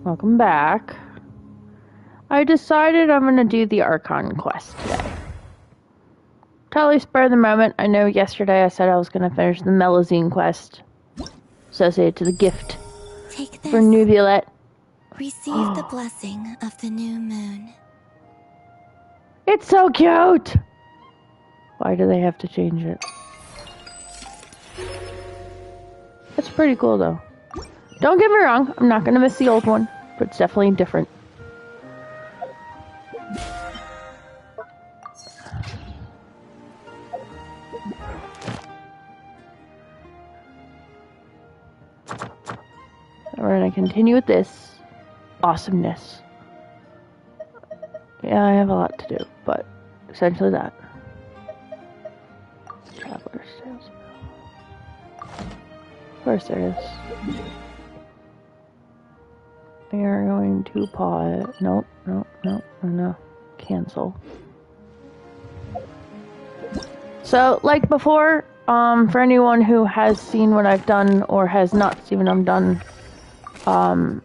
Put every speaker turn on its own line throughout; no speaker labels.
Welcome back. I decided I'm gonna do the Archon quest today. Totally spur of the moment. I know yesterday I said I was gonna finish the Melazine quest associated to the gift
Take this.
for Nubulet.
Receive the blessing of the new moon.
It's so cute! Why do they have to change it? It's pretty cool though. Don't get me wrong, I'm not gonna miss the old one, but it's definitely different. We're gonna continue with this awesomeness. Yeah, I have a lot to do, but essentially that. Traveler sales. Of course there is. We are going to pause. Nope. Cancel. So, like before, for anyone who has seen what I've done or has not seen what I've done, I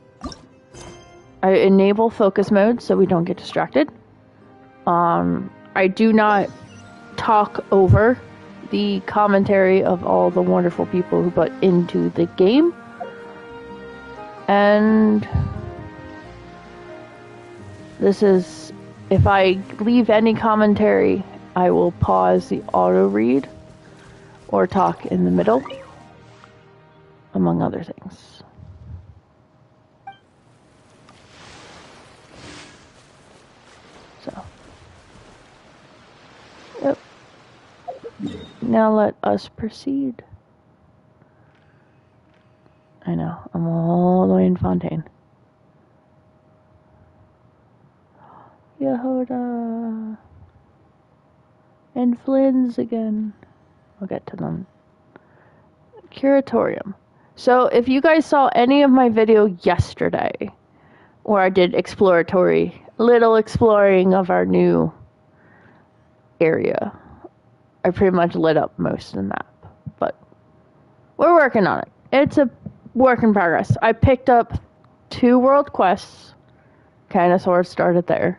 enable focus mode so we don't get distracted. I do not talk over the commentary of all the wonderful people who put into the game. And this is, if I leave any commentary, I will pause the auto read or talk in the middle, among other things. So, yep. Now let us proceed. I know, I'm all the way in Fontaine. Yehoda. And Flynn's again. We'll get to them. Curatorium. So, if you guys saw any of my video yesterday, where I did little exploring of our new area, I pretty much lit up most of the map. But we're working on it. It's a work in progress. I picked up 2 world quests. Kind of sort of started there.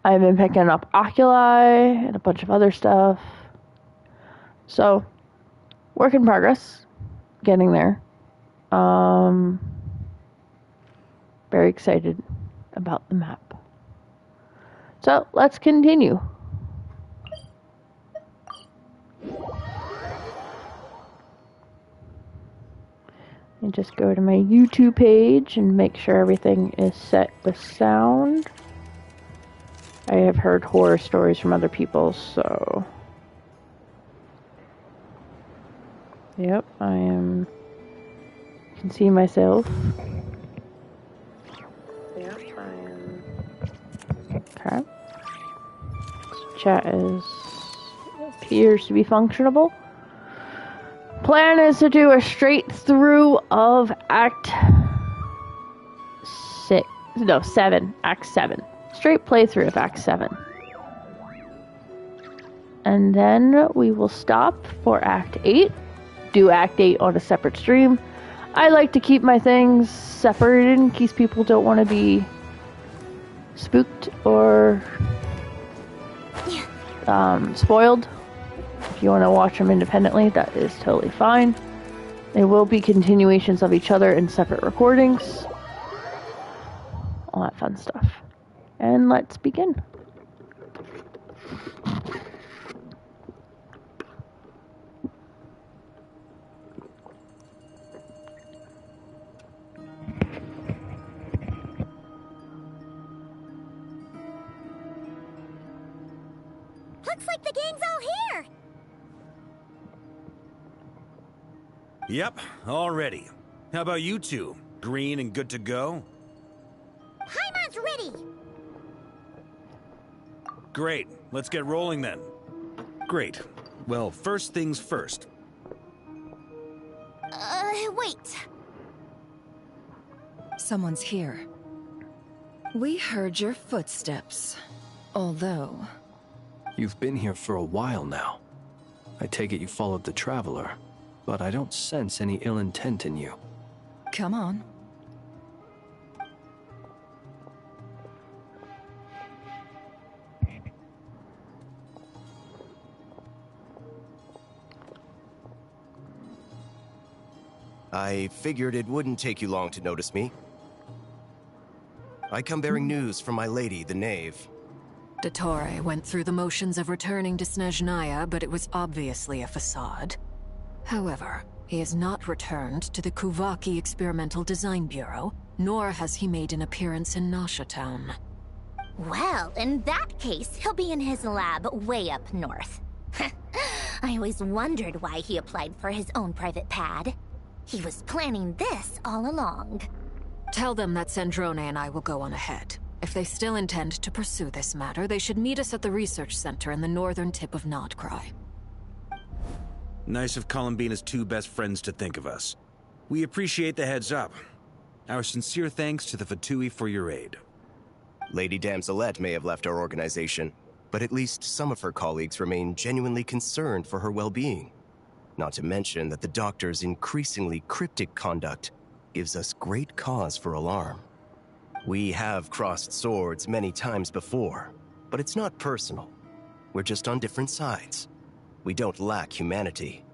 I've been picking up oculi and a bunch of other stuff. So, work in progress. Getting there. Very excited about the map. So, let's continue. And just go to my YouTube page and make sure everything is set with sound. I have heard horror stories from other people, so... Yep, I am... You can see myself. Yep, I am... Okay. Chat appears to be functionable. Plan is to do a straight through of Act 7. Act 7. Straight playthrough of Act 7. And then we will stop for Act 8. Do Act 8 on a separate stream. I like to keep my things separated in case people don't want to be spooked or spoiled. If you want to watch them independently, that is totally fine. They will be continuations of each other in separate recordings. All that fun stuff. And let's begin.
Looks like the gang's all here!
Yep, all ready. How about you two? Green and good to go?
Paimon's ready!
Great, let's get rolling then. Great. Well, first things first.
Wait.
Someone's here. We heard your footsteps. Although...
You've been here for a while now. I take it you followed the Traveler, but I don't sense any ill intent in you.
Come on.
I figured it wouldn't take you long to notice me. I come bearing news from my lady, the Knave.
Dottore went through the motions of returning to Snezhnaya, but it was obviously a facade. However, he has not returned to the Kuvaki Experimental Design Bureau, nor has he made an appearance in Nasha Town.
Well, in that case, he'll be in his lab way up north. I always wondered why he applied for his own private pad. He was planning this all along.
Tell them that Sandrone and I will go on ahead. If they still intend to pursue this matter, they should meet us at the research center in the northern tip of Nodcry.
Nice of Columbina's two best friends to think of us. We appreciate the heads up. Our sincere thanks to the Fatui for your aid.
Lady Damselette may have left our organization, but at least some of her colleagues remain genuinely concerned for her well-being. Not to mention that the Doctor's increasingly cryptic conduct gives us great cause for alarm. We have crossed swords many times before, but it's not personal. We're just on different sides. We don't lack humanity.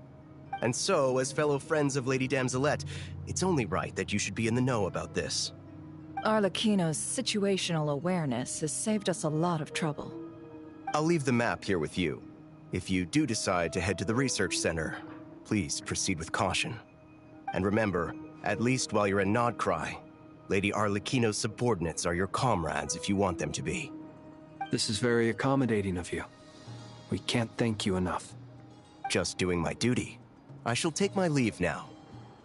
And so, as fellow friends of Lady Damselette, it's only right that you should be in the know about this.
Arlecchino's situational awareness has saved us a lot of trouble.
I'll leave the map here with you. If you do decide to head to the research center, please proceed with caution. And remember, at least while you're in Nodcry, Lady Arlecchino's subordinates are your comrades if you want them to be.
This is very accommodating of you. We can't thank you enough.
Just doing my duty. I shall take my leave now.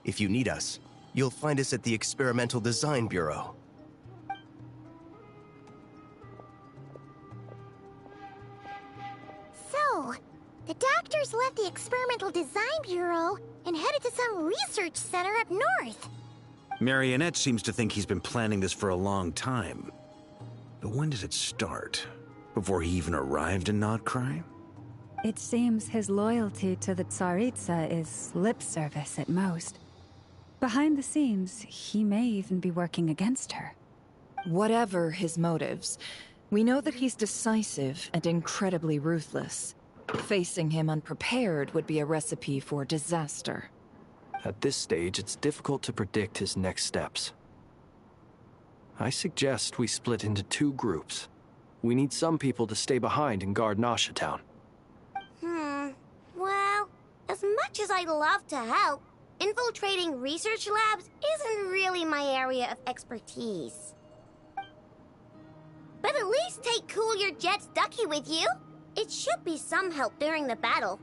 If you need us, you'll find us at the Experimental Design Bureau.
So, the Doctors left the Experimental Design Bureau and headed to some research center up north.
Marionette seems to think he's been planning this for a long time. But when did it start? Before he even arrived in Nodcry?
It seems his loyalty to the Tsaritsa is lip service at most. Behind the scenes, he may even be working against her.
Whatever his motives, we know that he's decisive and incredibly ruthless. Facing him unprepared would be a recipe for disaster.
At this stage, it's difficult to predict his next steps. I suggest we split into two groups. We need some people to stay behind and guard Nasha Town.
Well, as much as I'd love to help, infiltrating research labs isn't really my area of expertise. But at least take Cool Your Jet's Ducky with you. It should be some help during the battle.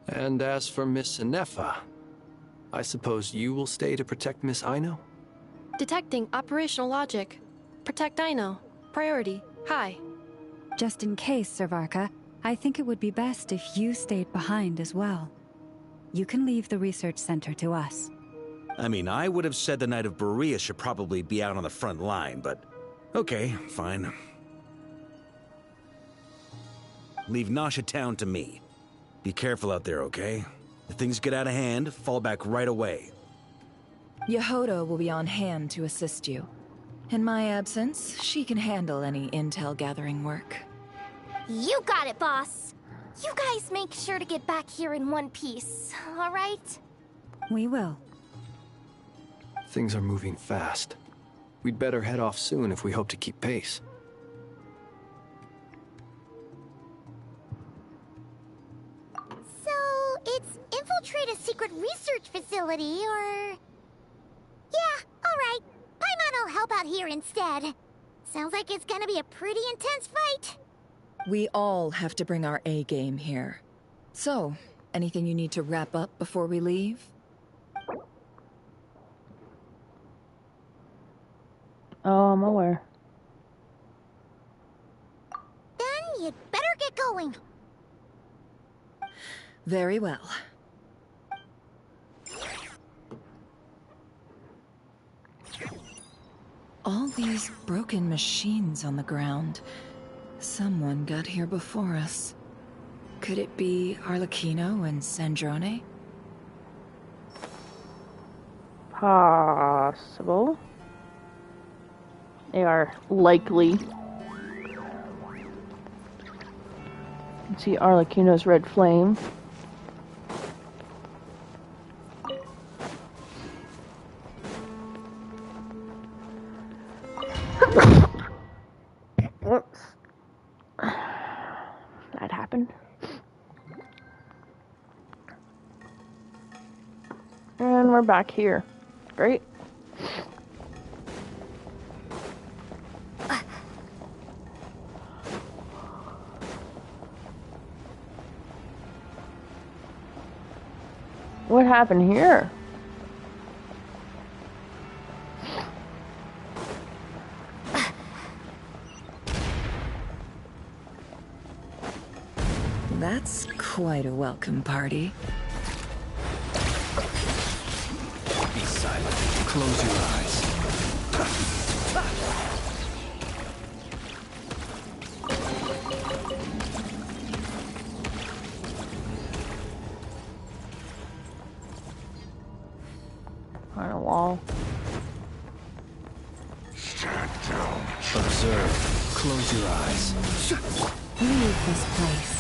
And as for Miss Inefa, I suppose you will stay to protect Miss Aino?
Detecting operational logic. Protect Aino. Priority. High.
Just in case, Servarka, I think it would be best if you stayed behind as well. You can leave the research center to us.
I mean, I would have said the Knight of Berea should probably be out on the front line, but okay, fine. Leave Nasha Town to me. Be careful out there, okay? If things get out of hand, fall back right away.
Yehodo will be on hand to assist you. In my absence, she can handle any intel gathering work.
You got it, boss. You guys make sure to get back here in one piece, all right?
We will.
Things are moving fast. We'd better head off soon if we hope to keep pace.
So, it's infiltrate a secret research facility, or... Yeah, alright. Paimon will help out here instead. Sounds like it's gonna be a pretty intense fight.
We all have to bring our A game here. So, anything you need to wrap up before we leave?
Oh, I'm aware.
Then you'd better get going.
Very well. All these broken machines on the ground. Someone got here before us. Could it be Arlecchino and Sandrone?
Possible. They are likely. You can see Arlecchino's red flame. we're back here. Great. What happened here?
That's quite a welcome party.
Be silent. Close your eyes.
On a wall.
Observe. Close your eyes.
Leave this place.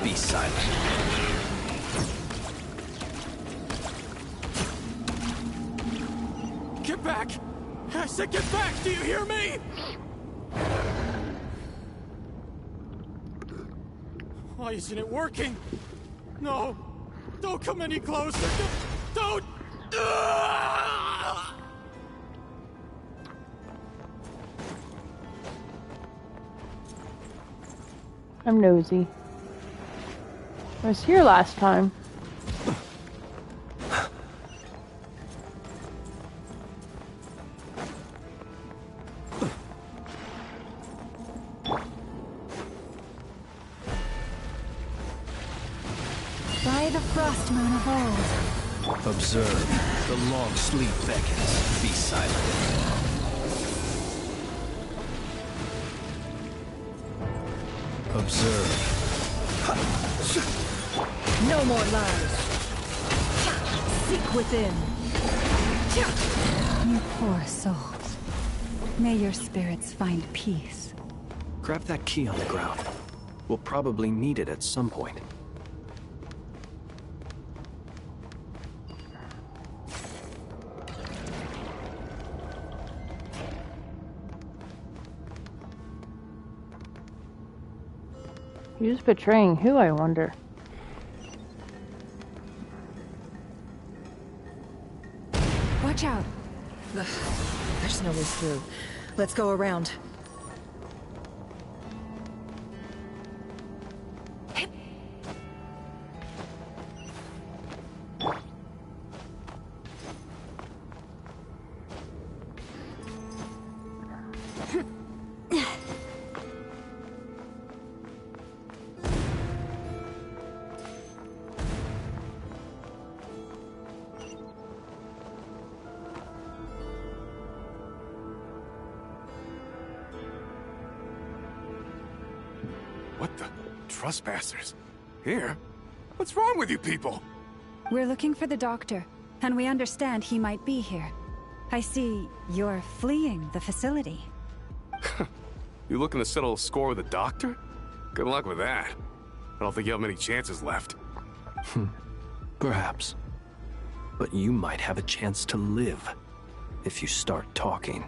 Be silent. Get back! I said get back! Do you hear me? Why isn't it working? No! Don't come any closer! Don't!
I'm nosy. I was here last time.
By the frost moon of old.
Observe. The long sleep beckons. Be silent. Observe.
No more lies. Seek within.
You poor souls. May your spirits find peace.
Grab that key on the ground. We'll probably need it at some point.
Who's betraying who, I wonder?
Watch out.
Ugh, there's no way through. Let's go around.
What the? Trespassers? Here? What's wrong with you people?
We're looking for the doctor, and we understand he might be here. I see you're fleeing the facility.
You looking to settle a score with the doctor? Good luck with that. I don't think you have many chances left.
Perhaps. But you might have a chance to live if you start talking.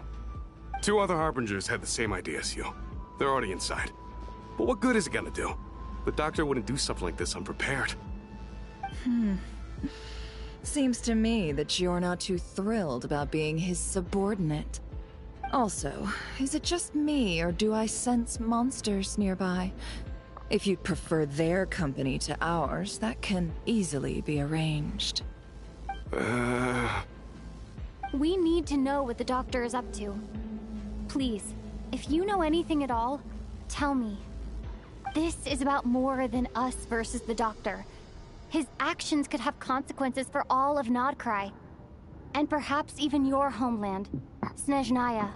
2 other Harbingers had the same idea as you. They're already inside. But what good is it gonna do? The doctor wouldn't do something like this unprepared.
Seems to me that you're not too thrilled about being his subordinate. Also, is it just me, or do I sense monsters nearby? If you'd prefer their company to ours, that can easily be arranged.
We need to know what the doctor is up to. Please, if you know anything at all, tell me. This is about more than us versus the doctor. His actions could have consequences for all of Nodcry. And perhaps even your homeland, Snezhnaya.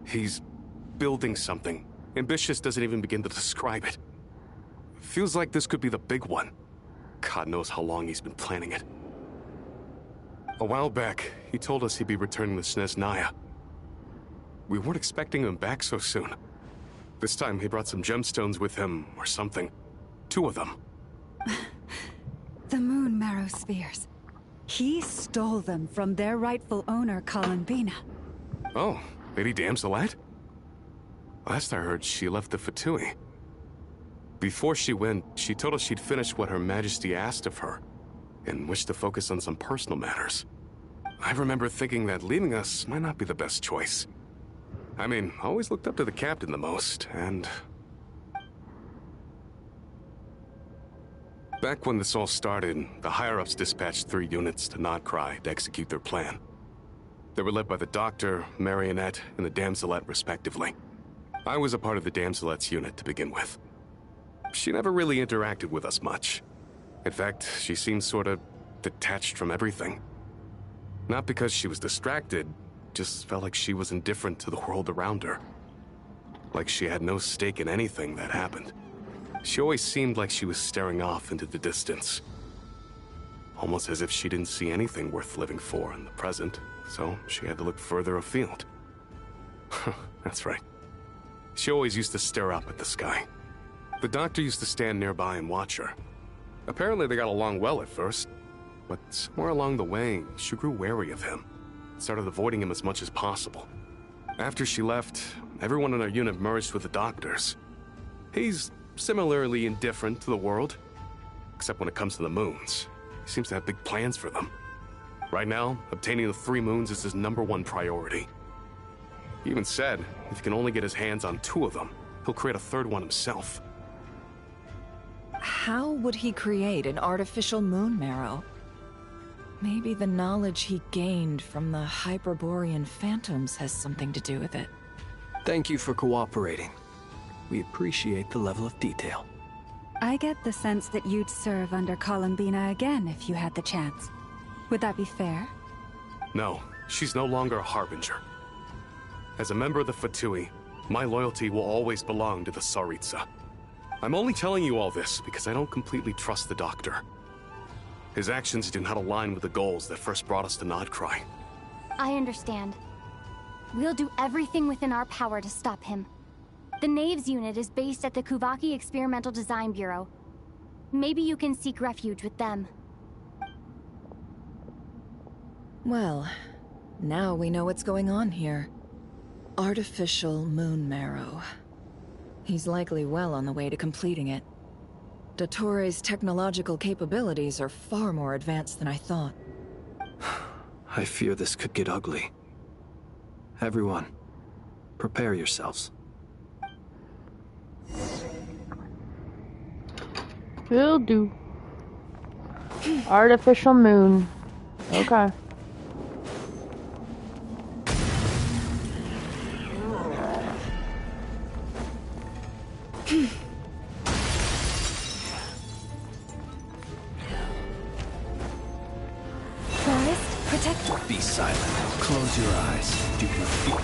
He's building something. Ambitious doesn't even begin to describe it. Feels like this could be the big one. God knows how long he's been planning it. A while back, he told us he'd be returning to Snezhnaya. We weren't expecting him back so soon. This time he brought some gemstones with him, or something. 2 of them.
The moon marrow spheres. He stole them from their rightful owner, Columbina.
Oh, Lady Damselette? Last I heard, she left the Fatui. Before she went, she told us she'd finished what Her Majesty asked of her, and wished to focus on some personal matters. I remember thinking that leaving us might not be the best choice. I mean, I always looked up to the captain the most, and... Back when this all started, the higher-ups dispatched 3 units to Notcry to execute their plan. They were led by the Doctor, Marionette, and the Damselette, respectively. I was a part of the Damselette's unit to begin with. She never really interacted with us much. In fact, she seemed sort of detached from everything. Not because she was distracted, just felt like she was indifferent to the world around her. Like she had no stake in anything that happened. She always seemed like she was staring off into the distance. Almost as if she didn't see anything worth living for in the present, so she had to look further afield. That's right. She always used to stare up at the sky. The Doctor used to stand nearby and watch her. Apparently they got along well at first, but somewhere along the way, she grew wary of him. Started avoiding him as much as possible. After she left, everyone in our unit merged with the Doctor's. He's similarly indifferent to the world, except when it comes to the moons. He seems to have big plans for them. Right now, obtaining the 3 moons is his #1 priority. He even said, if he can only get his hands on 2 of them, he'll create a 3rd one himself.
How would he create an artificial moon marrow? Maybe the knowledge he gained from the Hyperborean phantoms has something to do with it.
Thank you for cooperating. We appreciate the level of detail.
I get the sense that you'd serve under Columbina again if you had the chance. Would that be fair?
No, she's no longer a Harbinger. As a member of the Fatui, my loyalty will always belong to the Tsaritsa. I'm only telling you all this because I don't completely trust the Doctor. His actions do not align with the goals that first brought us to Notcry.
I understand. We'll do everything within our power to stop him. The Knaves unit is based at the Kuvaki Experimental Design Bureau. Maybe you can seek refuge with them.
Well, now we know what's going on here. Artificial moon marrow. He's likely well on the way to completing it. Dottore's technological capabilities are far more advanced than I thought.
I fear this could get ugly. Everyone, prepare yourselves.
Will do. Artificial moon. Okay.
Be silent. Close your eyes. Do you feel?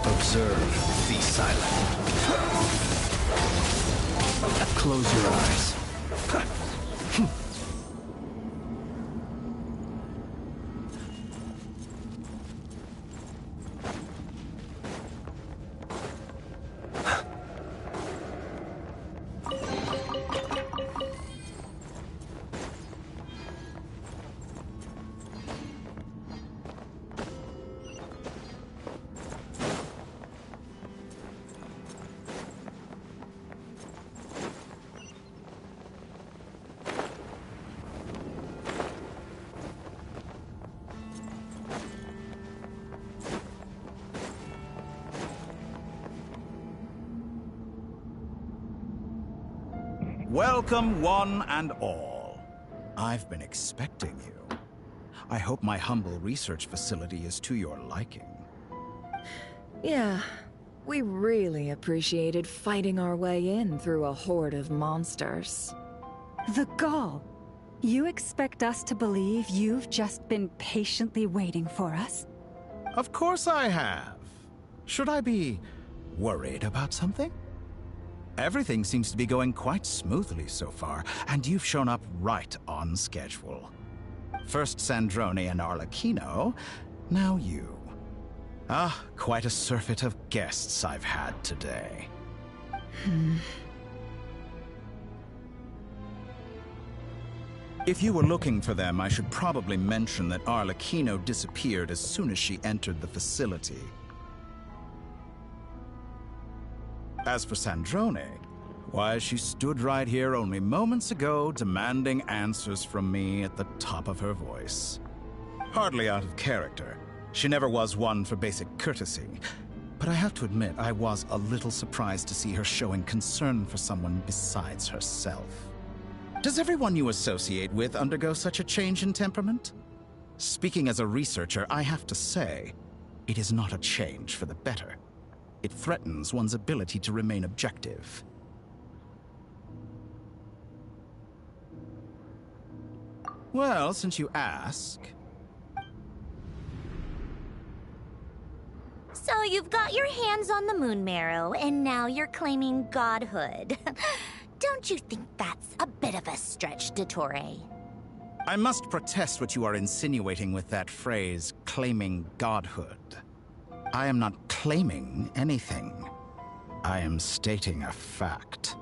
Observe. Be silent. Close your eyes.
Welcome, one and all. I've been expecting you. I hope my humble research facility is to your liking.
Yeah, we really appreciated fighting our way in through a horde of monsters.
The gall! You expect us to believe you've just been patiently waiting for us?
Of course I have. Should I be worried about something? Everything seems to be going quite smoothly so far, and you've shown up right on schedule. First Sandrone and Arlecchino, now you. Ah, quite a surfeit of guests I've had today. If you were looking for them, I should probably mention that Arlecchino disappeared as soon as she entered the facility. As for Sandrone, why, she stood right here only moments ago demanding answers from me at the top of her voice. Hardly out of character. She never was one for basic courtesy. But I have to admit, I was a little surprised to see her showing concern for someone besides herself. Does everyone you associate with undergo such a change in temperament? Speaking as a researcher, I have to say, it is not a change for the better. It threatens one's ability to remain objective. Well, since you ask...
So you've got your hands on the moon marrow, and now you're claiming godhood. Don't you think that's a bit of a stretch, Dottore?
I must protest what you are insinuating with that phrase, claiming godhood. I am not claiming anything. I am stating a fact.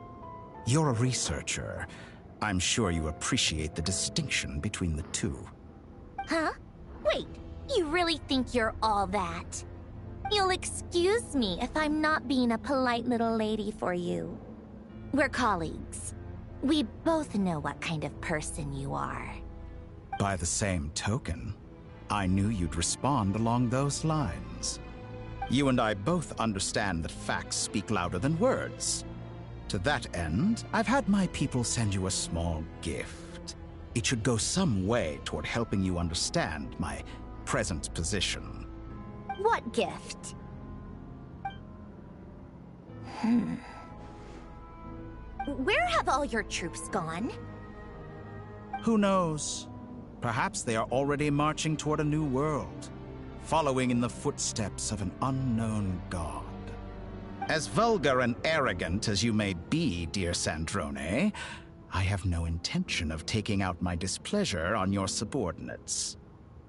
You're a researcher. I'm sure you appreciate the distinction between the two.
Huh? Wait, you really think you're all that? You'll excuse me if I'm not being a polite little lady for you. We're colleagues. We both know what kind of person you are.
By the same token, I knew you'd respond along those lines. You and I both understand that facts speak louder than words. To that end, I've had my people send you a small gift. It should go some way toward helping you understand my present position.
What gift? Where have all your troops gone?
Who knows? Perhaps they are already marching toward a new world, following in the footsteps of an unknown god. As vulgar and arrogant as you may be, dear Sandrone, I have no intention of taking out my displeasure on your subordinates.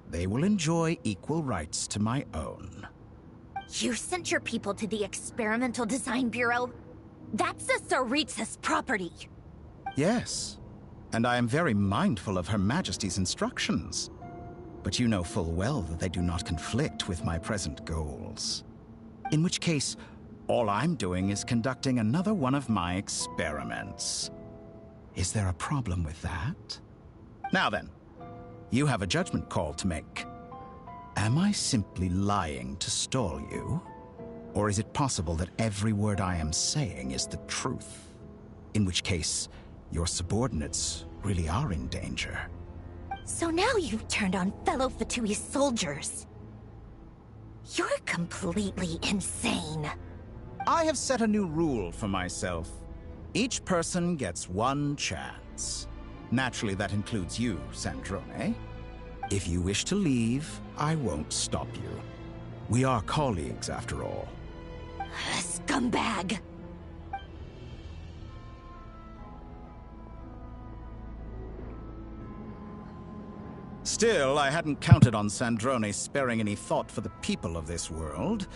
They will enjoy equal rights to my own.
You sent your people to the Experimental Design Bureau? That's the Tsaritsa's property.
Yes, and I am very mindful of Her Majesty's instructions. But you know full well that they do not conflict with my present goals. In which case, all I'm doing is conducting another one of my experiments. Is there a problem with that? Now then, you have a judgment call to make. Am I simply lying to stall you? Or is it possible that every word I am saying is the truth? In which case, your subordinates really are in danger.
So now you've turned on fellow Fatui soldiers. You're completely insane.
I have set a new rule for myself. Each person gets one chance. Naturally, that includes you, Sandrone. If you wish to leave, I won't stop you. We are colleagues, after all.
Scumbag!
Still, I hadn't counted on Sandrone sparing any thought for the people of this world.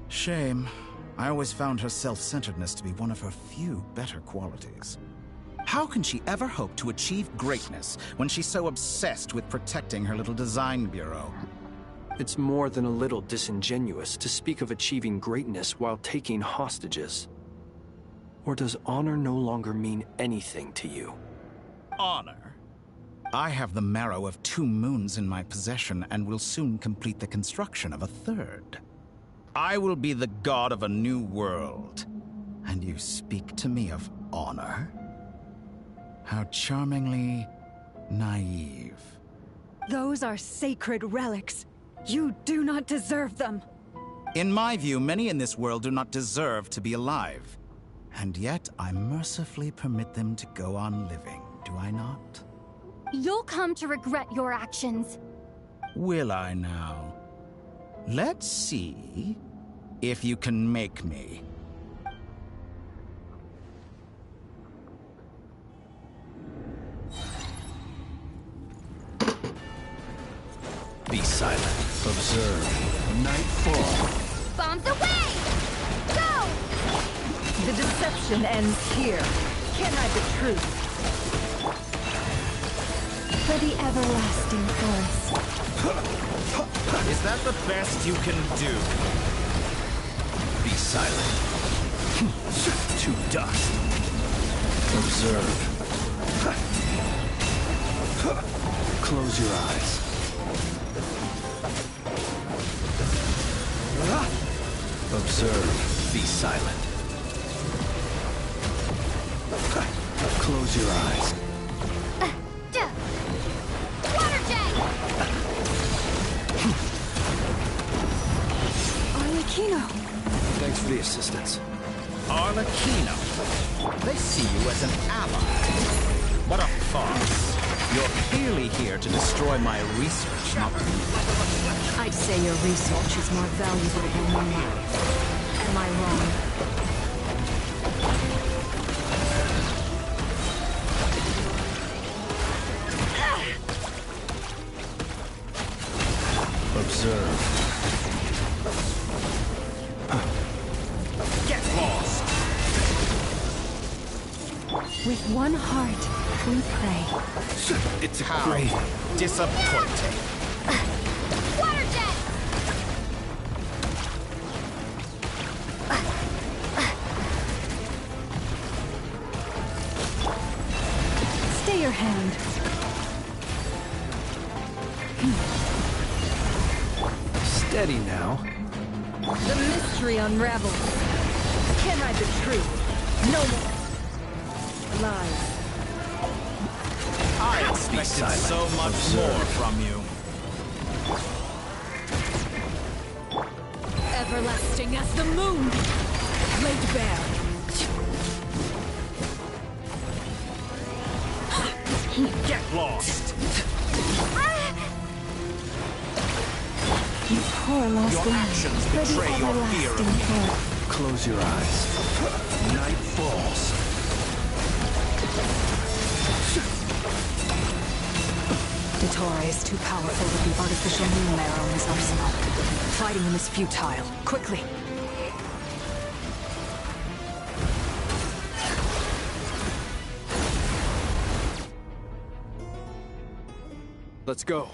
Shame. I always found her self-centeredness to be one of her few better qualities. How can she ever hope to achieve greatness when she's so obsessed with protecting her little design bureau?
It's more than a little disingenuous to speak of achieving greatness while taking hostages. Or does honor no longer mean anything to you?
Honor? I have the marrow of 2 moons in my possession and will soon complete the construction of a 3rd. I will be the god of a new world. And you speak to me of honor? How charmingly naive.
Those are sacred relics. You do not deserve them.
In my view, many in this world do not deserve to be alive. And yet, I mercifully permit them to go on living, do I not?
You'll come to regret your actions.
Will I now? Let's see if you can make me.
Be silent. Observe. Nightfall.
Bombs away! Go!
The deception ends here. Can't hide the truth.
For the everlasting forest.
Is that the best you can do? Be silent. To dust. Observe. Close your eyes. Observe. Be silent. Close your eyes.
Water jet!
Arlecchino!
Thanks for the assistance.
Arlecchino. They see you as an ally. What a farce. You're clearly here to destroy my research, not me.
I'd say your research is more valuable than your life. Am I wrong?
Observe.
Get lost!
With one heart, we pray.
It's a
How
great...
disappointing.
Water jet!
Stay your hand.
Steady now.
The mystery unravels. Can't hide the truth. No more lies.
I expected so much more from you.
Everlasting as the moon! Laid bare.
Get lost!
You poor lost
Your
lamb.
actions
For the
betray your fear of
everlasting
me.
care.
Close your eyes.
Night falls.
Datora is too powerful with the artificial moon marrow in his arsenal. Fighting him is futile. Quickly!
Let's go.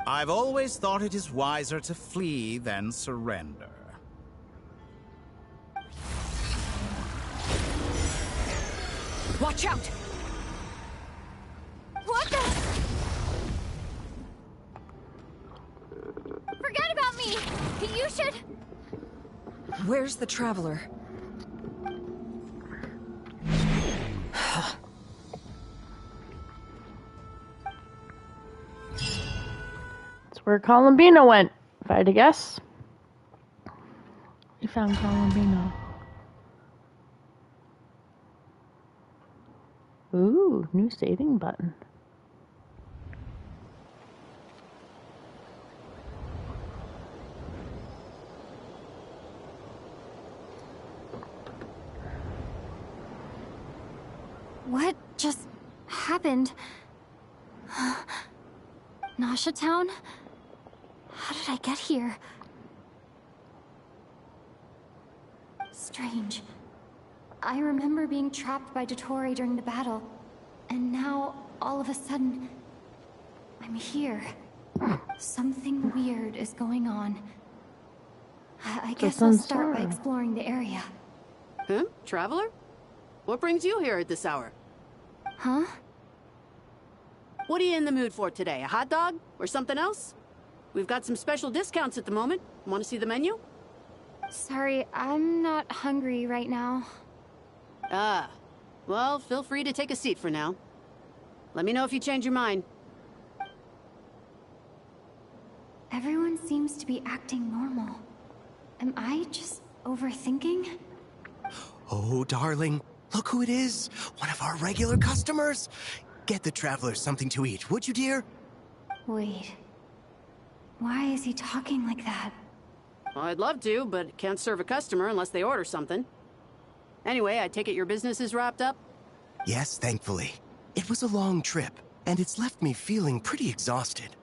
I've always thought it is wiser to flee than surrender.
Watch out!
What the? Forget about me! You should...
Where's the Traveler?
That's where Columbino went, if I had to guess. We found Columbino. Ooh, new saving button.
What just happened? Nasha Town? How did I get here? Strange. I remember being trapped by Dottore during the battle, and now, all of a sudden, I'm here. Something weird is going on. I guess I'll start by exploring the area.
Huh? Traveler? What brings you here at this hour?
Huh?
What are you in the mood for today? A hot dog? Or something else? We've got some special discounts at the moment. Want to see the menu?
Sorry, I'm not hungry right now.
Ah. Well, feel free to take a seat for now. Let me know if you change your mind.
Everyone seems to be acting normal. Am I just overthinking?
Oh, darling, look who it is. One of our regular customers. Get the Traveler something to eat, would you, dear?
Wait. Why is he talking like that?
Well, I'd love to, but can't serve a customer unless they order something. Anyway, I take it your business is wrapped up?
Yes, thankfully. It was a long trip, and it's left me feeling pretty exhausted.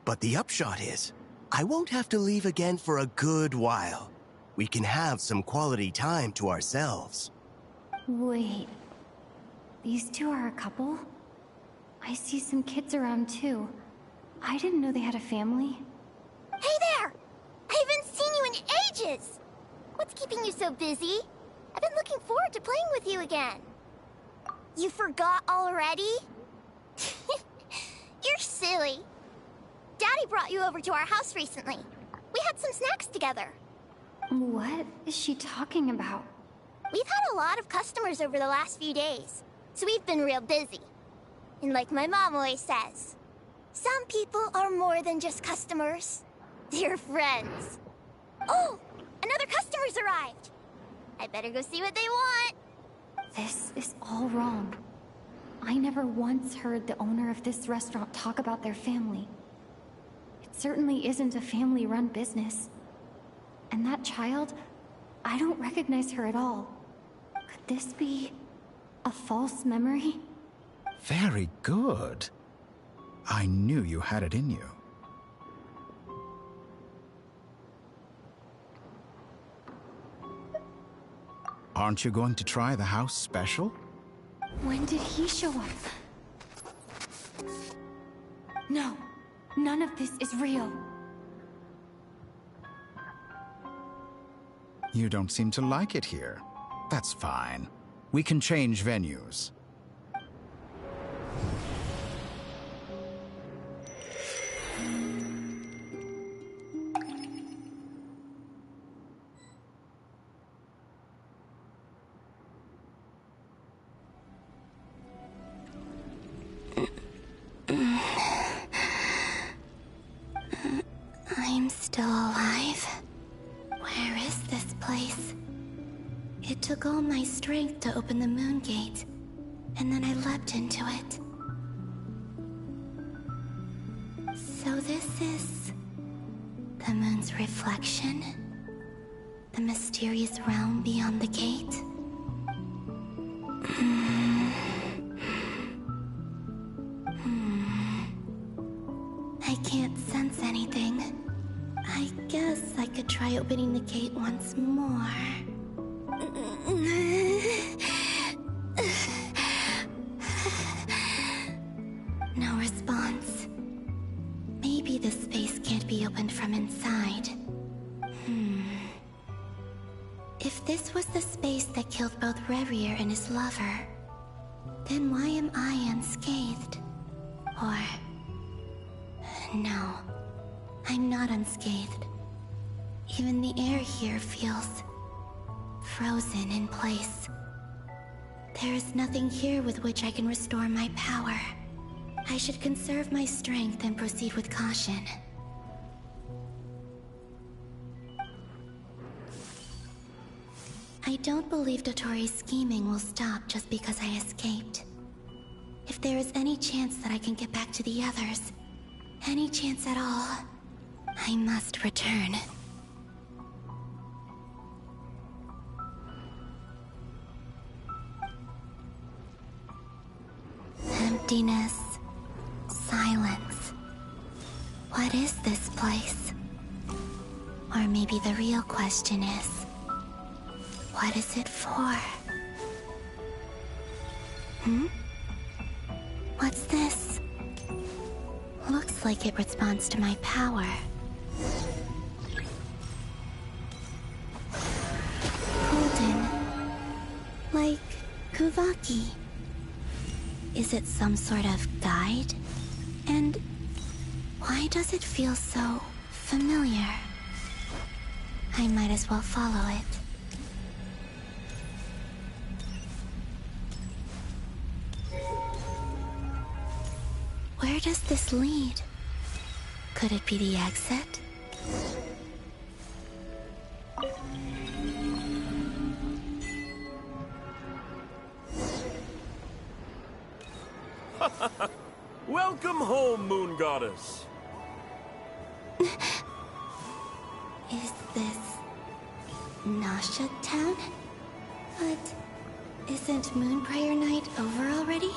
But the upshot is, I won't have to leave again for a good while. We can have some quality time to ourselves.
Wait. These two are a couple? I see some kids around too. I didn't know they had a family.
Hey there! I haven't seen you in ages! What's keeping you so busy? I've been looking forward to playing with you again. You forgot already? You're silly. Daddy brought you over to our house recently. We had some snacks together.
What is she talking about?
We've had a lot of customers over the last few days, so we've been real busy. And like my mom always says, some people are more than just customers. They're friends. Oh, another customer's arrived. I better go see what they want.
This is all wrong. I never once heard the owner of this restaurant talk about their family. It certainly isn't a family-run business. And that child, I don't recognize her at all. Could this be a false memory?
Very good. I knew you had it in you. Aren't you going to try the house special?
When did he show up? No, none of this is real.
You don't seem to like it here. That's fine. We can change venues.
I'm still alive. Where is this place? It took all my strength to open the moon gate, and then I leapt into it. So this is the moon's reflection? The mysterious realm beyond the gate? I can't sense anything. I guess I could try opening the gate once more. No response. Maybe this space can't be opened from inside. If this was the space that killed both Revier and his lover, then why am I unscathed? Or... no, I'm not unscathed. Even the air here feels frozen in place. There is nothing here with which I can restore my power. I should conserve my strength and proceed with caution. I don't believe Dotori's scheming will stop just because I escaped. If there is any chance that I can get back to the others, any chance at all, I must return. Emptiness, silence. What is this place? Or maybe the real question is, what is it for? What's this? Looks like it responds to my power. Golden. Like Kuvaki. Is it some sort of guide? And why does it feel so familiar? I might as well follow it. Where does this lead? Could it be the exit?
Welcome home, Moon Goddess.
Is this Nasha Town? But isn't Moonbriar Night over already?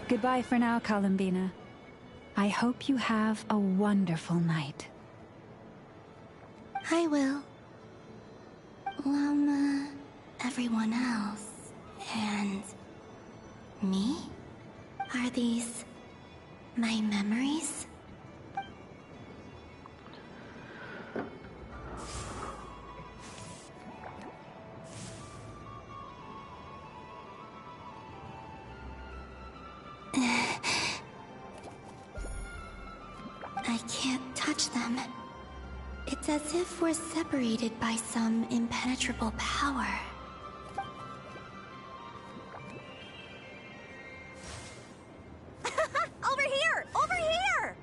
Goodbye for now, Columbina. I hope you have a wonderful night.
I will. Everyone else. And... me? Are these... my memories? I can't touch them. It's as if we're separated by some impenetrable power.
Over here! Over here!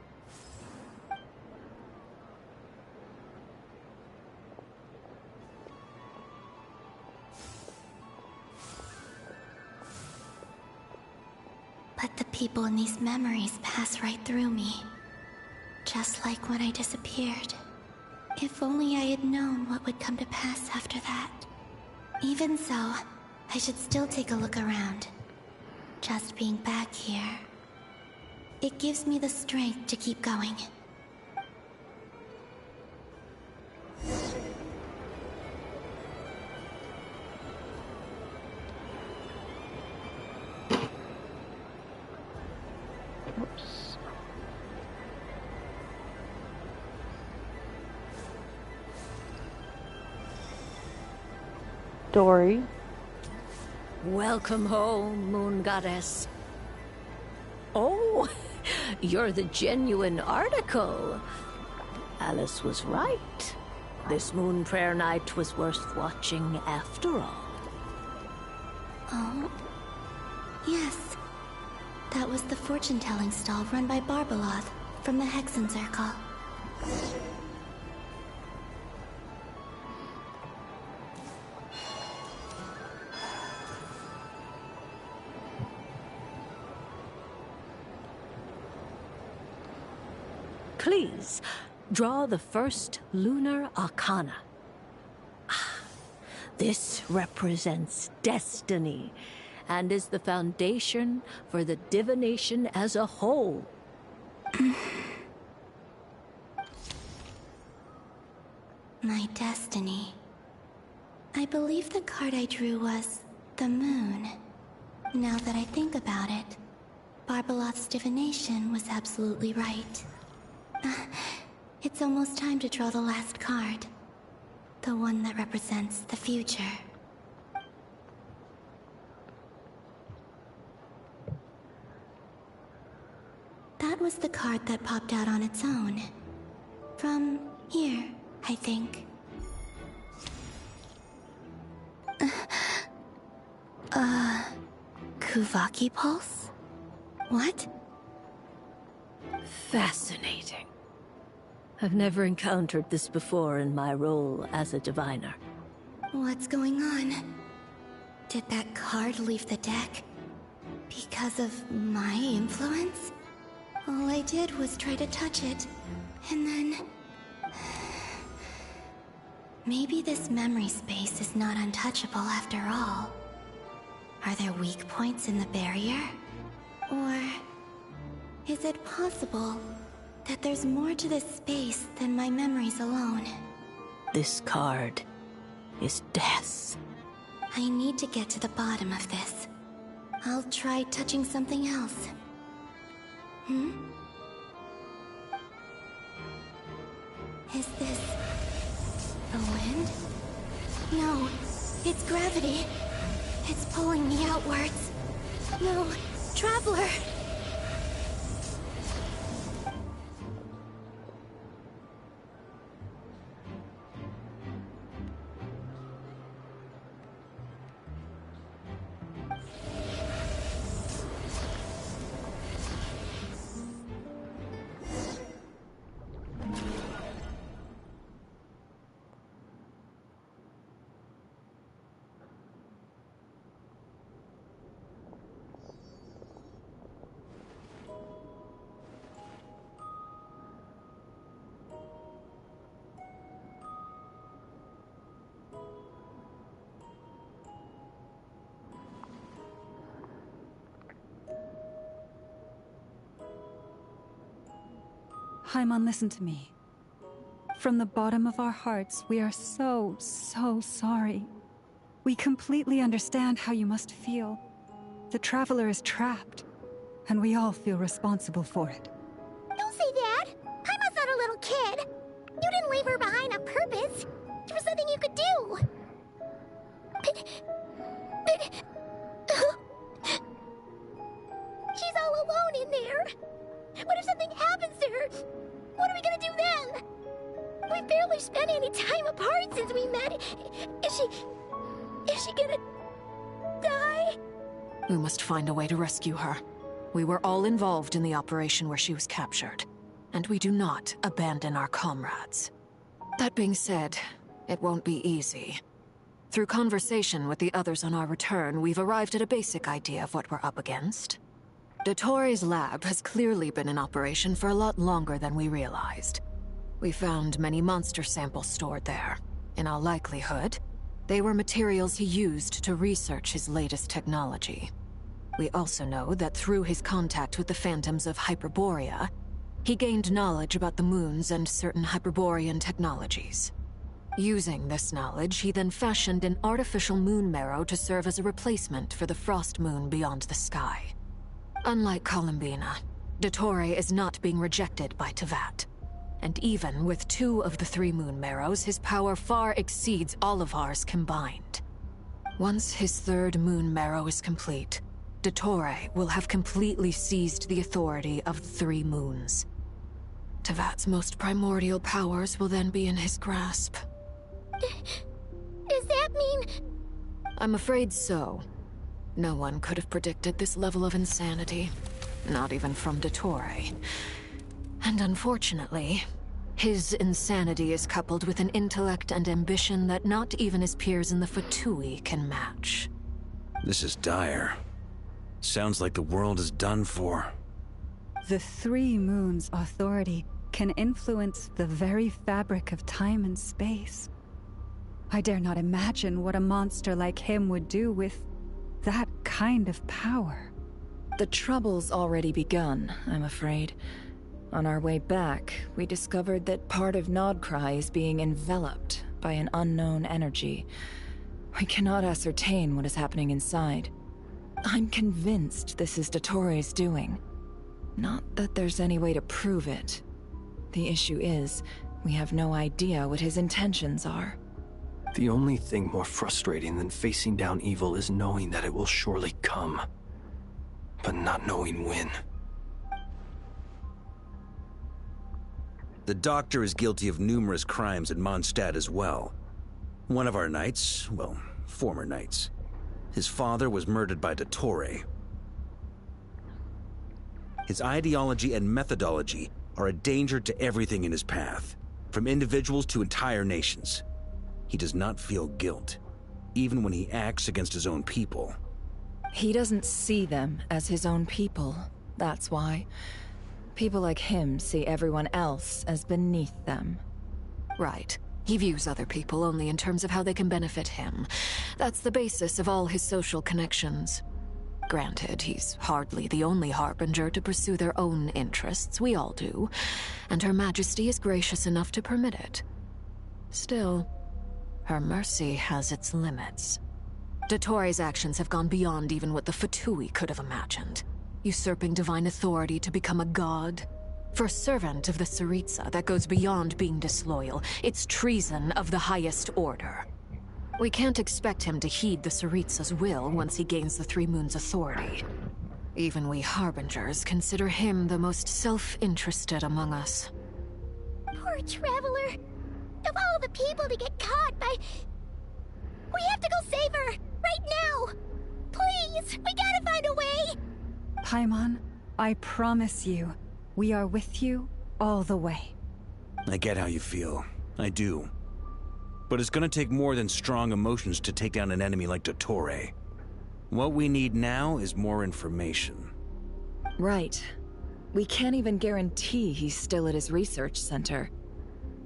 But the people in these memories pass right through me. Just like when I disappeared. If only I had known what would come to pass after that. Even so, I should still take a look around. Just being back here. It gives me the strength to keep going.
Oops. Dory.
Welcome home, Moon Goddess. Oh, you're the genuine article. Alice was right. This moon prayer night was worth watching after all.
Oh? Yes. That was the fortune-telling stall run by Barbeloth from the Hexen Circle.
Please, draw the first lunar arcana. This represents destiny and is the foundation for the divination as a whole.
My destiny. I believe the card I drew was the moon. Now that I think about it, Barbeloth's divination was absolutely right. It's almost time to draw the last card. The one that represents the future. That was the card that popped out on its own. From here, I think. Kuvaki Pulse? What?
Fascinating. I've never encountered this before in my role as a diviner.
What's going on? Did that card leave the deck? Because of my influence? All I did was try to touch it, and then... Maybe this memory space is not untouchable after all. Are there weak points in the barrier? Or... is it possible that there's more to this space than my memories alone?
This card is death.
I need to get to the bottom of this. I'll try touching something else. Is this... the wind? No, it's gravity. It's pulling me outwards. No, Traveler!
Paimon, listen to me. From the bottom of our hearts, we are so sorry. We completely understand how you must feel. The Traveler is trapped, and we all feel responsible for it.
Don't say that! Paimon's not a little kid! You didn't leave her behind on purpose! There was nothing you could do! She's all alone in there! What if something happens to her? What are we gonna do then? We've barely spent any time apart since we met. Is she gonna die?
We must find a way to rescue her. We were all involved in the operation where she was captured, and we do not abandon our comrades. That being said, it won't be easy. Through conversation with the others on our return, we've arrived at a basic idea of what we're up against. Dottore lab has clearly been in operation for a lot longer than we realized. We found many monster samples stored there. In all likelihood, they were materials he used to research his latest technology. We also know that through his contact with the phantoms of Hyperborea, he gained knowledge about the moons and certain Hyperborean technologies. Using this knowledge, he then fashioned an artificial moon marrow to serve as a replacement for the frost moon beyond the sky. Unlike Columbina, Dottore is not being rejected by Teyvat. And even with 2 of the 3 moon marrows, his power far exceeds all of ours combined. Once his 3rd moon marrow is complete, Dottore will have completely seized the authority of the 3 moons. Teyvat's most primordial powers will then be in his grasp.
Does that mean...
I'm afraid so. No one could have predicted this level of insanity. Not even from Dottore. And unfortunately, his insanity is coupled with an intellect and ambition that not even his peers in the Fatui can match.
This is dire. Sounds like the world is done for.
The 3 moons' authority can influence the very fabric of time and space. I dare not imagine what a monster like him would do with that kind of power.
The trouble's already begun, I'm afraid. On our way back, we discovered that part of Nodcry is being enveloped by an unknown energy. We cannot ascertain what is happening inside. I'm convinced this is Dottore's doing. Not that there's any way to prove it. The issue is, we have no idea what his intentions are.
The only thing more frustrating than facing down evil is knowing that it will surely come, but not knowing when.
The Doctor is guilty of numerous crimes in Mondstadt as well. One of our knights, well, former knights, his father was murdered by Dottore. His ideology and methodology are a danger to everything in his path, from individuals to entire nations. He does not feel guilt, even when he acts against his own people.
He doesn't see them as his own people, that's why. People like him see everyone else as beneath them.
Right. He views other people only in terms of how they can benefit him. That's the basis of all his social connections. Granted, he's hardly the only harbinger to pursue their own interests. We all do. And Her Majesty is gracious enough to permit it. Still, her mercy has its limits. Dottore's actions have gone beyond even what the Fatui could have imagined. Usurping divine authority to become a god. For a servant of the Tsaritsa, that goes beyond being disloyal. It's treason of the highest order. We can't expect him to heed the Tsaritsa's will once he gains the 3 Moons' authority. Even we Harbingers consider him the most self-interested among us.
Poor Traveler. Of all the people to get caught by... We have to go save her! Right now! Please! We gotta find a way!
Paimon, I promise you, we are with you all the way.
I get how you feel. I do. But it's gonna take more than strong emotions to take down an enemy like Dottore. What we need now is more information.
Right. We can't even guarantee he's still at his research center.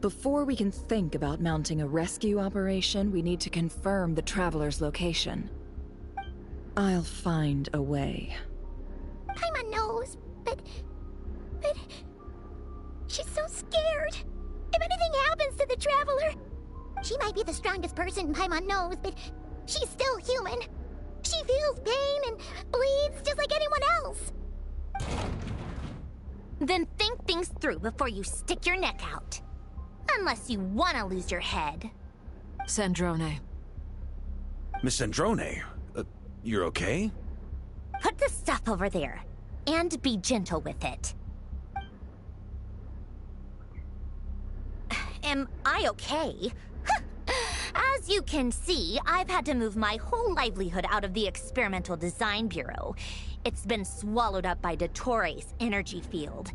Before we can think about mounting a rescue operation, we need to confirm the Traveler's location. I'll find a way.
Paimon knows, but... She's so Traveler. She might be the strongest person Paimon knows, but she's still human. She feels pain and bleeds just like anyone else.
Then think things through before you stick your neck out. Unless you want to lose your head.
Sandrone.
Miss Sandrone, you're okay?
Put the stuff over there, and be gentle with it. Am I okay? As you can see, I've had to move my whole livelihood out of the Experimental Design Bureau. It's been swallowed up by Dottoro's energy field.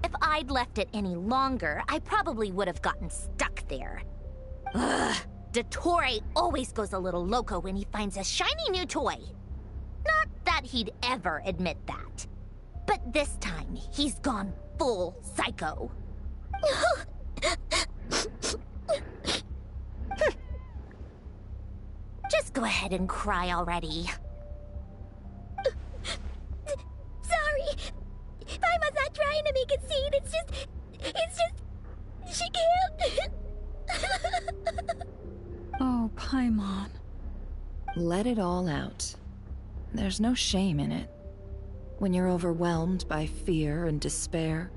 If I'd left it any longer, I probably would have gotten stuck there. Ugh, Dottore always goes a little loco when he finds a shiny new toy. Not that he'd ever admit that. But this time, he's gone full psycho. Just go ahead and cry already.
Sorry. Paimon's not trying to make a scene. It's just... She can't.
Oh, Paimon.
Let it all out. There's no shame in it. When you're overwhelmed by fear and despair,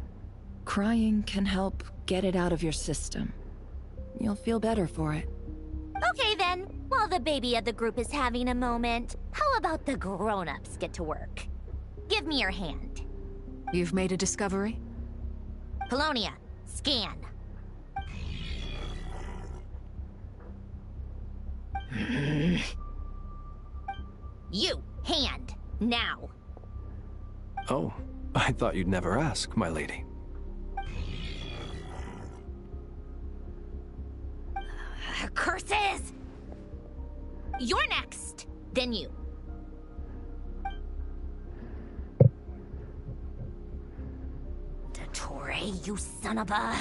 crying can help get it out of your system. You'll feel better for it.
Okay then, while the baby of the group is having a moment, how about the grown-ups get to work? Give me your hand.
You've made a discovery?
Polonia, scan. You, hand, now.
Oh, I thought you'd never ask, my lady.
Curses! You're next, then you. Dottore, you son of a...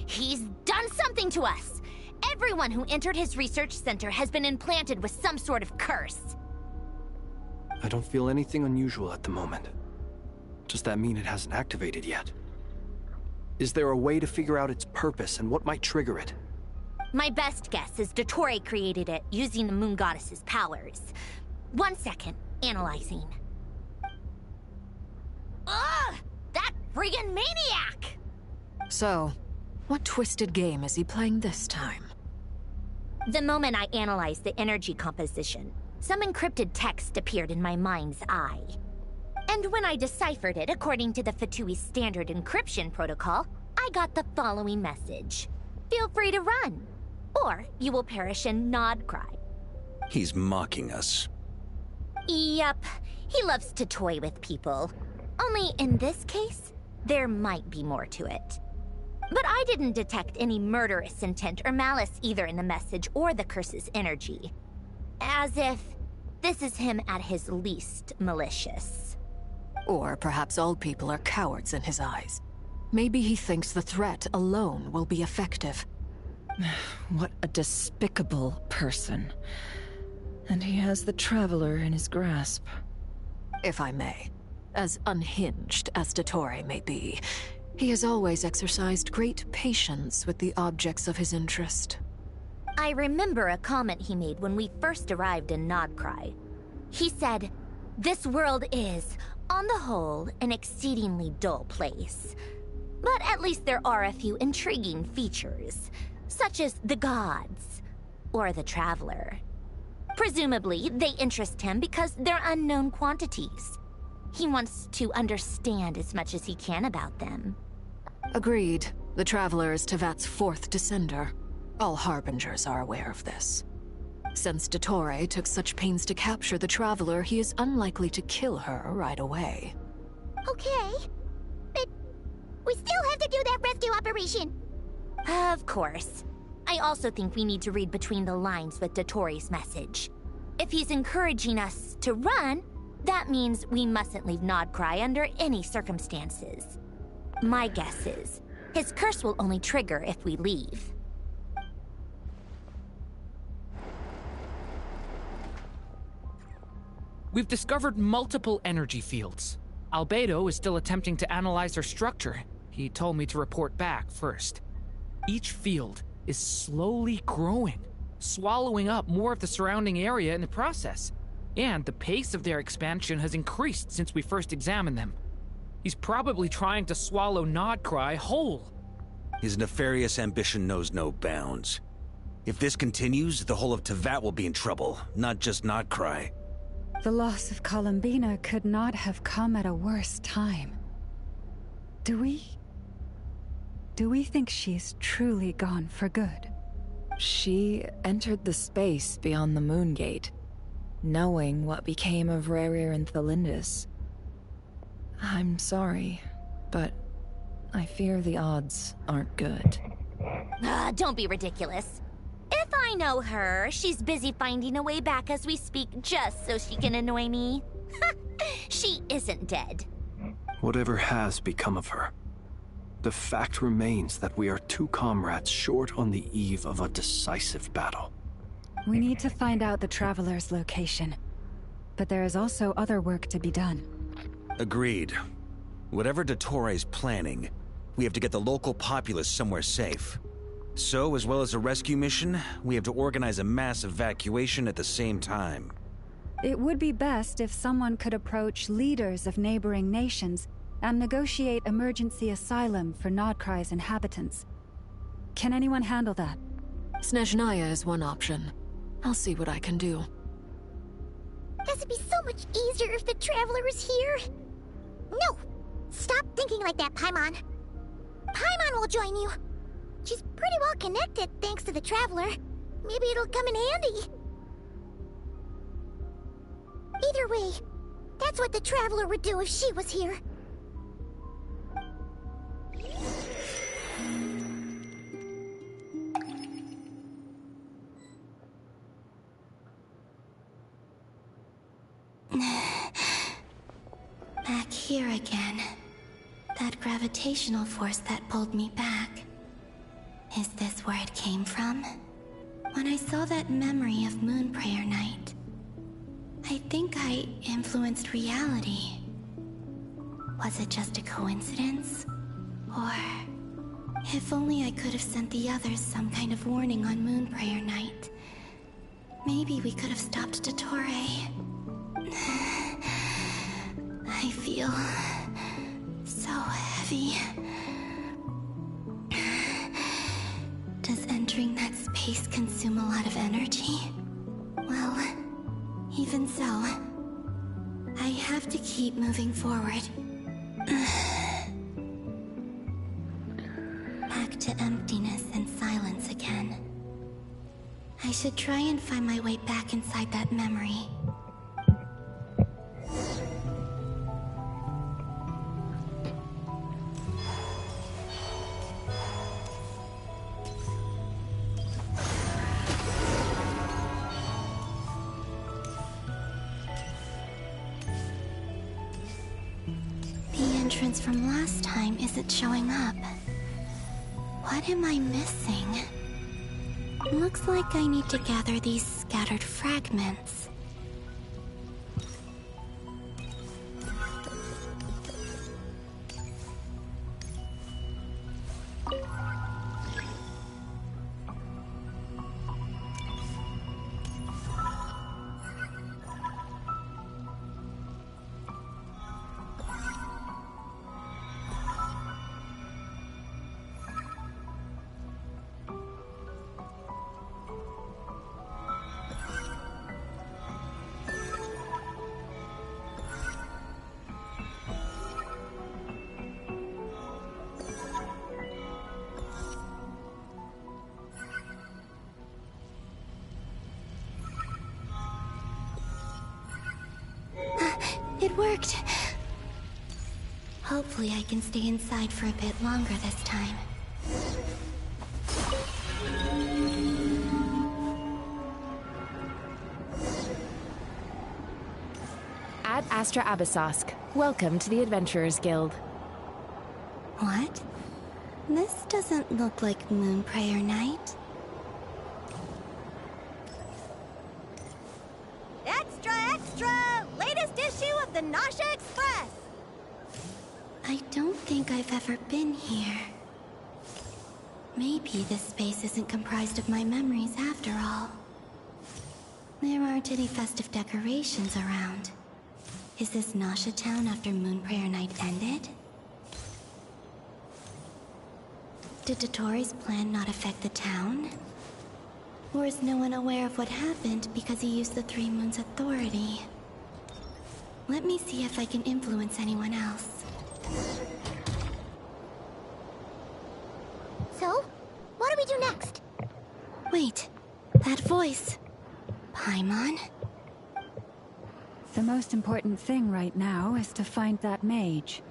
He's done something to us! Everyone who entered his research center has been implanted with some sort of curse.
I don't feel anything unusual at the moment. Does that mean it hasn't activated yet? Is there a way to figure out its purpose and what might trigger it?
My best guess is Dottore created it using the Moon Goddess's powers. 1 second, analyzing. Ugh! That friggin' maniac!
So, what twisted game is he playing this time?
The moment I analyzed the energy composition, some encrypted text appeared in my mind's eye. And when I deciphered it according to the Fatui standard encryption protocol, I got the following message. Feel free to run, or you will perish in nod cry.
He's mocking us.
Yep, he loves to toy with people. Only in this case, there might be more to it. But I didn't detect any murderous intent or malice either in the message or the curse's energy. As if this is him at his least malicious.
Or perhaps all people are cowards in his eyes. Maybe he thinks the threat alone will be effective.
What a despicable person. And he has the Traveler in his grasp.
If I may, as unhinged as Dottore may be, he has always exercised great patience with the objects of his interest.
I remember a comment he made when we first arrived in Nodcry. He said, "This world is, on the whole, an exceedingly dull place. But at least there are a few intriguing features, such as the gods, or the Traveler. Presumably, they interest him because they're unknown quantities. He wants to understand as much as he can about them."
Agreed. The Traveler is Tevat's fourth descender. All Harbingers are aware of this. Since Dottore took such pains to capture the Traveler, he is unlikely to kill her right away.
Okay, but we still have to do that rescue operation.
Of course. I also think we need to read between the lines with Dottore's message. If he's encouraging us to run, that means we mustn't leave Nodcry under any circumstances. My guess is, his curse will only trigger if we leave.
We've discovered multiple energy fields. Albedo is still attempting to analyze their structure. He told me to report back first. Each field is slowly growing, swallowing up more of the surrounding area in the process. And the pace of their expansion has increased since we first examined them. He's probably trying to swallow Nodcry whole.
His nefarious ambition knows no bounds. If this continues, the whole of Teyvat will be in trouble, not just Nodcry.
The loss of Columbina could not have come at a worse time. Do we think she's truly gone for good?
She entered the space beyond the Moon Gate, knowing what became of Rerir and Thelindis. I'm sorry, but I fear the odds aren't good.
Don't be ridiculous. If I know her, she's busy finding a way back as we speak just so she can annoy me. She isn't dead.
Whatever has become of her, the fact remains that we are two comrades short on the eve of a decisive battle.
We need to find out the Traveler's location, but there is also other work to be done.
Agreed. Whatever Dottore is planning, we have to get the local populace somewhere safe. So, as well as a rescue mission, we have to organize a mass evacuation at the same time.
It would be best if someone could approach leaders of neighboring nations and negotiate emergency asylum for Nodcry's inhabitants. Can anyone handle that?
Snezhnaya is one option. I'll see what I can do.
This would be so much easier if the Traveler was here. No! Stop thinking like that, Paimon. Paimon will join you. She's pretty well connected thanks to the Traveler. Maybe it'll come in handy. Either way, that's what the Traveler would do if she was here. Back here again. That gravitational force that pulled me back. Is this where it came from? When I saw that memory of Moon Prayer Night, I think I influenced reality. Was it just a coincidence? Or... if only I could have sent the others some kind of warning on Moon Prayer Night. Maybe we could have stopped Dottore. I feel... so heavy. Does entering that space consume a lot of energy? Well, even so, I have to keep moving forward. Back to emptiness and silence again. I should try and find my way back inside that memory. Entrance from last time isn't showing up. What am I missing? Looks like I need to gather these scattered fragments. It worked. Hopefully I can stay inside for a bit longer this time.
Ad Astra Abyssosk. Welcome to the Adventurers Guild.
What? This doesn't look like Moon Prayer Night.
Extra, extra! Latest issue of the Nausea Express!
I don't think I've ever been here. Maybe this space isn't comprised of my memories after all. There aren't any festive decorations around. Is this Nasha Town after Moon Prayer Night ended? Did Dotori's plan not affect the town? Or is no one aware of what happened because he used the Three Moons' authority? Let me see if I can influence anyone else.
So, what do we do next?
Wait, that voice. Paimon?
The most important thing right now is to find that mage.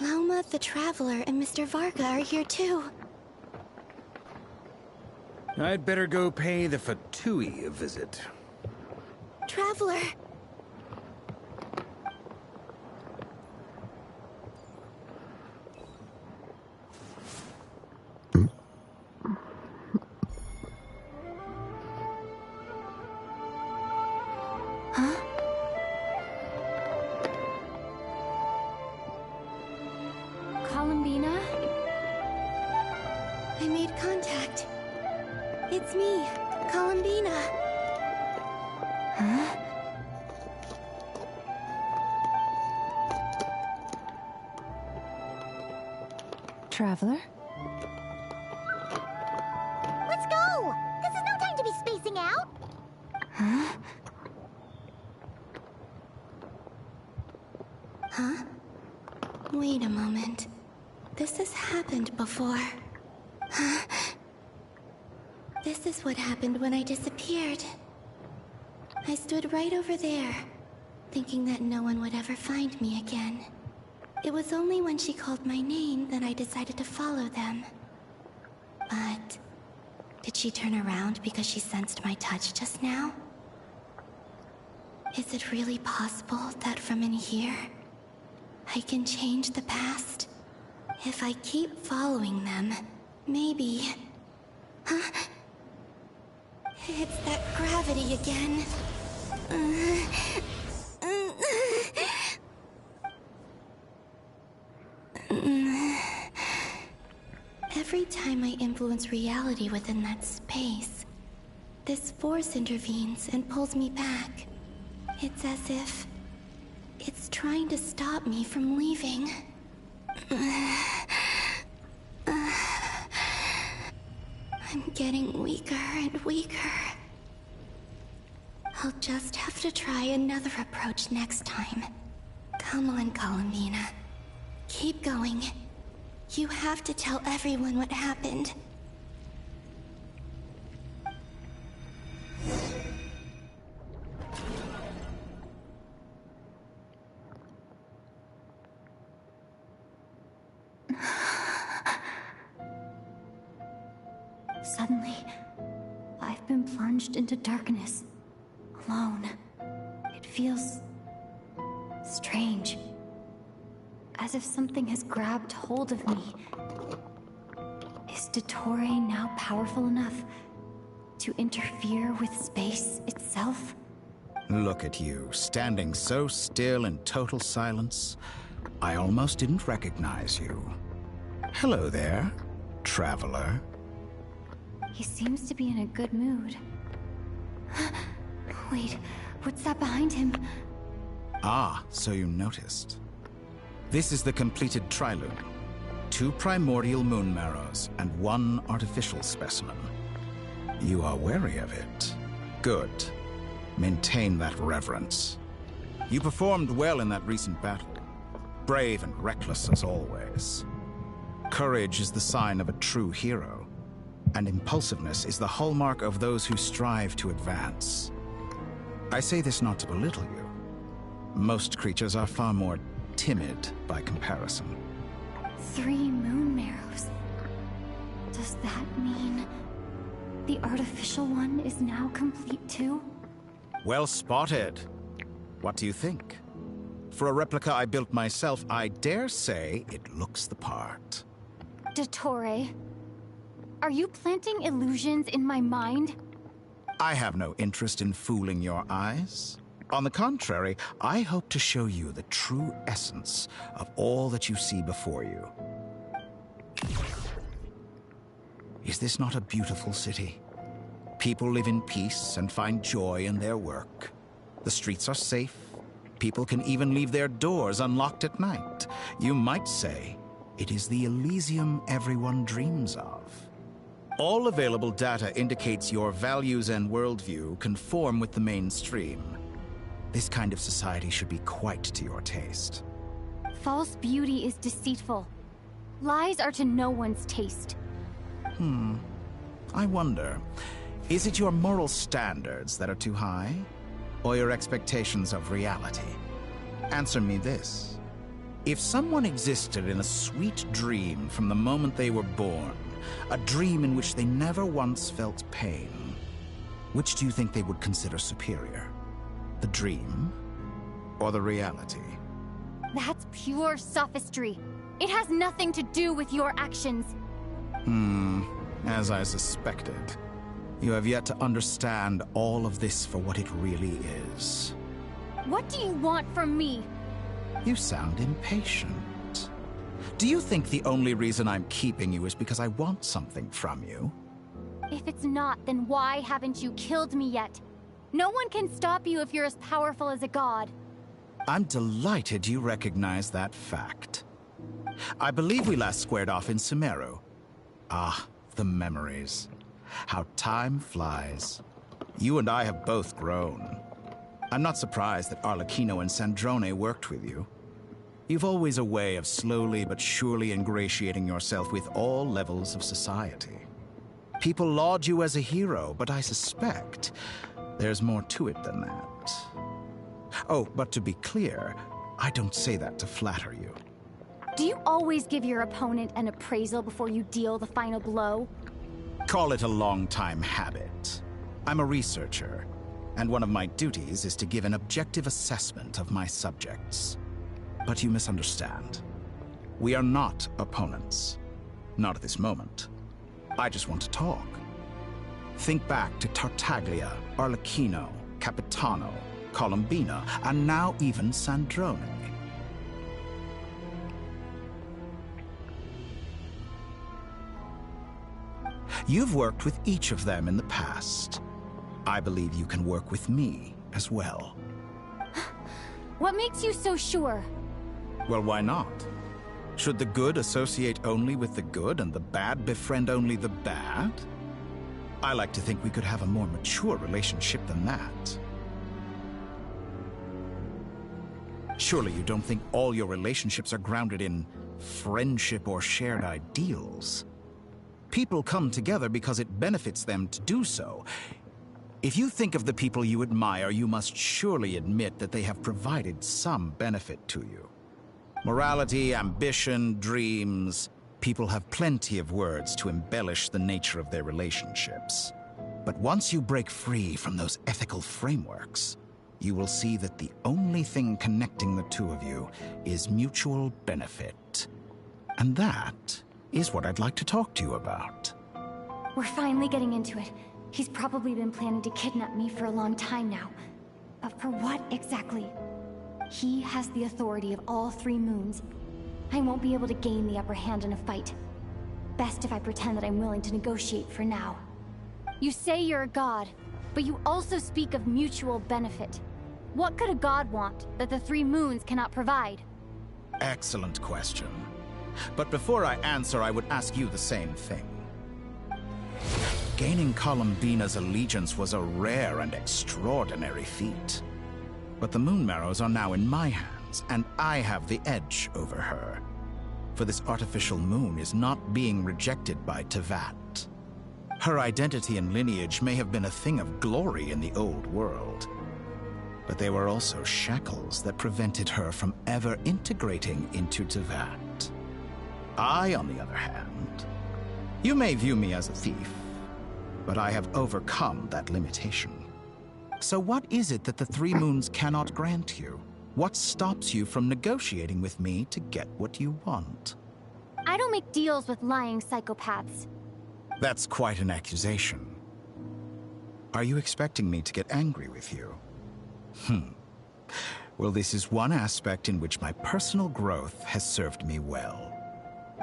Lauma, the Traveler, and Mr. Varga are here too.
I'd better go pay the Fatui a visit.
Traveler! Huh?
Columbina?
I made contact. It's me, Columbina.
Huh? Traveler?
Let's go! This is no time to be spacing out!
Huh?
Huh? Wait a moment. This has happened before. Huh? This is what happened when I disappeared. I stood right over there, thinking that no one would ever find me again. It was only when she called my name that I decided to follow them. But did she turn around because she sensed my touch just now? Is it really possible that from in here, I can change the past? If I keep following them, maybe... Huh? It's that gravity again. Every time I influence reality within that space, this force intervenes and pulls me back. It's as if it's trying to stop me from leaving. I'm getting weaker and weaker. I'll just have to try another approach next time. Come on, Columbina. Keep going. You have to tell everyone what happened.
Suddenly, I've been plunged into darkness, alone. It feels strange, as if something has grabbed hold of me. Is Dottore now powerful enough to interfere with space itself?
Look at you, standing so still in total silence. I almost didn't recognize you. Hello there, traveler.
He seems to be in a good mood. Wait, what's that behind him?
Ah, so you noticed. This is the completed Trilune. 2 primordial moon marrows and 1 artificial specimen. You are wary of it. Good. Maintain that reverence. You performed well in that recent battle. Brave and reckless as always. Courage is the sign of a true hero, and impulsiveness is the hallmark of those who strive to advance. I say this not to belittle you. Most creatures are far more timid by comparison.
3 moon marrows. Does that mean the artificial one is now complete too?
Well spotted. What do you think? For a replica I built myself, I dare say it looks the part.
Dottore, are you planting illusions in my mind?
I have no interest in fooling your eyes. On the contrary, I hope to show you the true essence of all that you see before you. Is this not a beautiful city? People live in peace and find joy in their work. The streets are safe. People can even leave their doors unlocked at night. You might say it is the Elysium everyone dreams of. All available data indicates your values and worldview conform with the mainstream. This kind of society should be quite to your taste.
False beauty is deceitful. Lies are to no one's taste.
I wonder, is it your moral standards that are too high? Or your expectations of reality? Answer me this. If someone existed in a sweet dream from the moment they were born, a dream in which they never once felt pain, which do you think they would consider superior? The dream or the reality?
That's pure sophistry. It has nothing to do with your actions.
As I suspected. You have yet to understand all of this for what it really is.
What do you want from me?
You sound impatient. Do you think the only reason I'm keeping you is because I want something from you?
If it's not, then why haven't you killed me yet? No one can stop you if you're as powerful as a god.
I'm delighted you recognize that fact. I believe we last squared off in Sumeru. Ah, the memories. How time flies. You and I have both grown. I'm not surprised that Arlecchino and Sandrone worked with you. You've always a way of slowly but surely ingratiating yourself with all levels of society. People laud you as a hero, but I suspect there's more to it than that. Oh, but to be clear, I don't say that to flatter you.
Do you always give your opponent an appraisal before you deal the final blow?
Call it a long-time habit. I'm a researcher, and one of my duties is to give an objective assessment of my subjects. But you misunderstand. We are not opponents. Not at this moment. I just want to talk. Think back to Tartaglia, Arlecchino, Capitano, Colombina, and now even Sandrone. You've worked with each of them in the past. I believe you can work with me as well.
What makes you so sure?
Well, why not? Should the good associate only with the good and the bad befriend only the bad? I like to think we could have a more mature relationship than that. Surely you don't think all your relationships are grounded in friendship or shared ideals? People come together because it benefits them to do so. If you think of the people you admire, you must surely admit that they have provided some benefit to you. Morality, ambition, dreams. People have plenty of words to embellish the nature of their relationships. But once you break free from those ethical frameworks, you will see that the only thing connecting the two of you is mutual benefit. And that is what I'd like to talk to you about.
We're finally getting into it. He's probably been planning to kidnap me for a long time now. But for what exactly? He has the authority of all three moons. I won't be able to gain the upper hand in a fight. Best if I pretend that I'm willing to negotiate for now. You say you're a god, but you also speak of mutual benefit. What could a god want that the three moons cannot provide?
Excellent question. But before I answer, I would ask you the same thing. Gaining Colombina's allegiance was a rare and extraordinary feat. But the Moon Marrows are now in my hands, and I have the edge over her. For this artificial moon is not being rejected by Tevat. Her identity and lineage may have been a thing of glory in the old world, but they were also shackles that prevented her from ever integrating into Tevat. I, on the other hand, you may view me as a thief, but I have overcome that limitation. So what is it that the three moons cannot grant you? What stops you from negotiating with me to get what you want?
I don't make deals with lying psychopaths.
That's quite an accusation. Are you expecting me to get angry with you? Well, this is one aspect in which my personal growth has served me well.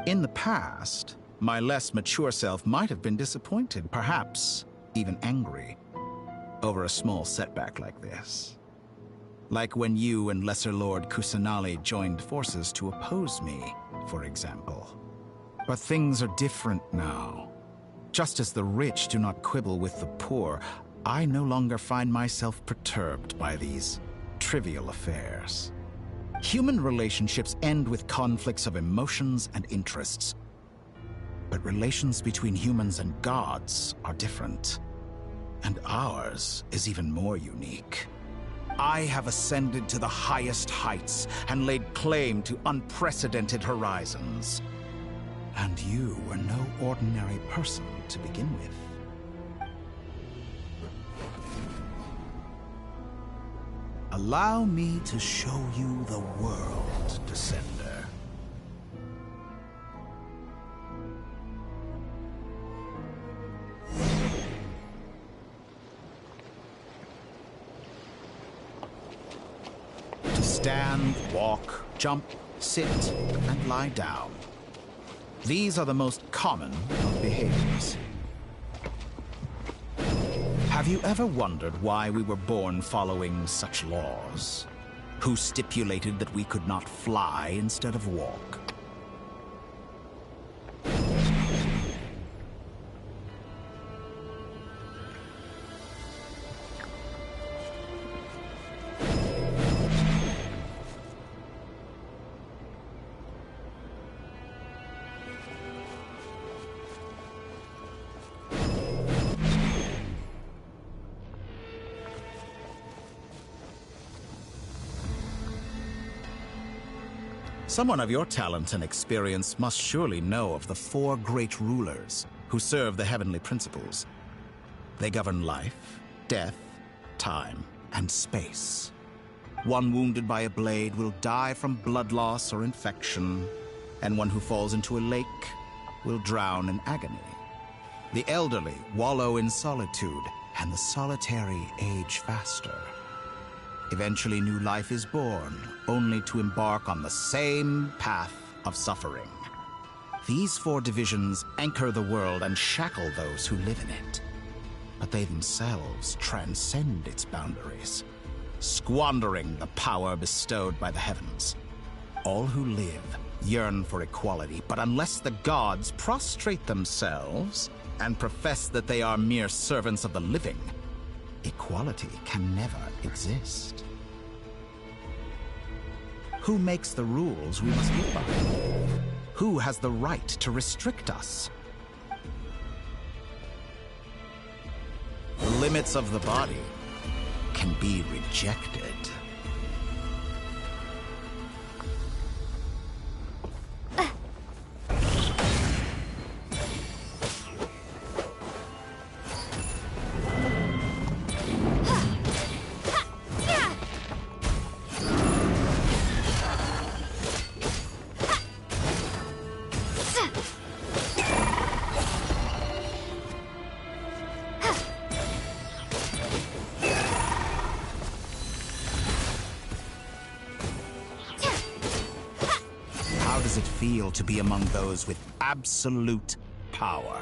In the past, my less mature self might have been disappointed, perhaps even angry, over a small setback like this. Like when you and Lesser Lord Kusanali joined forces to oppose me, for example. But things are different now. Just as the rich do not quibble with the poor, I no longer find myself perturbed by these trivial affairs. Human relationships end with conflicts of emotions and interests. But relations between humans and gods are different. And ours is even more unique. I have ascended to the highest heights and laid claim to unprecedented horizons. And you were no ordinary person to begin with. Allow me to show you the world, Descender. To stand, walk, jump, sit, and lie down. These are the most common of behaviors. Have you ever wondered why we were born following such laws? Who stipulated that we could not fly instead of walk? Someone of your talent and experience must surely know of the 4 great rulers who serve the heavenly principles. They govern life, death, time, and space. One wounded by a blade will die from blood loss or infection, and one who falls into a lake will drown in agony. The elderly wallow in solitude, and the solitary age faster. Eventually, new life is born, only to embark on the same path of suffering. These 4 divisions anchor the world and shackle those who live in it. But they themselves transcend its boundaries, squandering the power bestowed by the heavens. All who live yearn for equality, but unless the gods prostrate themselves and profess that they are mere servants of the living, equality can never exist. Who makes the rules we must live by? Who has the right to restrict us? The limits of the body can be rejected. To be among those with absolute power.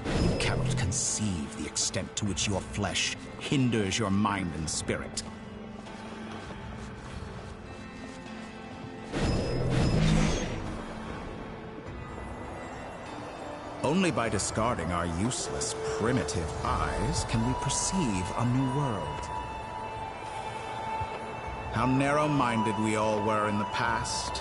You cannot conceive the extent to which your flesh hinders your mind and spirit. Only by discarding our useless, primitive eyes can we perceive a new world. How narrow-minded we all were in the past.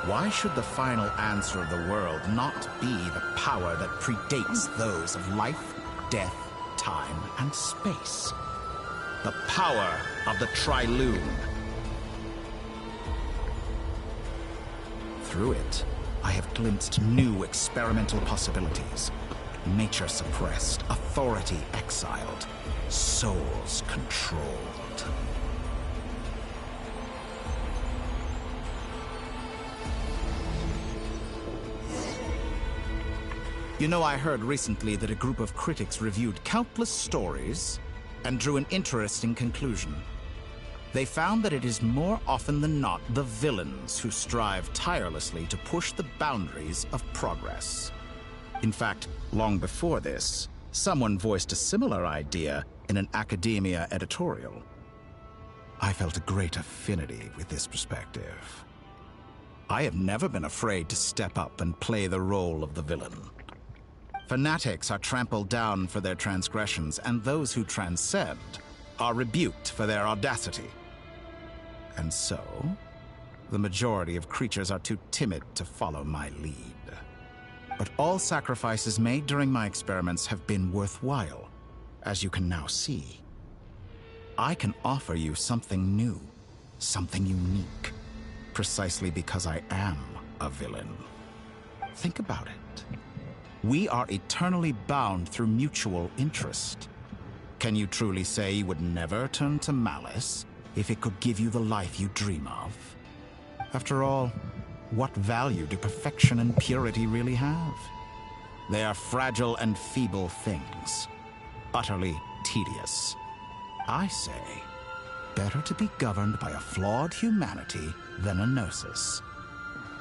Why should the final answer of the world not be the power that predates those of life, death, time, and space? The power of the Trilune. Through it, I have glimpsed new experimental possibilities. Nature suppressed, authority exiled, souls controlled. You know, I heard recently that a group of critics reviewed countless stories and drew an interesting conclusion. They found that it is more often than not the villains who strive tirelessly to push the boundaries of progress. In fact, long before this, someone voiced a similar idea in an academia editorial. I felt a great affinity with this perspective. I have never been afraid to step up and play the role of the villain. Fanatics are trampled down for their transgressions, and those who transcend are rebuked for their audacity. And so, the majority of creatures are too timid to follow my lead. But all sacrifices made during my experiments have been worthwhile, as you can now see. I can offer you something new, something unique, precisely because I am a villain. Think about it. We are eternally bound through mutual interest. Can you truly say you would never turn to malice if it could give you the life you dream of? After all, what value do perfection and purity really have? They are fragile and feeble things, utterly tedious. I say, better to be governed by a flawed humanity than a gnosis.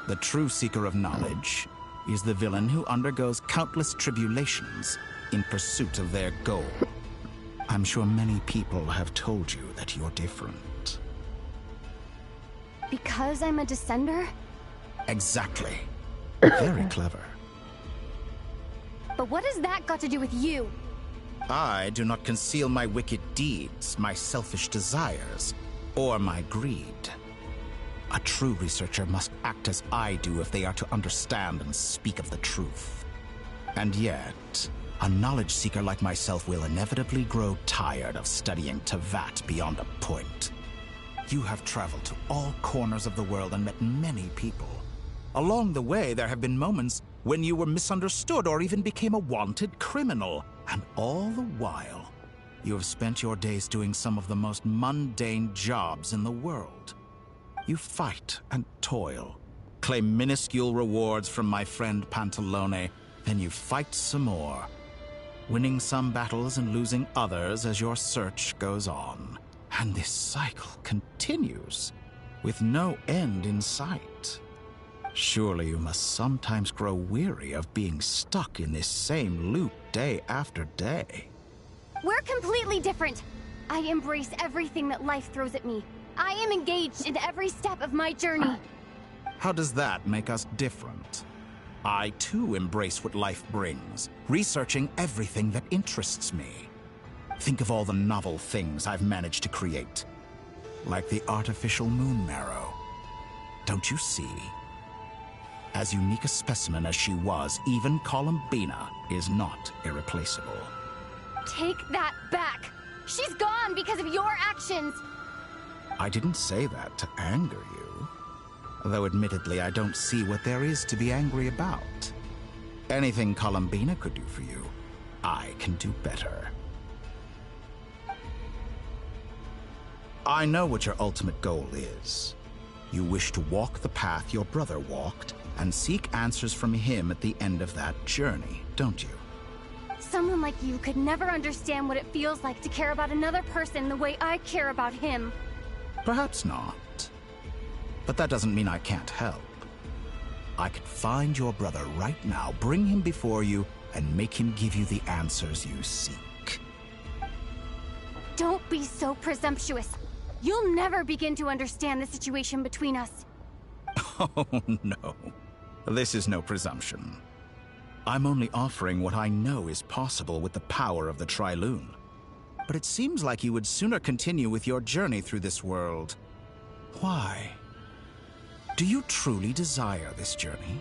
The true seeker of knowledge is the villain who undergoes countless tribulations in pursuit of their goal. I'm sure many people have told you that you're different.
Because I'm a descender?
Exactly. Very clever.
But what has that got to do with you?
I do not conceal my wicked deeds, my selfish desires, or my greed. A true researcher must act as I do if they are to understand and speak of the truth. And yet, a knowledge seeker like myself will inevitably grow tired of studying Tevat beyond a point. You have traveled to all corners of the world and met many people. Along the way, there have been moments when you were misunderstood or even became a wanted criminal. And all the while, you have spent your days doing some of the most mundane jobs in the world. You fight and toil, claim minuscule rewards from my friend Pantalone, then you fight some more, winning some battles and losing others as your search goes on. And this cycle continues, with no end in sight. Surely you must sometimes grow weary of being stuck in this same loop day after day.
We're completely different. I embrace everything that life throws at me. I am engaged in every step of my journey.
How does that make us different? I too embrace what life brings, researching everything that interests me. Think of all the novel things I've managed to create, like the artificial moon marrow. Don't you see? As unique a specimen as she was, even Columbina is not irreplaceable.
Take that back! She's gone because of your actions!
I didn't say that to anger you. Though admittedly, I don't see what there is to be angry about. Anything Columbina could do for you, I can do better. I know what your ultimate goal is. You wish to walk the path your brother walked, and seek answers from him at the end of that journey, don't you?
Someone like you could never understand what it feels like to care about another person the way I care about him.
Perhaps not. But that doesn't mean I can't help. I could find your brother right now, bring him before you, and make him give you the answers you seek.
Don't be so presumptuous. You'll never begin to understand the situation between us.
Oh, no. This is no presumption. I'm only offering what I know is possible with the power of the Trilune. But it seems like you would sooner continue with your journey through this world. Why? Do you truly desire this journey?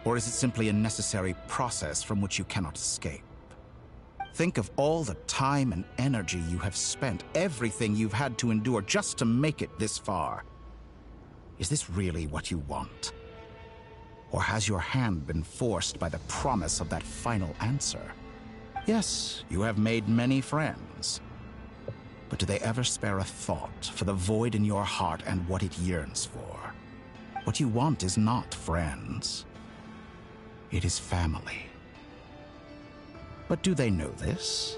Or is it simply a necessary process from which you cannot escape? Think of all the time and energy you have spent, everything you've had to endure just to make it this far. Is this really what you want? Or has your hand been forced by the promise of that final answer? Yes, you have made many friends. But do they ever spare a thought for the void in your heart and what it yearns for? What you want is not friends. It is family. But do they know this?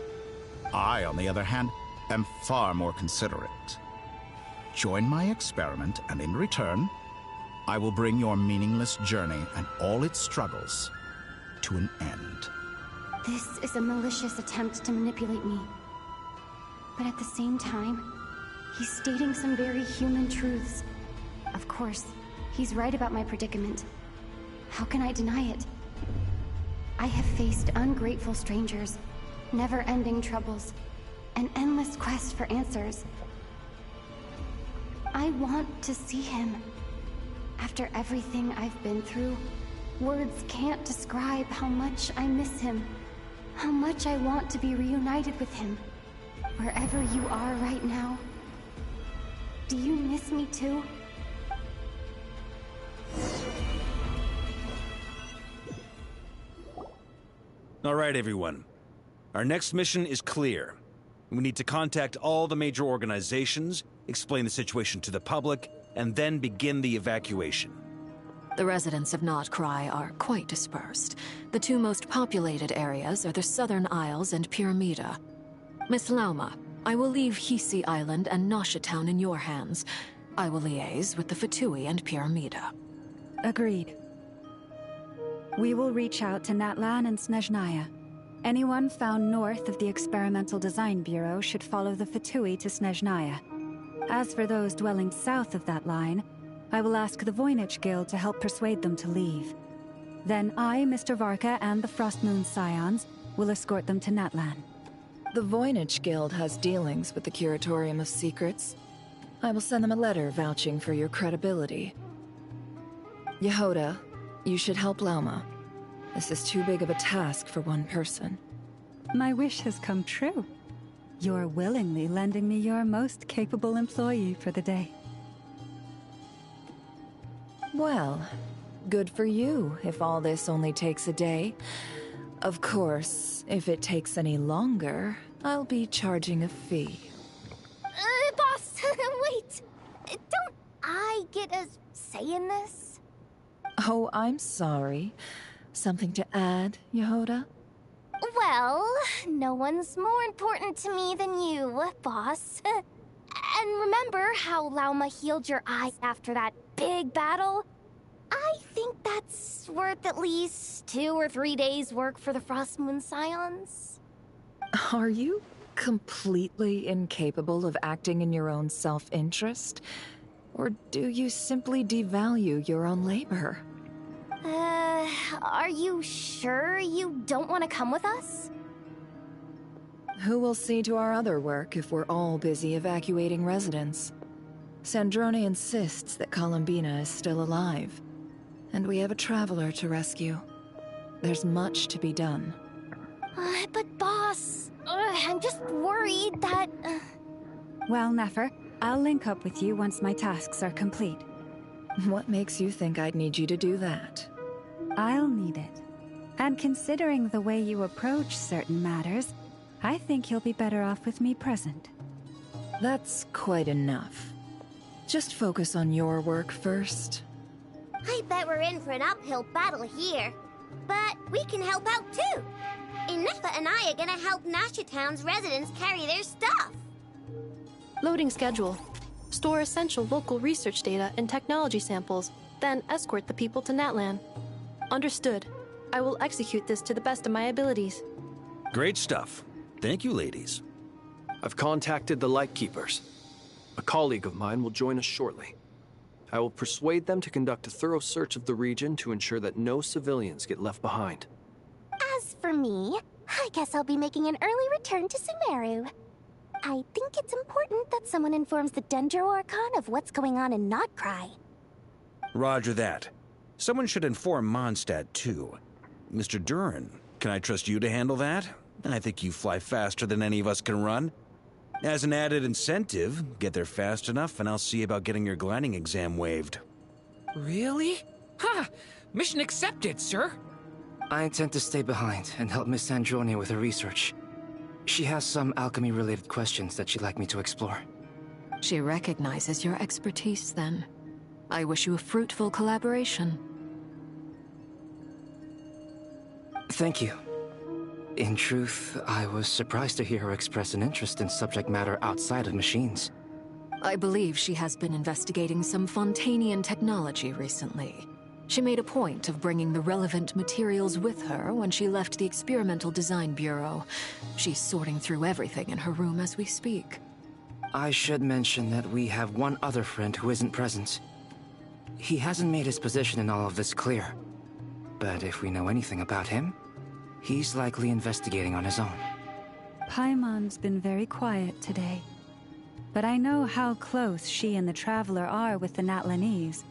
I, on the other hand, am far more considerate. Join my experiment, and in return, I will bring your meaningless journey and all its struggles to an end.
This is a malicious attempt to manipulate me. But at the same time, he's stating some very human truths. Of course, he's right about my predicament. How can I deny it? I have faced ungrateful strangers, never-ending troubles, an endless quest for answers. I want to see him. After everything I've been through, words can't describe how much I miss him, how much I want to be reunited with him. Wherever you are right now, do you miss me too?
All right, everyone. Our next mission is clear. We need to contact all the major organizations, explain the situation to the public, and then begin the evacuation.
The residents of Notcry are quite dispersed. The two most populated areas are the Southern Isles and Pyramida. Miss Lauma, I will leave Hisi Island and Nasha Town in your hands. I will liaise with the Fatui and Pyramida.
Agreed. We will reach out to Natlan and Snezhnaya. Anyone found north of the Experimental Design Bureau should follow the Fatui to Snezhnaya. As for those dwelling south of that line, I will ask the Voynich Guild to help persuade them to leave. Then I, Mr. Varka, and the Frostmoon Scions will escort them to Natlan.
The Voynich Guild has dealings with the Curatorium of Secrets. I will send them a letter vouching for your credibility. Yehoda, you should help Lauma. This is too big of a task for one person.
My wish has come true. You're willingly lending me your most capable employee for the day.
Well, good for you if all this only takes a day. Of course, if it takes any longer, I'll be charging a fee.
Boss, wait! Don't I get a say in this?
Oh, I'm sorry. Something to add, Yehoda?
Well, no one's more important to me than you, boss. And remember how Lauma healed your eyes after that big battle? I think that's worth at least 2 or 3 days' work for the Frostmoon Scions.
Are you completely incapable of acting in your own self-interest? Or do you simply devalue your own labor?
Are you sure you don't want to come with us?
Who will see to our other work if we're all busy evacuating residents? Sandrone insists that Columbina is still alive, and we have a traveler to rescue. There's much to be done.
But boss, I'm just worried that...
Well, Nefer, I'll link up with you once my tasks are complete.
What makes you think I'd need you to do that?
I'll need it. And considering the way you approach certain matters, I think you'll be better off with me present.
That's quite enough. Just focus on your work first.
I bet we're in for an uphill battle here. But we can help out too. Inefa and I are gonna help Nasha Town's residents carry their stuff.
Loading schedule. Store essential local research data and technology samples, then escort the people to Natlan. Understood. I will execute this to the best of my abilities.
Great stuff. Thank you, ladies.
I've contacted the Lightkeepers. A colleague of mine will join us shortly. I will persuade them to conduct a thorough search of the region to ensure that no civilians get left behind.
As for me, I guess I'll be making an early return to Sumeru. I think it's important that someone informs the Dendro Archon of what's going on in Notcry.
Roger that. Someone should inform Mondstadt, too. Mr. Duran, can I trust you to handle that? I think you fly faster than any of us can run. As an added incentive, get there fast enough and I'll see about getting your gliding exam waived.
Really? Ha! Mission accepted, sir.
I intend to stay behind and help Miss Sandrone with her research. She has some alchemy-related questions that she'd like me to explore.
She recognizes your expertise, then. I wish you a fruitful collaboration.
Thank you. In truth, I was surprised to hear her express an interest in subject matter outside of machines.
I believe she has been investigating some Fontanian technology recently. She made a point of bringing the relevant materials with her when she left the Experimental Design Bureau. She's sorting through everything in her room as we speak.
I should mention that we have one other friend who isn't present. He hasn't made his position in all of this clear. But if we know anything about him, he's likely investigating on his own.
Paimon's been very quiet today. But I know how close she and the Traveler are with the Natlanese.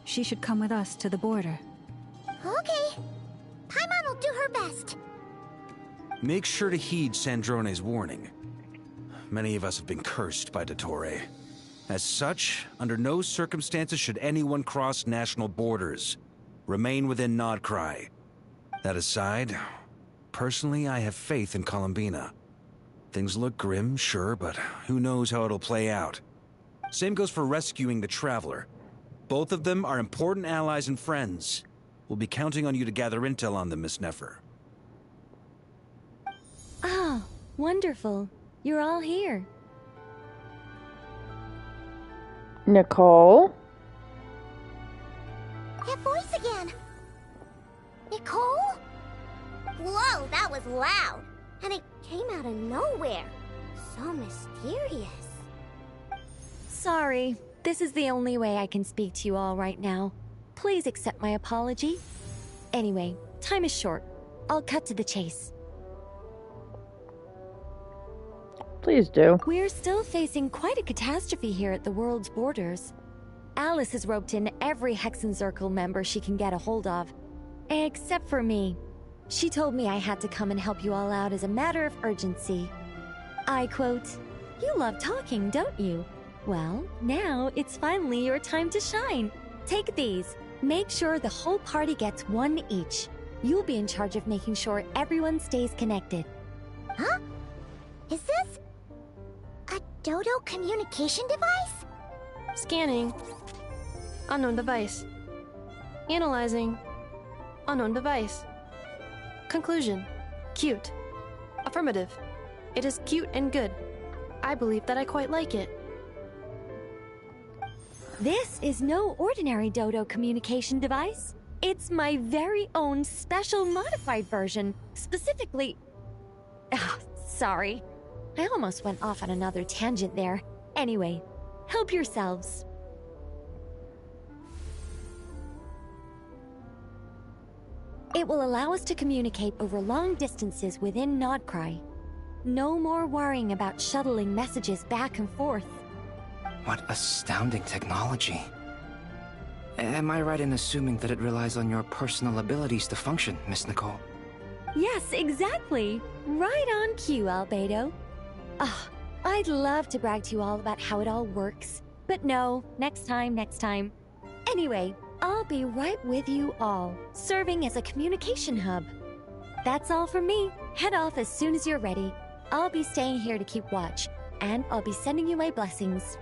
She should come with us to the border.
Okay. Paimon will do her best.
Make sure to heed Sandrone's warning. Many of us have been cursed by Dottore. As such, under no circumstances should anyone cross national borders. Remain within Nodcry. That aside, personally I have faith in Columbina. Things look grim, sure, but who knows how it'll play out. Same goes for rescuing the Traveler. Both of them are important allies and friends. We'll be counting on you to gather intel on them, Miss Nefer.
Oh, wonderful. You're all here.
Nicole?
That voice again. Nicole? Whoa, that was loud. And it came out of nowhere. So mysterious.
Sorry. This is the only way I can speak to you all right now. Please accept my apology. Anyway, time is short. I'll cut to the chase.
Please do.
We're still facing quite a catastrophe here at the world's borders. Alice has roped in every Hexenzirkel member she can get a hold of. Except for me. She told me I had to come and help you all out as a matter of urgency. I quote, "You love talking, don't you? Well, now it's finally your time to shine. Take these. Make sure the whole party gets one each. You'll be in charge of making sure everyone stays connected."
Huh? Is this a Dodo communication device?
Scanning. Unknown device. Analyzing. Unknown device. Conclusion. Cute. Affirmative. It is cute and good. I believe that I quite like it.
This is no ordinary Dodo communication device. It's my very own special modified version, specifically... sorry. I almost went off on another tangent there. Anyway, help yourselves. It will allow us to communicate over long distances within Nodcry. No more worrying about shuttling messages back and forth.
What astounding technology. Am I right in assuming that it relies on your personal abilities to function, Miss Nicole?
Yes, exactly. Right on cue, Albedo. I'd love to brag to you all about how it all works. But no, next time. Anyway, I'll be right with you all, serving as a communication hub. That's all from me. Head off as soon as you're ready. I'll be staying here to keep watch, and I'll be sending you my blessings.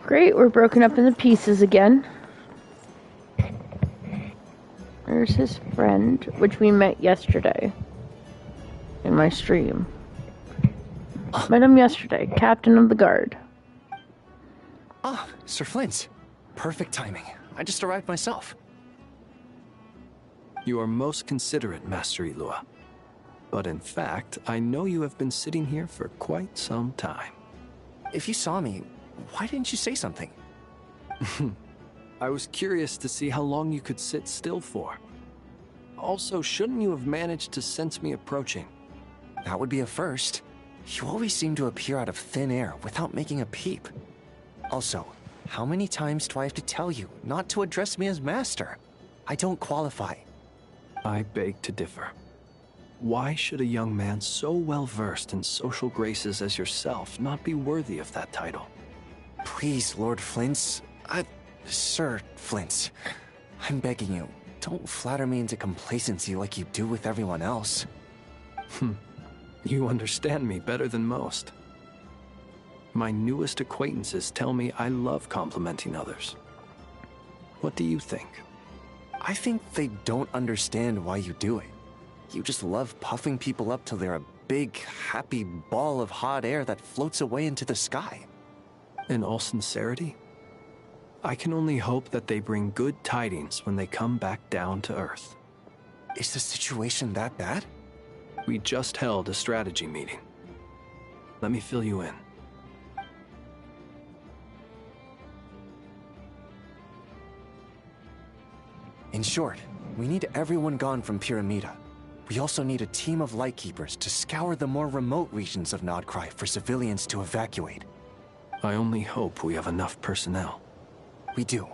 Great, we're broken up into pieces again. There's his friend, which we met yesterday in my stream. Met him yesterday, Captain of the Guard.
Ah, Sir Flint. Perfect timing. I just arrived myself. You are most considerate, Master Ilua. But in fact, I know you have been sitting here for quite some time.
If you saw me, why didn't you say something?
I was curious to see how long you could sit still for. Also, shouldn't you have managed to sense me approaching?
That would be a first. You always seem to appear out of thin air without making a peep. Also, how many times do I have to tell you not to address me as master? I don't qualify.
I beg to differ. Why should a young man so well versed in social graces as yourself not be worthy of that title?
Please, Lord Flint's... Sir Flint's... I'm begging you, don't flatter me into complacency like you do with everyone else.
You understand me better than most. My newest acquaintances tell me I love complimenting others. What do you think?
I think they don't understand why you do it. You just love puffing people up till they're a big, happy ball of hot air that floats away into the sky.
In all sincerity, I can only hope that they bring good tidings when they come back down to Earth.
Is the situation that bad?
We just held a strategy meeting. Let me fill you in.
In short, we need everyone gone from Pyramida. We also need a team of Lightkeepers to scour the more remote regions of Nodcry for civilians to evacuate.
I only hope we have enough personnel.
We do.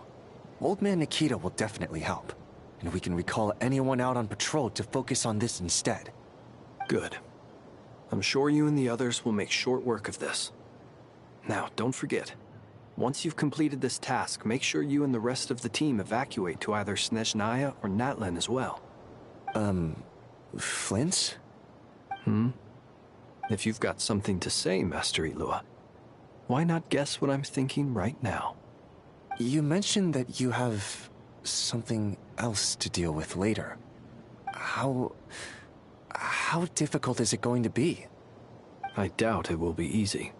Old Man Nikita will definitely help. And we can recall anyone out on patrol to focus on this instead.
Good. I'm sure you and the others will make short work of this. Now, don't forget. Once you've completed this task, make sure you and the rest of the team evacuate to either Snezhnaya or Natlan as well.
Flint?
If you've got something to say, Master Ilua, why not guess what I'm thinking right now?
You mentioned that you have something else to deal with later. How difficult is it going to be?
I doubt it will be easy.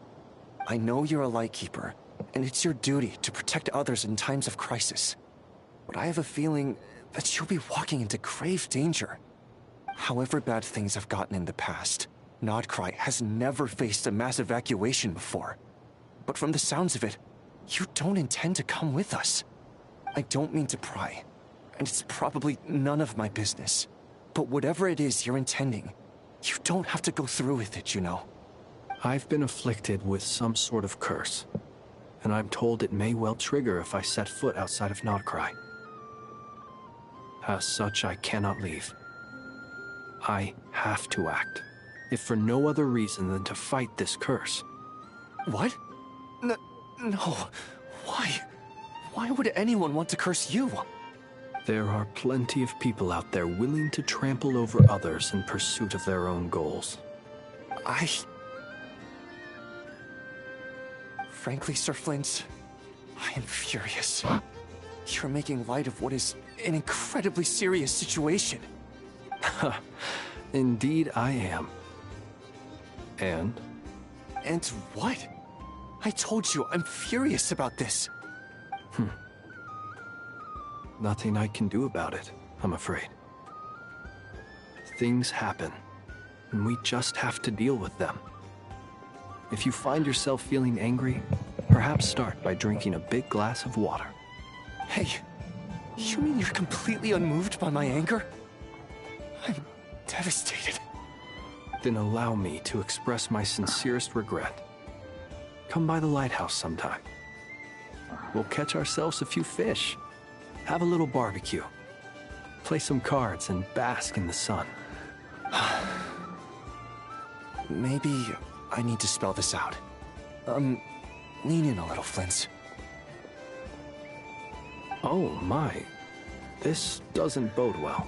I know you're a Lightkeeper, and it's your duty to protect others in times of crisis. But I have a feeling that you'll be walking into grave danger. However bad things have gotten in the past, Nodcry has never faced a mass evacuation before. But from the sounds of it, you don't intend to come with us. I don't mean to pry, and it's probably none of my business. But whatever it is you're intending, you don't have to go through with it, you know.
I've been afflicted with some sort of curse, and I'm told it may well trigger if I set foot outside of Nodcry. As such, I cannot leave. I have to act, if for no other reason than to fight this curse.
What? No. Why? Why would anyone want to curse you?
There are plenty of people out there willing to trample over others in pursuit of their own goals.
Frankly, Sir Flint, I am furious. You're making light of what is an incredibly serious situation.
Indeed I am. And?
And what? I told you, I'm furious about this.
Nothing I can do about it, I'm afraid. Things happen, and we just have to deal with them. If you find yourself feeling angry, perhaps start by drinking a big glass of water.
Hey, you mean you're completely unmoved by my anger? I'm devastated.
Then allow me to express my sincerest regret. Come by the lighthouse sometime. We'll catch ourselves a few fish, have a little barbecue, play some cards, and bask in the sun.
Maybe I need to spell this out. Lean in a little, Flint.
Oh my, this doesn't bode well.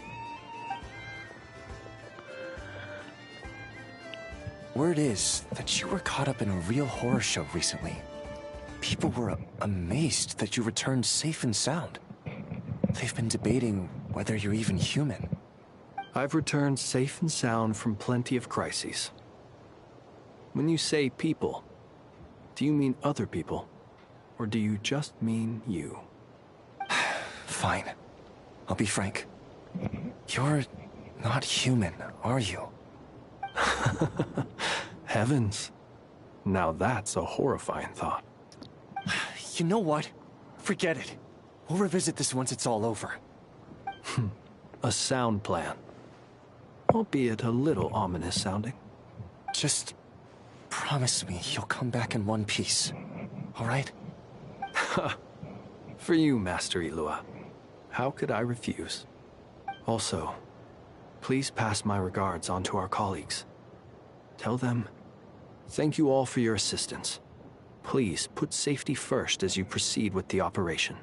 Word is that you were caught up in a real horror show recently. People were amazed that you returned safe and sound. They've been debating whether you're even human.
I've returned safe and sound from plenty of crises. When you say people, do you mean other people? Or do you just mean you?
Fine. I'll be frank. You're not human, are you?
Heavens. Now that's a horrifying thought.
You know what? Forget it. We'll revisit this once it's all over.
A sound plan. Albeit a little ominous sounding.
Just promise me you'll come back in one piece, all right?
For you, Master Ilua. How could I refuse? Also, please pass my regards on to our colleagues. Tell them, thank you all for your assistance. Please put safety first as you proceed with the operation.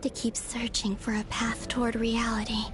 to keep searching for a path toward reality.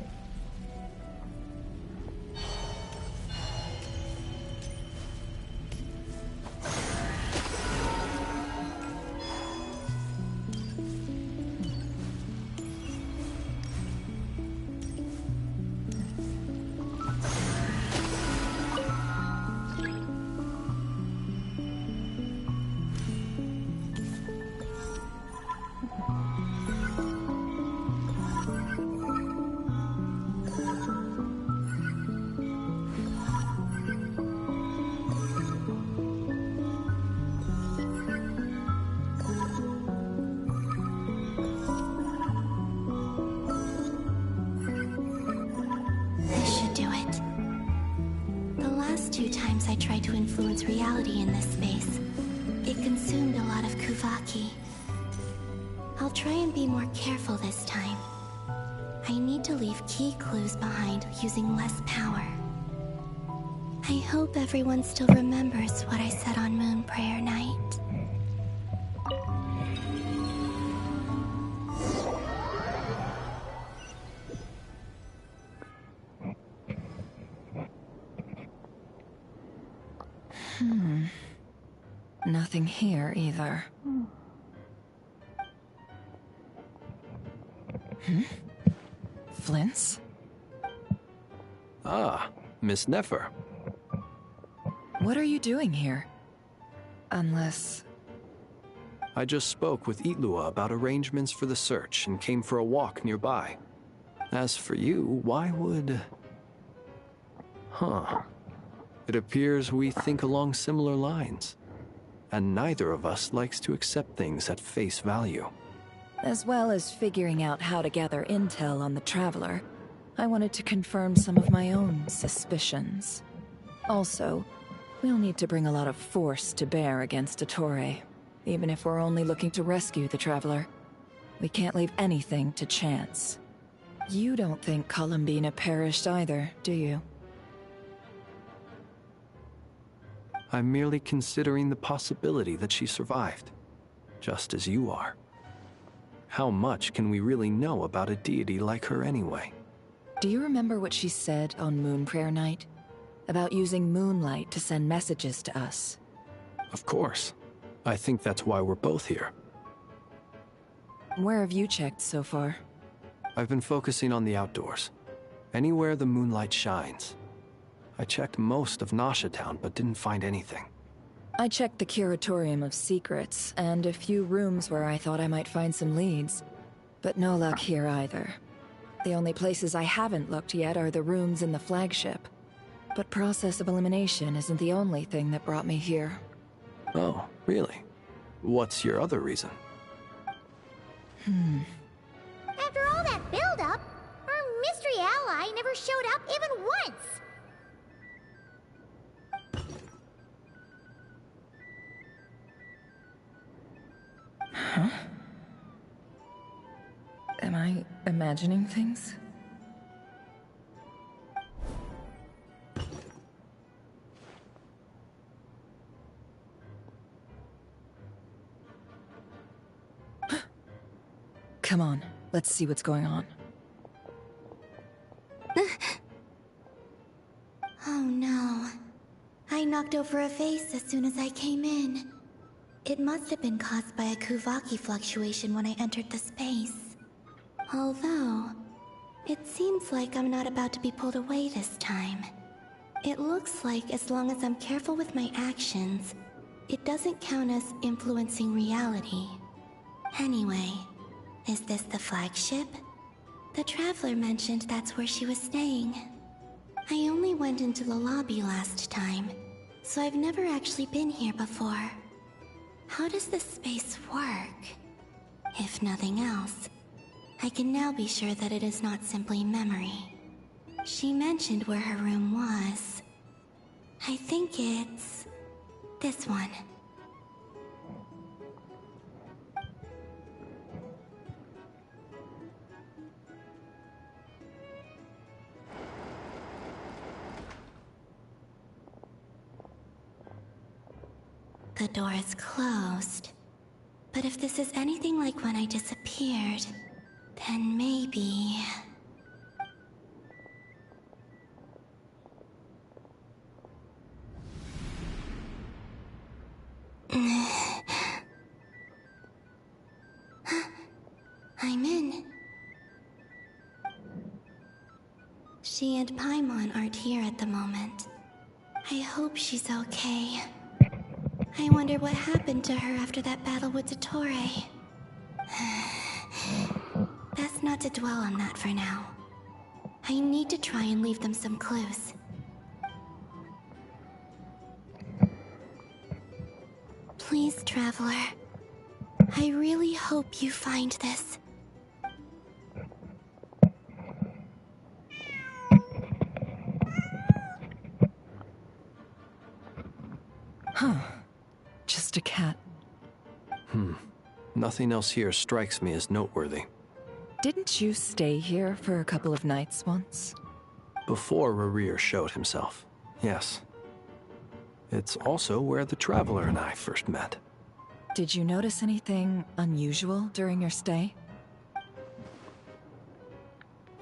I tried to influence reality in this space. It consumed a lot of Kuvaki. I'll try and be more careful this time. I need to leave key clues behind using less power. I hope everyone still remembers what I said on Moon Prayer Night.
Nothing here either. Flints?
Ah, Miss Nefer.
What are you doing here? Unless...
I just spoke with Itlua about arrangements for the search and came for a walk nearby. As for you, why would... It appears we think along similar lines. And neither of us likes to accept things at face value.
As well as figuring out how to gather intel on the Traveler, I wanted to confirm some of my own suspicions. Also, we'll need to bring a lot of force to bear against Dottore, even if we're only looking to rescue the Traveler. We can't leave anything to chance. You don't think Columbina perished either, do you?
I'm merely considering the possibility that she survived, just as you are. How much can we really know about a deity like her anyway?
Do you remember what she said on Moon Prayer Night? About using moonlight to send messages to us?
Of course. I think that's why we're both here.
Where have you checked so far?
I've been focusing on the outdoors. Anywhere the moonlight shines. I checked most of Nasha Town, but didn't find anything.
I checked the Curatorium of Secrets, and a few rooms where I thought I might find some leads. But no luck here either. The only places I haven't looked yet are the rooms in the flagship. But process of elimination isn't the only thing that brought me here.
Oh, really? What's your other reason?
After all that build-up, our mystery ally never showed up even once!
Huh? Am I imagining things? Come on, let's see what's going on.
Oh no. I knocked over a vase as soon as I came in. It must have been caused by a Kuvaki fluctuation when I entered the space. Although, it seems like I'm not about to be pulled away this time. It looks like as long as I'm careful with my actions, it doesn't count as influencing reality. Anyway, is this the flagship? The Traveler mentioned that's where she was staying. I only went into the lobby last time, so I've never actually been here before. How does this space work? If nothing else, I can now be sure that it is not simply memory. She mentioned where her room was. I think it's... this one. The door is closed. But if this is anything like when I disappeared, Then maybe... I'm in. She and Paimon aren't here at the moment. I hope she's okay. I wonder what happened to her after that battle with Dottore. Best not to dwell on that for now. I need to try and leave them some clues. Please, Traveler. I really hope you find this.
Huh. Just a cat.
Nothing else here strikes me as noteworthy.
Didn't you stay here for a couple of nights once?
Before Rerir showed himself, yes. It's also where the Traveler and I first met.
Did you notice anything unusual during your stay?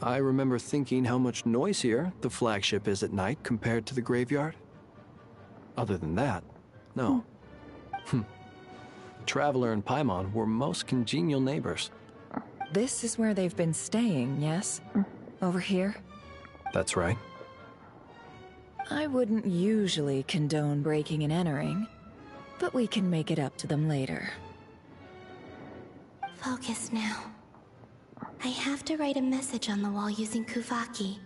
I remember thinking how much noisier the flagship is at night compared to the graveyard. Other than that, no. Traveler and Paimon were most congenial neighbors.
This is where they've been staying, yes? Over here?
That's right.
I wouldn't usually condone breaking and entering, but we can make it up to them later.
Focus now. I have to write a message on the wall using Kuvaki,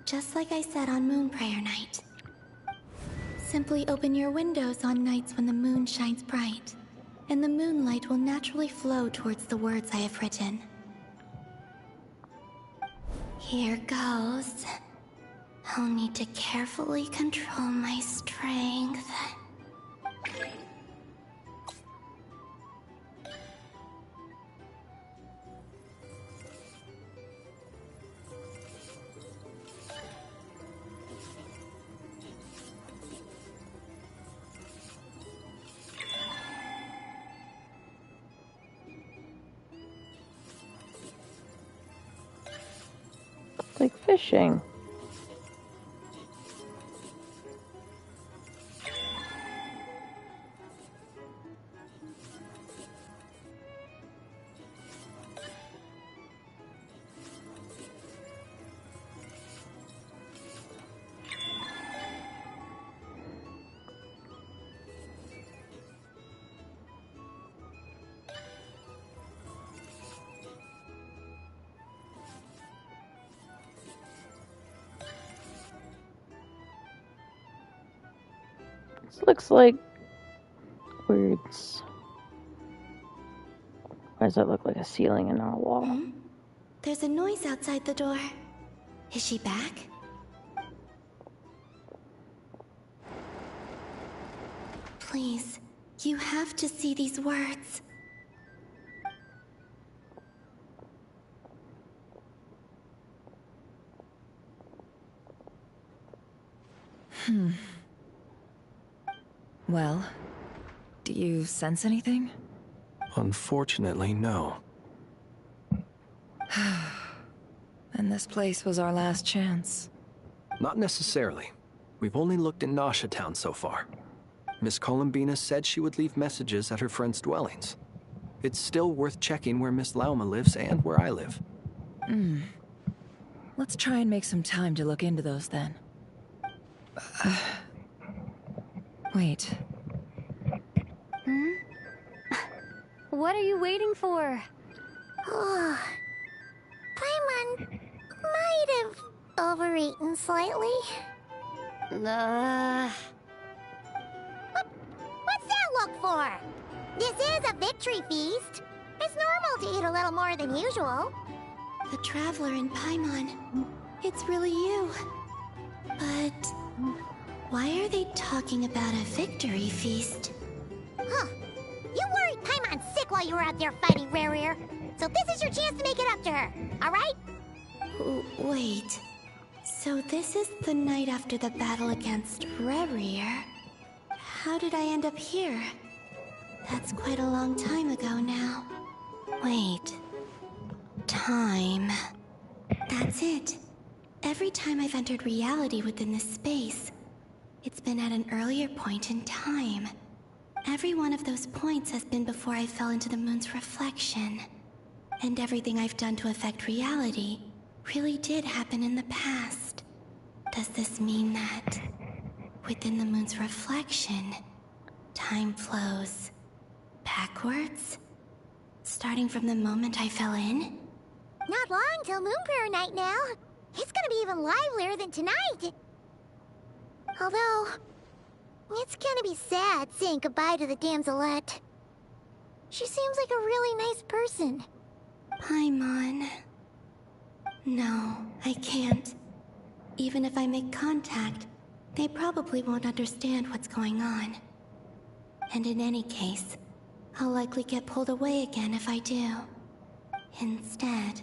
just like I said on Moon Prayer Night. Simply open your windows on nights when the moon shines bright, and the moonlight will naturally flow towards the words I have written. Here goes. I'll need to carefully control my strength.
Like fishing. This looks like words. Why does that look like a ceiling and not a wall?
There's a noise outside the door. Is she back? Please, you have to see these words.
Well, do you sense anything?
Unfortunately, no.
And this place was our last chance.
Not necessarily. We've only looked in Nasha Town so far. Miss Columbina said she would leave messages at her friends' dwellings. It's still worth checking where Miss Lauma lives and where I live.
Let's try and make some time to look into those then. Wait.
What are you waiting for?
Oh, Paimon might have overeaten slightly. What's that look for? This is a victory feast. It's normal to eat a little more than usual.
The Traveler and Paimon. It's really you. But why are they talking about a victory feast?
Huh. You worried Paimon sick while you were out there fighting Rerir. So this is your chance to make it up to her, alright?
Wait. So this is the night after the battle against Rerir. How did I end up here? That's quite a long time ago now. Wait. time. That's it. Every time I've entered reality within this space, it's been at an earlier point in time. Every one of those points has been before I fell into the moon's reflection. And everything I've done to affect reality really did happen in the past. Does this mean that within the moon's reflection, time flows backwards? Starting from the moment I fell in?
Not long till Moon Prayer Night now. It's gonna be even livelier than tonight. Although, it's gonna be sad saying goodbye to the damselette. She seems like a really nice person.
Paimon. No, I can't. Even if I make contact, they probably won't understand what's going on. And in any case, I'll likely get pulled away again if I do. Instead,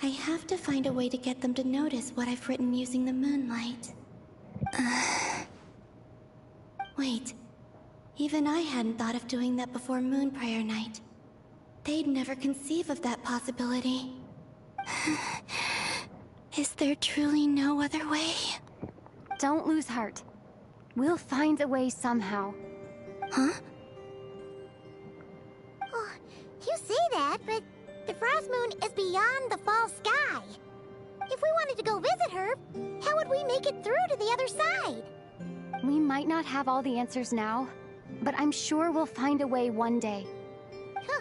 I have to find a way to get them to notice what I've written using the moonlight. Wait, even I hadn't thought of doing that before Moon Prayer Night. They'd never conceive of that possibility. Is there truly no other way?
Don't lose heart. We'll find a way somehow.
Huh?
Oh, you say that, but the Frost Moon is beyond the fall sky. If we wanted to go visit her, how would we make it through to the other side?
We might not have all the answers now, but I'm sure we'll find a way one day.
Huh.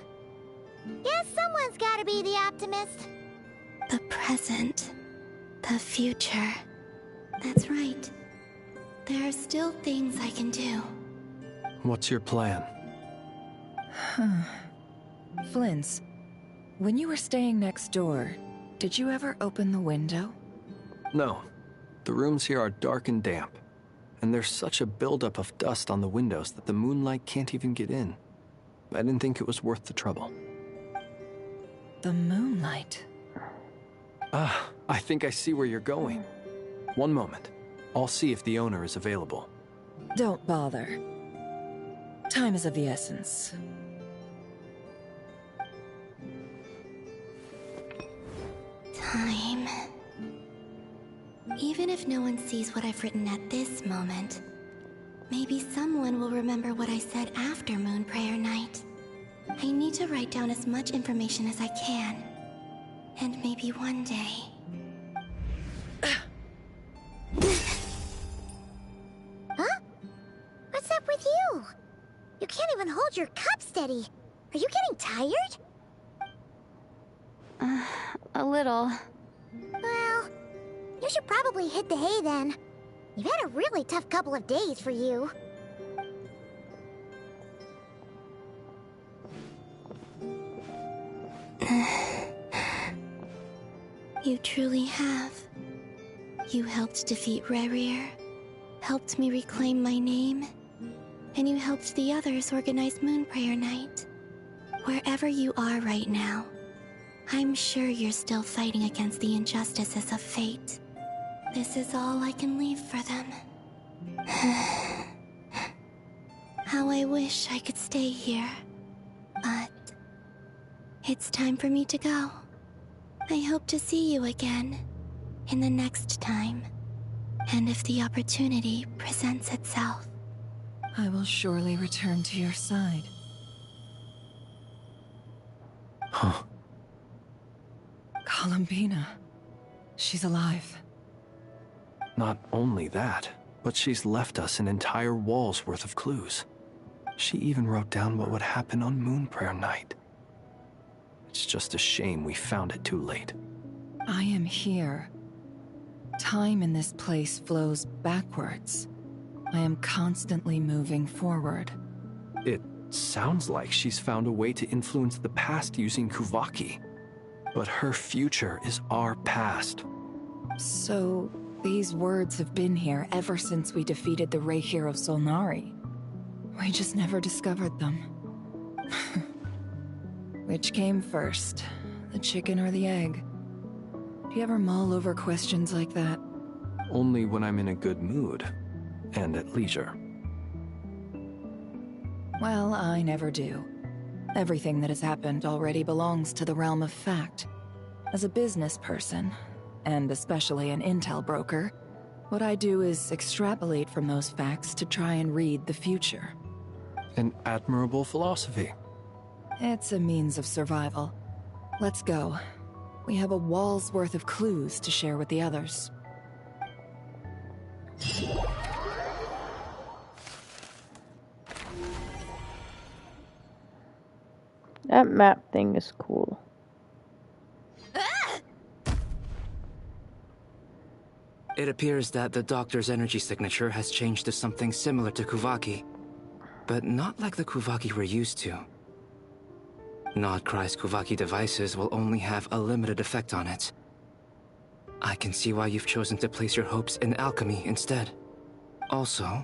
Guess someone's gotta be the optimist.
The present. The future. That's right. There are still things I can do.
What's your plan?
Flint's, when you were staying next door, did you ever open the window?
No. The rooms here are dark and damp, and there's such a buildup of dust on the windows that the moonlight can't even get in. I didn't think it was worth the trouble.
The moonlight?
Ah, I think I see where you're going. One moment. I'll see if the owner is available.
Don't bother. Time is of the essence.
Time. Even if no one sees what I've written at this moment, maybe someone will remember what I said after Moon Prayer Night. I need to write down as much information as I can. And maybe one day...
Huh? What's up with you? You can't even hold your cup steady. Are you getting tired?
A little.
Well, you should probably hit the hay then. You've had a really tough couple of days for you.
You truly have. You helped defeat Rerir, helped me reclaim my name, and you helped the others organize Moon Prayer Night. Wherever you are right now, I'm sure you're still fighting against the injustices of fate. This is all I can leave for them. How I wish I could stay here. But it's time for me to go. I hope to see you again in the next time. And if the opportunity presents itself.
I will surely return to your side.
Huh.
Columbina. She's alive.
Not only that, but she's left us an entire wall's worth of clues. She even wrote down what would happen on Moon Prayer Night. It's just a shame we found it too late.
I am here. Time in this place flows backwards. I am constantly moving forward.
It sounds like she's found a way to influence the past using Kuvaki. But her future is our past.
So, these words have been here ever since we defeated the Ray Hero Solnari. We just never discovered them. Which came first, the chicken or the egg? Do you ever mull over questions like that?
Only when I'm in a good mood, and at leisure.
Well, I never do. Everything that has happened already belongs to the realm of fact. As a business person, and especially an intel broker, what I do is extrapolate from those facts to try and read the future.
An admirable philosophy.
It's a means of survival. Let's go. We have a wall's worth of clues to share with the others.
That map thing is cool.
It appears that the Doctor's energy signature has changed to something similar to Kuvaki, but not like the Kuvaki we're used to. Nodcry's Kuvaki devices will only have a limited effect on it. I can see why you've chosen to place your hopes in alchemy instead. Also,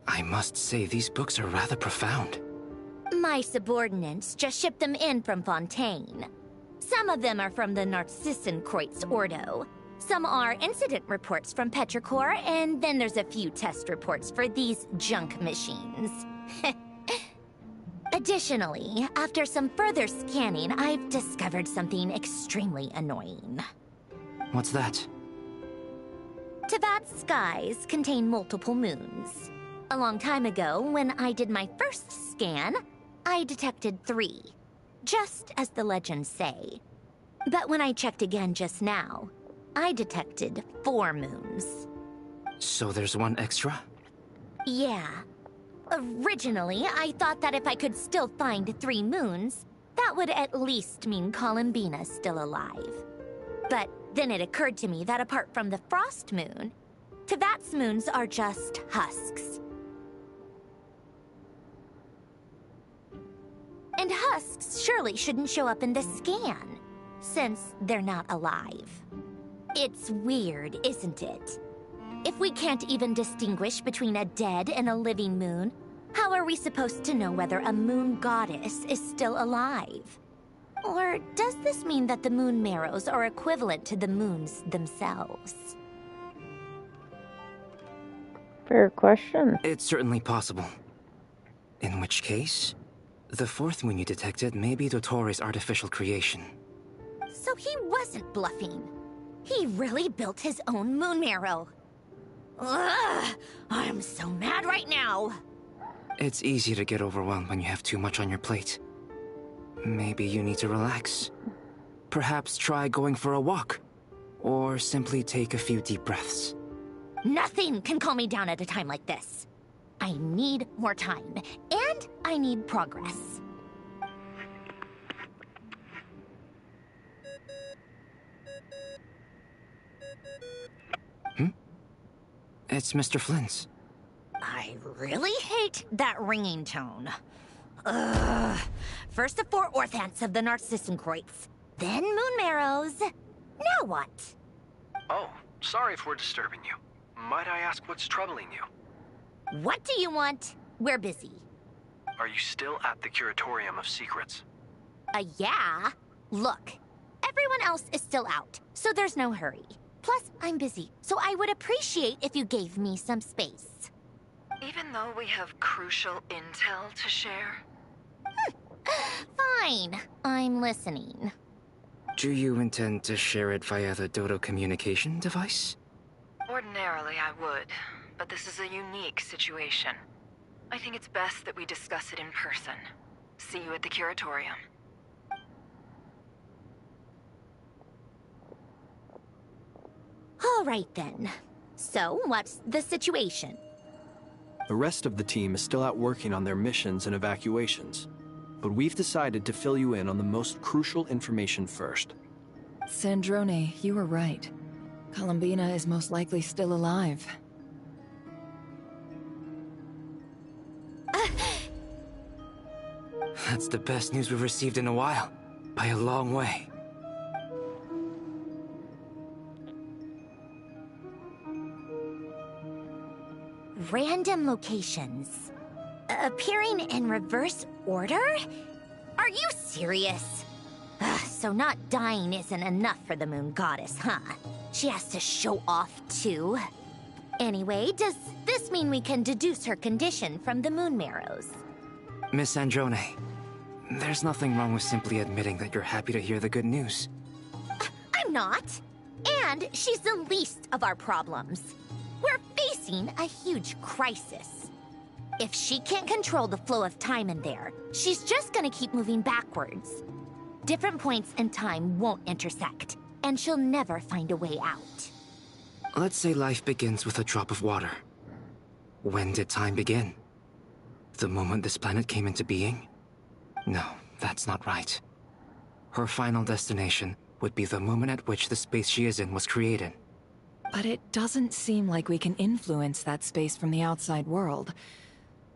I must say these books are rather profound.
My subordinates just shipped them in from Fontaine. Some of them are from the Narcissenkreuz Ordo. Some are incident reports from Petrichor, and then there's a few test reports for these junk machines. Additionally, after some further scanning, I've discovered something extremely annoying.
What's that?
Teyvat's skies contain multiple moons. A long time ago, when I did my first scan, I detected 3, just as the legends say. But when I checked again just now, I detected 4 moons.
So there's one extra?
Yeah. Originally, I thought that if I could still find 3 moons, that would at least mean Columbina's still alive. But then it occurred to me that apart from the Frost Moon, Teyvat's moons are just husks. And husks surely shouldn't show up in the scan, since they're not alive. It's weird, isn't it? If we can't even distinguish between a dead and a living moon, how are we supposed to know whether a moon goddess is still alive? Or does this mean that the moon marrows are equivalent to the moons themselves?
Fair question.
It's certainly possible. In which case, the 4th moon you detected may be Dottore artificial creation.
So he wasn't bluffing. He really built his own moon marrow. Ugh, I'm so mad right now.
It's easy to get overwhelmed when you have too much on your plate. Maybe you need to relax. Perhaps try going for a walk. Or simply take a few deep breaths.
Nothing can calm me down at a time like this. I need more time, and I need progress.
It's Mr. Flynn's.
I really hate that ringing tone. Ugh. First the 4 orthants of the Narcissenkreuz, then moon marrows. Now what?
Oh, sorry if we're disturbing you. Might I ask what's troubling you?
What do you want? We're busy.
Are you still at the Curatorium of Secrets?
Yeah. Look, everyone else is still out, so there's no hurry. Plus, I'm busy, so I would appreciate if you gave me some space.
Even though we have crucial intel to share?
Fine. I'm listening.
Do you intend to share it via the Dodo communication device?
Ordinarily, I would, but this is a unique situation. I think it's best that we discuss it in person. See you at the Curatorium.
All right, then. So, what's the situation?
The rest of the team is still out working on their missions and evacuations. But we've decided to fill you in on the most crucial information first.
Sandrone, you were right. Columbina is most likely still alive.
That's the best news we've received in a while. By a long way.
Random locations. Appearing in reverse order? Are you serious? So not dying isn't enough for the moon goddess, huh? She has to show off too. Anyway, does this mean we can deduce her condition from the moon marrows?
Miss Sandrone, there's nothing wrong with simply admitting that you're happy to hear the good news.
not. And she's the least of our problems. We're facing a huge crisis. If she can't control the flow of time in there, she's just gonna keep moving backwards. Different points in time won't intersect, and she'll never find a way out.
Let's say life begins with a drop of water. When did time begin? The moment this planet came into being? No, that's not right. Her final destination would be the moment at which the space she is in was created.
But it doesn't seem like we can influence that space from the outside world.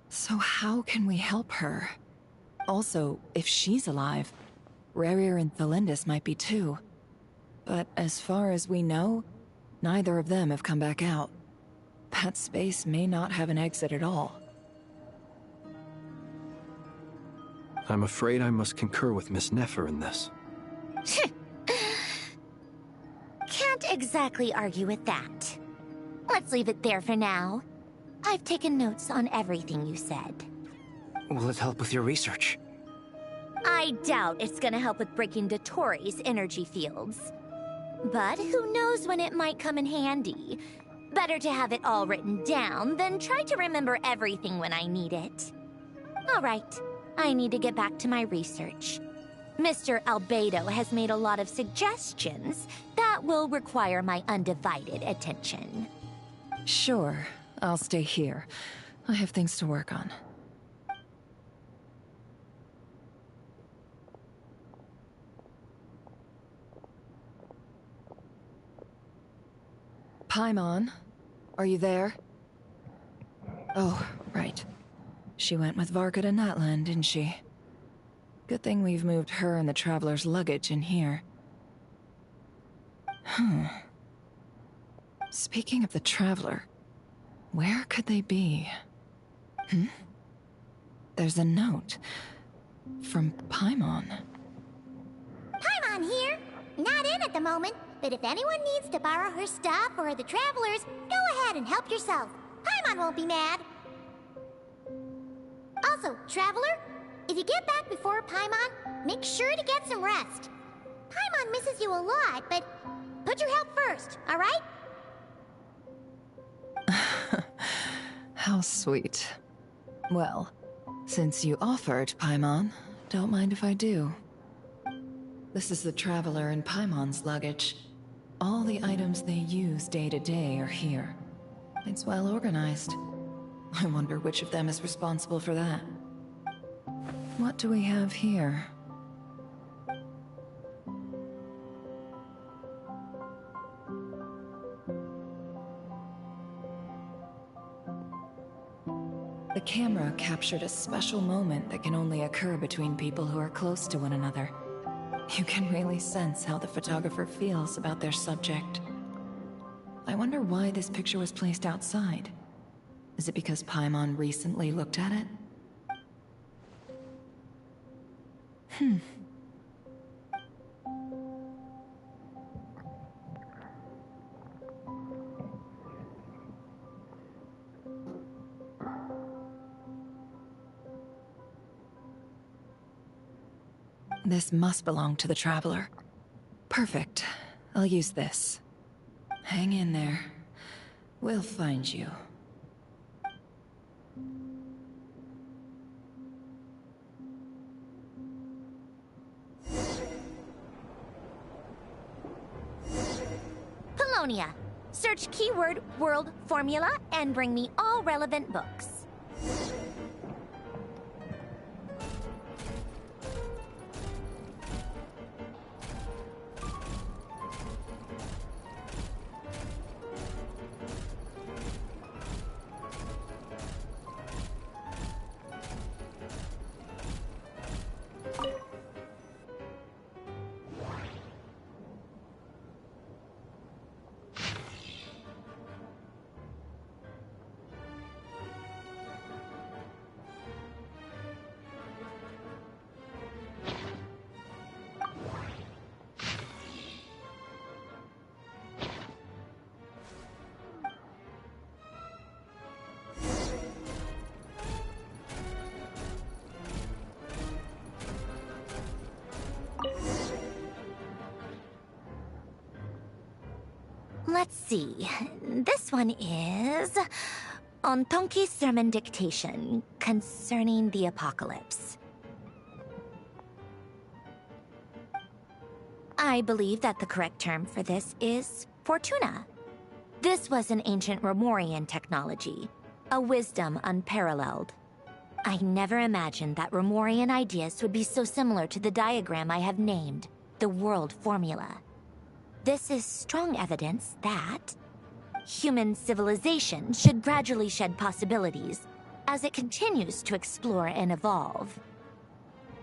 So how can we help her? Also, if she's alive, Rerir and Thalindis might be too. But as far as we know, neither of them have come back out. That space may not have an exit at all.
I'm afraid I must concur with Miss Nefer in this.
Can't exactly argue with that. Let's leave it there for now. I've taken notes on everything you said.
Will it help with your research?
I doubt it's gonna help with breaking Dotori's energy fields. But who knows when it might come in handy. Better to have it all written down than try to remember everything when I need it. Alright, I need to get back to my research. Mr. Albedo has made a lot of suggestions that will require my undivided attention.
Sure, I'll stay here. I have things to work on. Paimon, are you there? Oh, right. She went with Varka to Natlan, didn't she? Good thing we've moved her and the Traveler's luggage in here. Speaking of the Traveler, where could they be? There's a note from Paimon.
Paimon here. Not in at the moment, but if anyone needs to borrow her stuff or the Travelers, go ahead and help yourself. Paimon won't be mad. Also, Traveler, if you get back before Paimon, make sure to get some rest. Paimon misses you a lot, but put your health first, alright?
How sweet. Well, since you offered, Paimon, don't mind if I do. This is the Traveler and Paimon's luggage. All the items they use day to day are here. It's well organized. I wonder which of them is responsible for that. What do we have here? The camera captured a special moment that can only occur between people who are close to one another. You can really sense how the photographer feels about their subject. I wonder why this picture was placed outside. Is it because Paimon recently looked at it? This must belong to the Traveler. Perfect. I'll use this. Hang in there. We'll find you.
Polonia. Search keyword world formula and bring me all relevant books. Let's see. This one is on Tonki's sermon dictation concerning the apocalypse. I believe that the correct term for this is Fortuna. This was an ancient Romorian technology, a wisdom unparalleled. I never imagined that Romorian ideas would be so similar to the diagram I have named, the World Formula. This is strong evidence that human civilization should gradually shed possibilities as it continues to explore and evolve.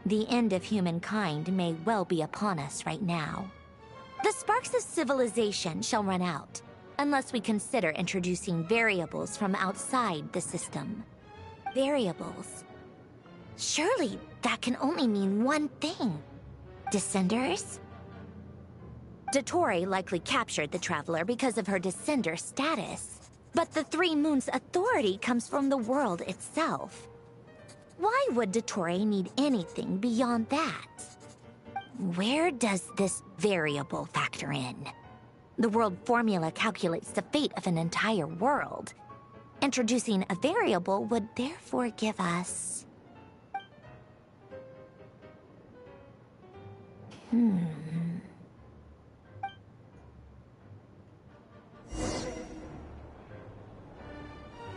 The end of humankind may well be upon us right now. The sparks of civilization shall run out, unless we consider introducing variables from outside the system. Variables. Surely that can only mean one thing. Descenders? Dottore likely captured the Traveler because of her descender status. But the Three Moons' authority comes from the world itself. Why would Dottore need anything beyond that? Where does this variable factor in? The world formula calculates the fate of an entire world. Introducing a variable would therefore give us...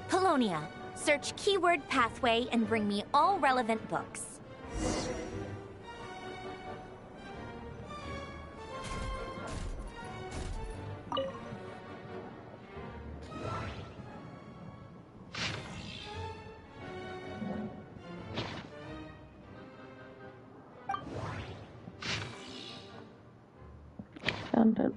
Polonia, search keyword pathway and bring me all relevant books.
Found it.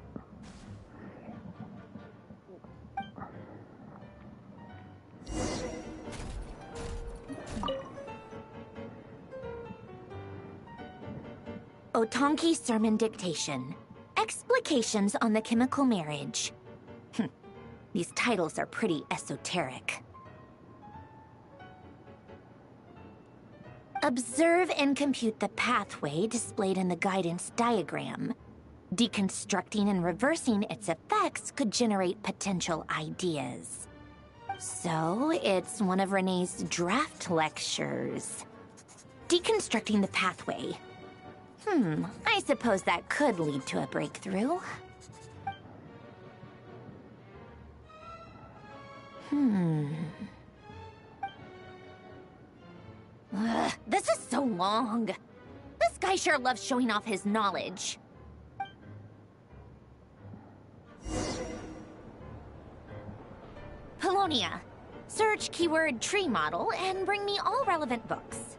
Otonki Sermon Dictation. Explications on the Chemical Marriage. These titles are pretty esoteric. Observe and compute the pathway displayed in the guidance diagram. Deconstructing and reversing its effects could generate potential ideas. So, it's one of Renee's draft lectures. Deconstructing the pathway. I suppose that could lead to a breakthrough. This is so long. This guy sure loves showing off his knowledge. Polonia, search keyword tree model and bring me all relevant books.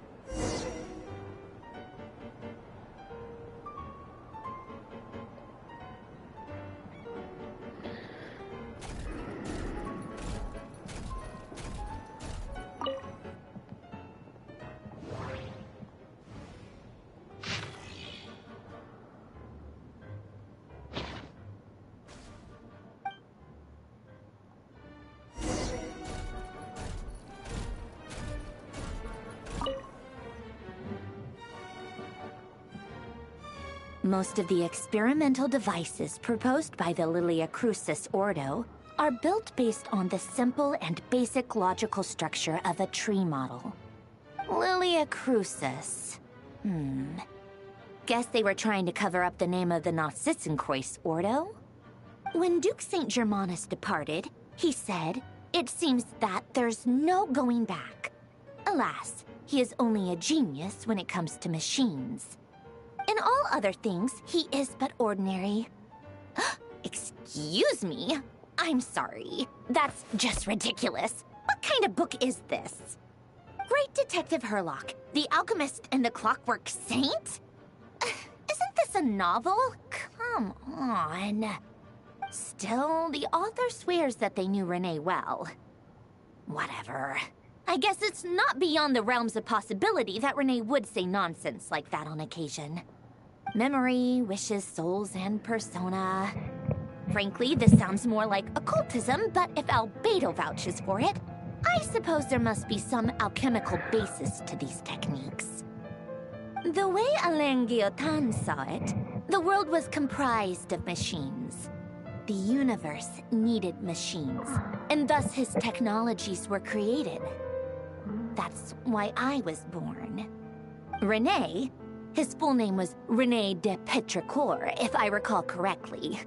Most of the experimental devices proposed by the Lilia Crucis Ordo are built based on the simple and basic logical structure of a tree model. Lilia Crucis. Guess they were trying to cover up the name of the Nausitzenkreuz Ordo? When Duke St. Germanus departed, he said, "It seems that there's no going back." Alas, he is only a genius when it comes to machines. In all other things, he is but ordinary. Excuse me? I'm sorry. That's just ridiculous. What kind of book is this? Great Detective Herlock, the Alchemist and the Clockwork Saint? Isn't this a novel? Come on. Still, the author swears that they knew Renee well. Whatever. I guess it's not beyond the realms of possibility that Renee would say nonsense like that on occasion. Memory, wishes, souls, and persona. Frankly, this sounds more like occultism, but if Albedo vouches for it, I suppose there must be some alchemical basis to these techniques. The way Alain Guillotin saw it, the world was comprised of machines. the universe needed machines, and thus his technologies were created. That's why I was born. René, his full name was René de Petrichor, if I recall correctly.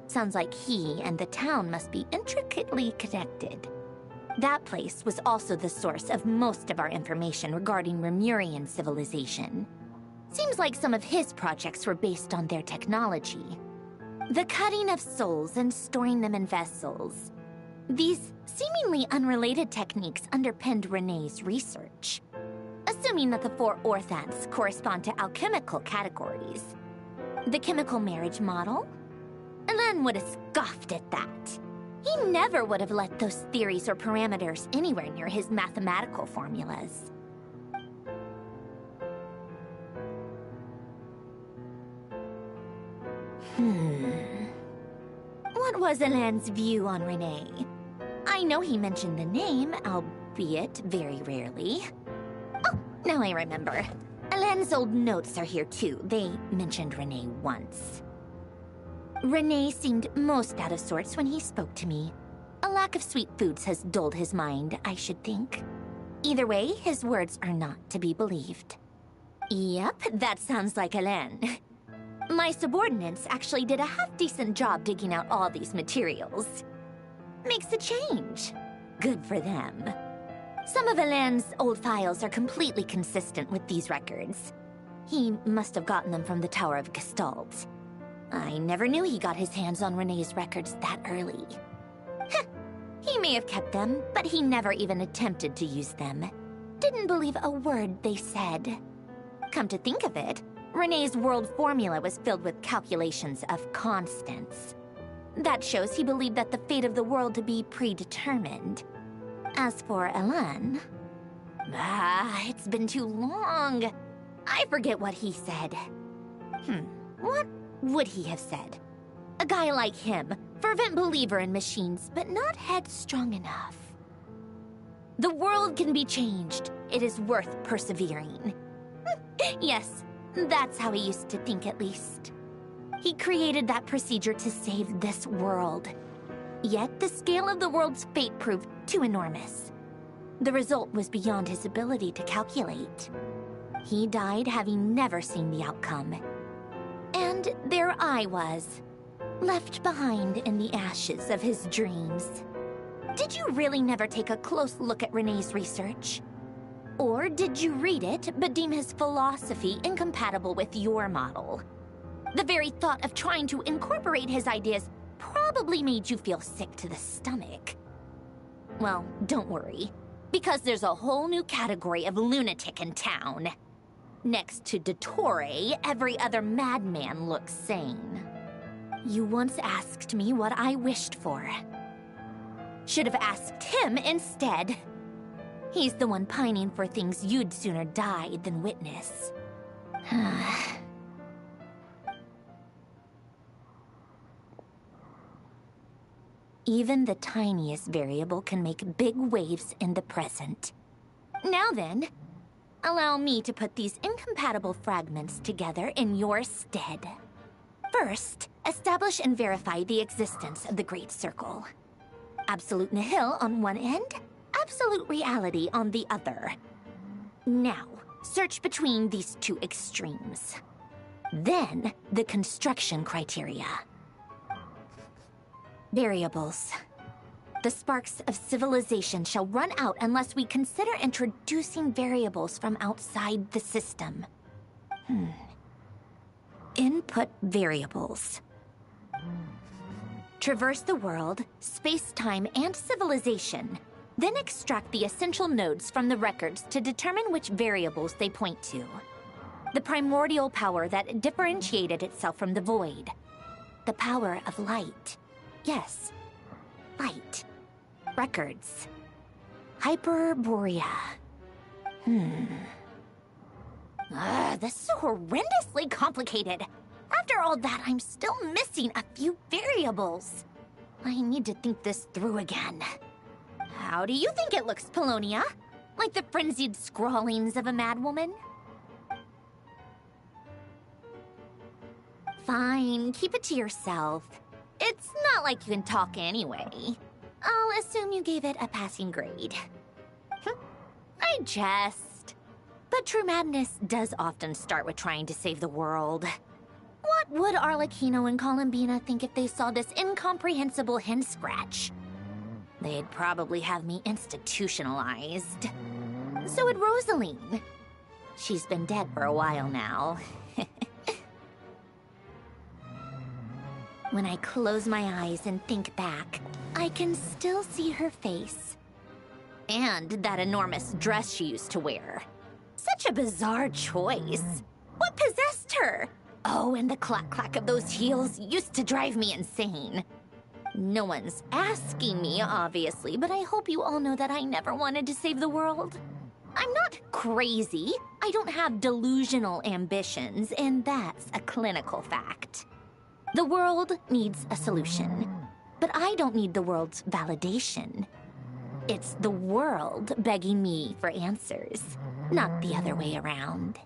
Sounds like he and the town must be intricately connected. That place was also the source of most of our information regarding Remurian civilization. Seems like some of his projects were based on their technology. The cutting of souls and storing them in vessels. These seemingly unrelated techniques underpinned René's research. Assuming that the 4 orthants correspond to alchemical categories. The chemical marriage model? Elen would have scoffed at that. He never would have let those theories or parameters anywhere near his mathematical formulas. What was Elen's view on René? I know he mentioned the name, albeit very rarely. Oh, now I remember. Elen's old notes are here too. They mentioned René once. René seemed most out of sorts when he spoke to me. A lack of sweet foods has dulled his mind, I should think. Either way, his words are not to be believed. Yep, that sounds like Elen. My subordinates actually did a half-decent job digging out all these materials. Makes a change. Good for them. Some of Elen's old files are completely consistent with these records. He must have gotten them from the Tower of Gestalt. I never knew he got his hands on René's records that early. Heh, he may have kept them, but he never even attempted to use them. Didn't believe a word they said. Come to think of it, René's world formula was filled with calculations of constants. That shows he believed that the fate of the world to be predetermined. As for Elen... it's been too long. I forget what he said. What would he have said? A guy like him, fervent believer in machines, but not headstrong enough. The world can be changed. It is worth persevering. Yes, that's how he used to think at least. He created that procedure to save this world. Yet the scale of the world's fate proved too enormous. The result was beyond his ability to calculate. He died having never seen the outcome. And there I was, left behind in the ashes of his dreams. Did you really never take a close look at René's research? Or did you read it, but deem his philosophy incompatible with your model? The very thought of trying to incorporate his ideas probably made you feel sick to the stomach. Well, don't worry, because there's a whole new category of lunatic in town. Next to Dottore, every other madman looks sane. You once asked me what I wished for. Should have asked him instead. He's the one pining for things you'd sooner die than witness. Even the tiniest variable can make big waves in the present. Now then, allow me to put these incompatible fragments together in your stead. First, establish and verify the existence of the Great Circle. Absolute nihil on one end, absolute reality on the other. Now, search between these two extremes. Then, the construction criteria. Variables. The sparks of civilization shall run out unless we consider introducing variables from outside the system. Input variables. Traverse the world, space-time, and civilization. Then extract the essential nodes from the records to determine which variables they point to. The primordial power that differentiated itself from the void. The power of light. Yes, light. Records. Hyperborea. This is horrendously complicated. After all that, I'm still missing a few variables. I need to think this through again. How do you think it looks, Polonia? Like the frenzied scrawlings of a madwoman? Fine, keep it to yourself. It's not like you can talk anyway. I'll assume you gave it a passing grade. I jest. But true madness does often start with trying to save the world. What would Arlecchino and Columbina think if they saw this incomprehensible hen scratch? They'd probably have me institutionalized. So would Rosaline. She's been dead for a while now. When I close my eyes and think back, I can still see her face. And that enormous dress she used to wear. Such a bizarre choice. What possessed her? Oh, and the clack-clack of those heels used to drive me insane. No one's asking me, obviously, but I hope you all know that I never wanted to save the world. I'm not crazy. I don't have delusional ambitions, and that's a clinical fact. The world needs a solution, but I don't need the world's validation. It's the world begging me for answers, not the other way around.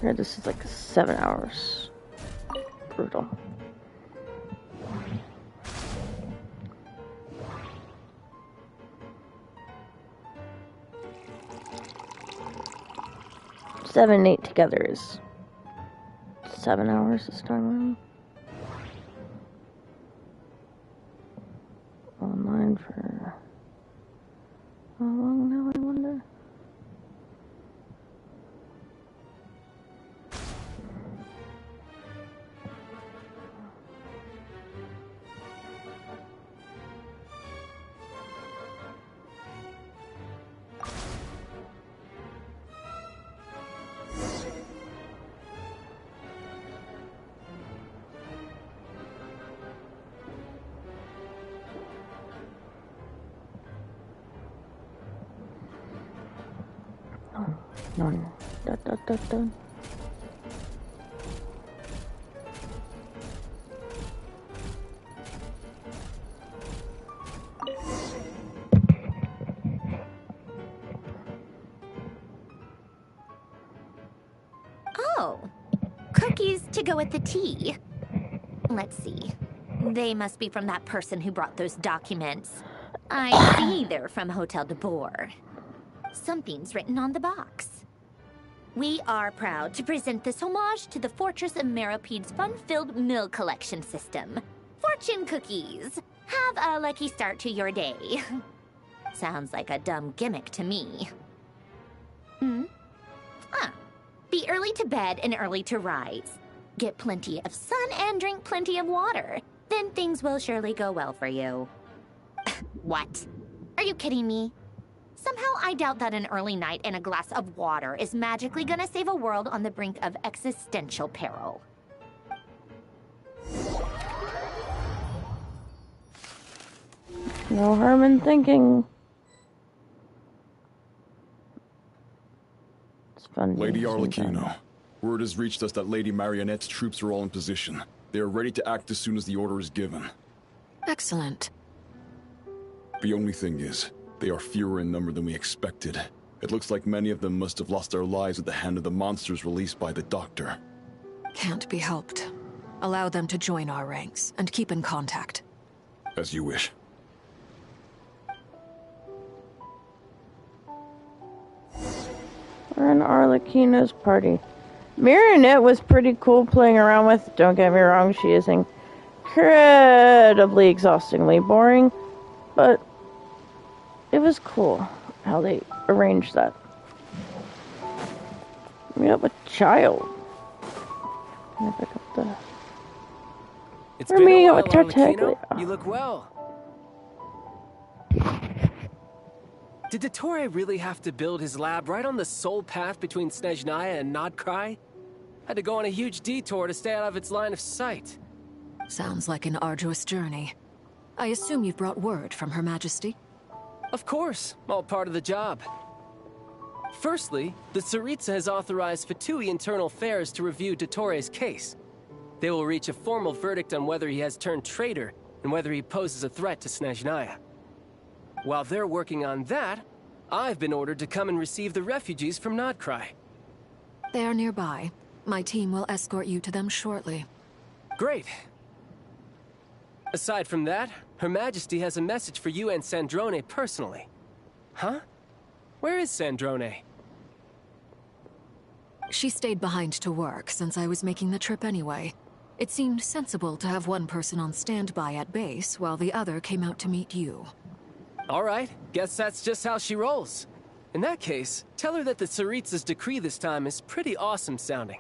Yeah, this is like 7 hours. Brutal. Seven and 8 together is 7 hours this time around. Online for how long now, I wonder? None. Dun, dun, dun, dun.
Oh, cookies to go with the tea. Let's see. They must be from that person who brought those documents. I see they're from Hotel de Boer. Something's written on the box. We are proud to present this homage to the Fortress of Meropede's fun-filled mill collection system. Fortune cookies. Have a lucky start to your day. Sounds like a dumb gimmick to me. Be early to bed and early to rise. Get plenty of sun and drink plenty of water. Then things will surely go well for you. What? Are you kidding me? Somehow I doubt that an early night and a glass of water is magically gonna save a world on the brink of existential peril.
No harm in thinking. It's fun.
Lady Arlecchino, word has reached us that Lady Marionette's troops are all in position. They are ready to act as soon as the order is given.
Excellent.
The only thing is, they are fewer in number than we expected. It looks like many of them must have lost their lives at the hand of the monsters released by the Doctor.
Can't be helped. Allow them to join our ranks, and keep in contact.
As you wish.
We're in Arlecchino's party. Marionette was pretty cool playing around with. Don't get me wrong, she is incredibly exhaustingly boring, but it was cool how they arranged that. We have a child. Can I pick up the...
It's
We're
been
meeting
a
up
while,
with
Arlecchino.
Tartaglia.
You look well. Did Dottore really have to build his lab right on the sole path between Snezhnaya and Nodcry? Had to go on a huge detour to stay out of its line of sight.
Sounds like an arduous journey. I assume you've brought word from Her Majesty?
Of course, all part of the job. Firstly, the Tsaritsa has authorized Fatui Internal Affairs to review Dottoro's case. They will reach a formal verdict on whether he has turned traitor and whether he poses a threat to Snezhnaya. While they're working on that, I've been ordered to come and receive the refugees from Nodcry.
They are nearby. My team will escort you to them shortly.
Great. Aside from that, Her Majesty has a message for you and Sandrone personally. Huh? Where is Sandrone?
She stayed behind to work since I was making the trip anyway. It seemed sensible to have one person on standby at base while the other came out to meet you.
All right, guess that's just how she rolls. In that case, tell her that the Tsaritsa's decree this time is pretty awesome sounding.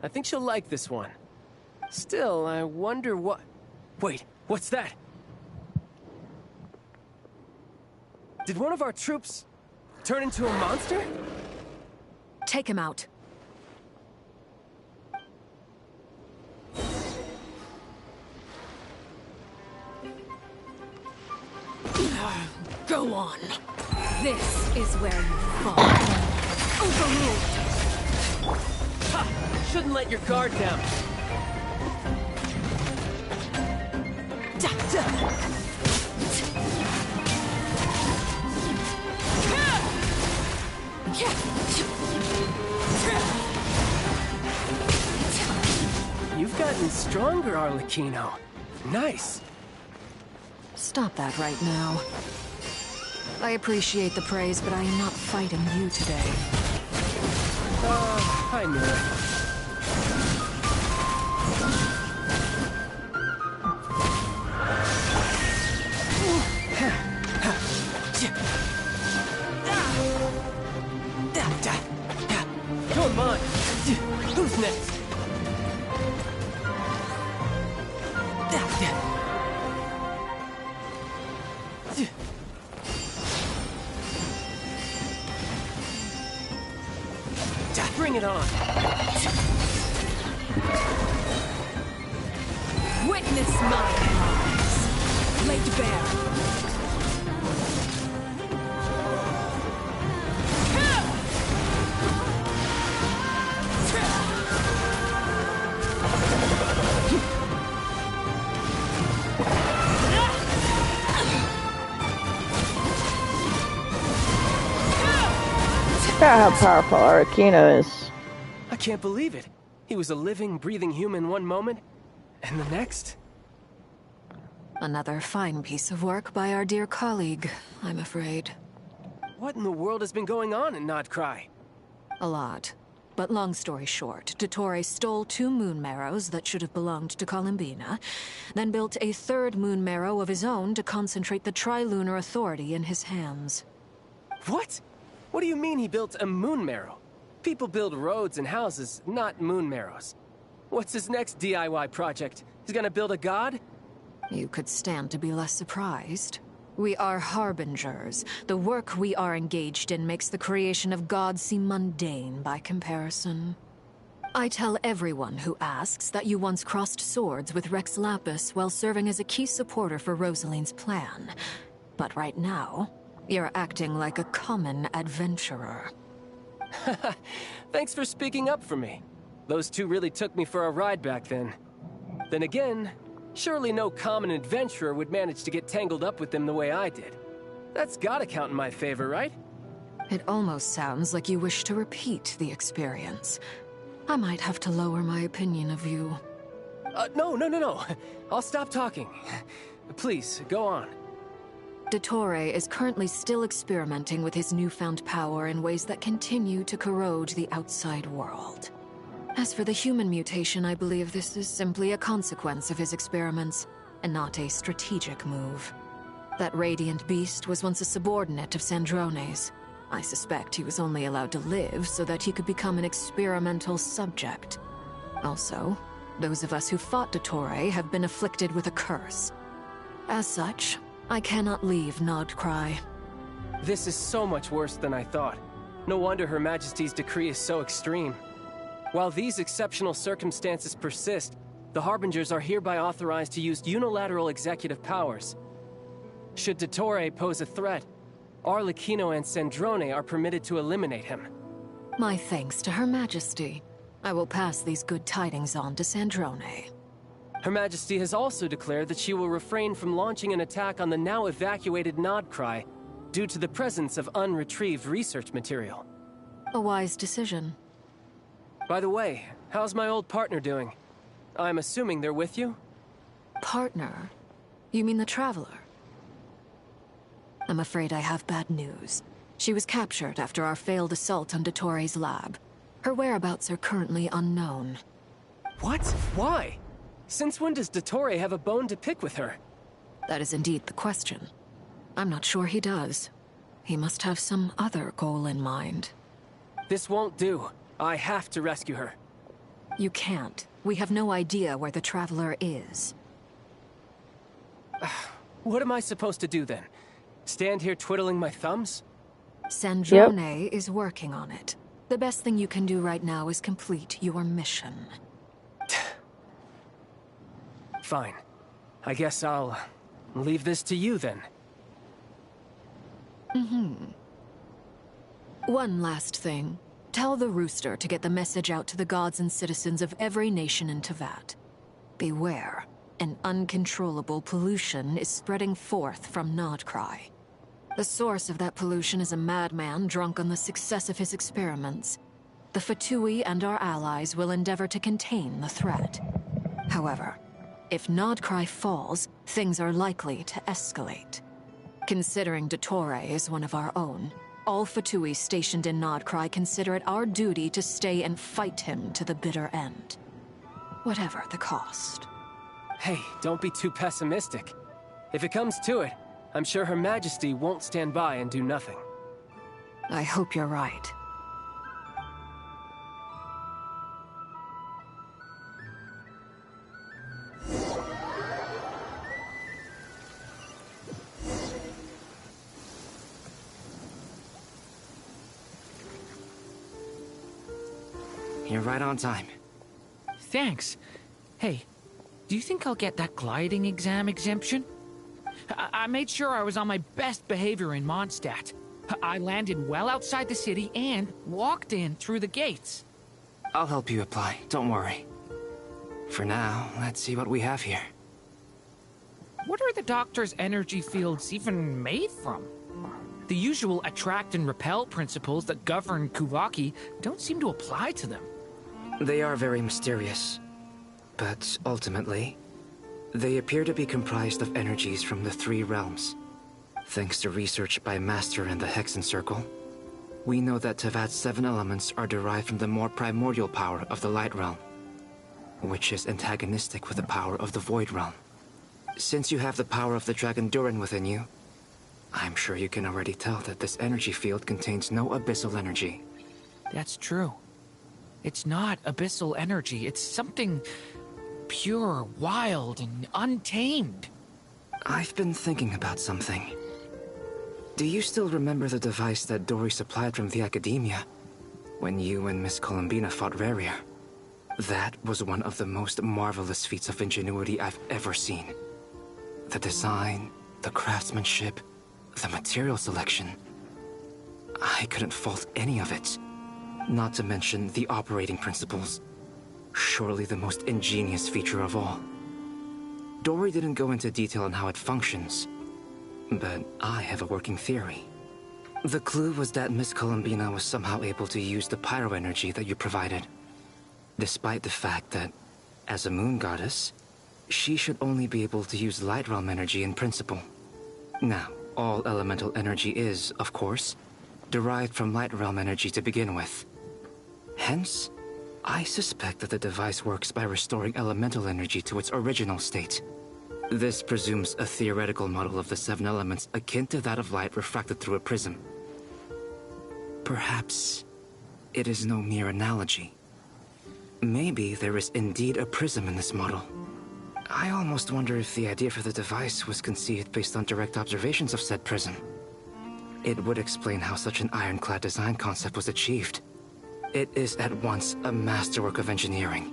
I think she'll like this one. Still, I wonder what... Wait, what's that? Did one of our troops turn into a monster?
Take him out. Go on. This is where you fall. Overruled.
Ha! Shouldn't let your guard down. You've gotten stronger, Arlecchino. Nice.
Stop that right now. I appreciate the praise, but I am not fighting you today.
I knew it. Come on! Who's next? Bring it on!
Witness my eyes, laid bare.
How powerful Archon is.
I can't believe it. He was a living, breathing human one moment, and the next?
Another fine piece of work by our dear colleague, I'm afraid.
What in the world has been going on in Nodcry?
A lot. But long story short, Dottore stole 2 moon marrows that should have belonged to Columbina, then built a 3rd moon marrow of his own to concentrate the Trilunar Authority in his hands.
What? What do you mean he built a moon marrow? People build roads and houses, not moon marrows. What's his next DIY project? He's gonna build a god?
You could stand to be less surprised. We are harbingers. The work we are engaged in makes the creation of gods seem mundane by comparison. I tell everyone who asks that you once crossed swords with Rex Lapis while serving as a key supporter for Rosaline's plan. But right now, you're acting like a common adventurer.
Thanks for speaking up for me. Those 2 really took me for a ride back then. Then again, surely no common adventurer would manage to get tangled up with them the way I did. That's gotta count in my favor, right?
It almost sounds like you wish to repeat the experience. I might have to lower my opinion of you.
No. I'll stop talking. Please, go on.
Dottore is currently still experimenting with his newfound power in ways that continue to corrode the outside world. As for the human mutation, I believe this is simply a consequence of his experiments, and not a strategic move. That radiant beast was once a subordinate of Sandrone's. I suspect he was only allowed to live so that he could become an experimental subject. Also, those of us who fought Dottore have been afflicted with a curse. As such, I cannot leave Nodcry.
This is so much worse than I thought. No wonder Her Majesty's decree is so extreme. While these exceptional circumstances persist, the Harbingers are hereby authorized to use unilateral executive powers. Should Dottore pose a threat, Arlecchino and Sandrone are permitted to eliminate him.
My thanks to Her Majesty. I will pass these good tidings on to Sandrone.
Her Majesty has also declared that she will refrain from launching an attack on the now evacuated Nodcry due to the presence of unretrieved research material.
A wise decision.
By the way, how's my old partner doing? I'm assuming they're with you?
Partner? You mean the Traveler? I'm afraid I have bad news. She was captured after our failed assault on Dottore's lab. Her whereabouts are currently unknown.
What? Why? Since when does Dottore have a bone to pick with her?
That is indeed the question. I'm not sure he does. He must have some other goal in mind.
This won't do. I have to rescue her.
You can't. We have no idea where the Traveler is.
What am I supposed to do then? Stand here twiddling my thumbs?
Sandrone is working on it. The best thing you can do right now is complete your mission.
Fine. I guess I'll leave this to you then.
One last thing. Tell the Rooster to get the message out to the gods and citizens of every nation in Teyvat. Beware. An uncontrollable pollution is spreading forth from Nodcry. The source of that pollution is a madman drunk on the success of his experiments. The Fatui and our allies will endeavor to contain the threat. However, if Nodcry falls, things are likely to escalate. Considering Dottore is one of our own, all Fatui stationed in Nodcry consider it our duty to stay and fight him to the bitter end. Whatever the cost.
Hey, don't be too pessimistic. If it comes to it, I'm sure Her Majesty won't stand by and do nothing.
I hope you're right.
You're right on time.
Thanks. Hey, do you think I'll get that gliding exam exemption? I made sure I was on my best behavior in Mondstadt. I landed well outside the city and walked in through the gates.
I'll help you apply, don't worry. For now, let's see what we have here.
What are the Doctor's energy fields even made from? The usual attract and repel principles that govern Kuvaki don't seem to apply to them.
They are very mysterious, but ultimately, they appear to be comprised of energies from the three realms. Thanks to research by Master and the Hexen Circle, we know that Teyvat's 7 elements are derived from the more primordial power of the Light Realm, which is antagonistic with the power of the Void Realm. Since you have the power of the Dragon Durin within you, I'm sure you can already tell that this energy field contains no abyssal energy.
That's true. It's not abyssal energy. It's something pure, wild, and untamed.
I've been thinking about something. Do you still remember the device that Dory supplied from the Academia when you and Miss Columbina fought Rarier? That was one of the most marvelous feats of ingenuity I've ever seen. The design, the craftsmanship, the material selection. I couldn't fault any of it. Not to mention the operating principles. Surely the most ingenious feature of all. Dory didn't go into detail on how it functions, but I have a working theory. The clue was that Miss Columbina was somehow able to use the pyro energy that you provided, despite the fact that, as a moon goddess, she should only be able to use Light Realm energy in principle. Now, all elemental energy is, of course, derived from Light Realm energy to begin with. Hence, I suspect that the device works by restoring elemental energy to its original state. This presumes a theoretical model of the 7 elements akin to that of light refracted through a prism. Perhaps it is no mere analogy. Maybe there is indeed a prism in this model. I almost wonder if the idea for the device was conceived based on direct observations of said prism. It would explain how such an ironclad design concept was achieved. It is at once a masterwork of engineering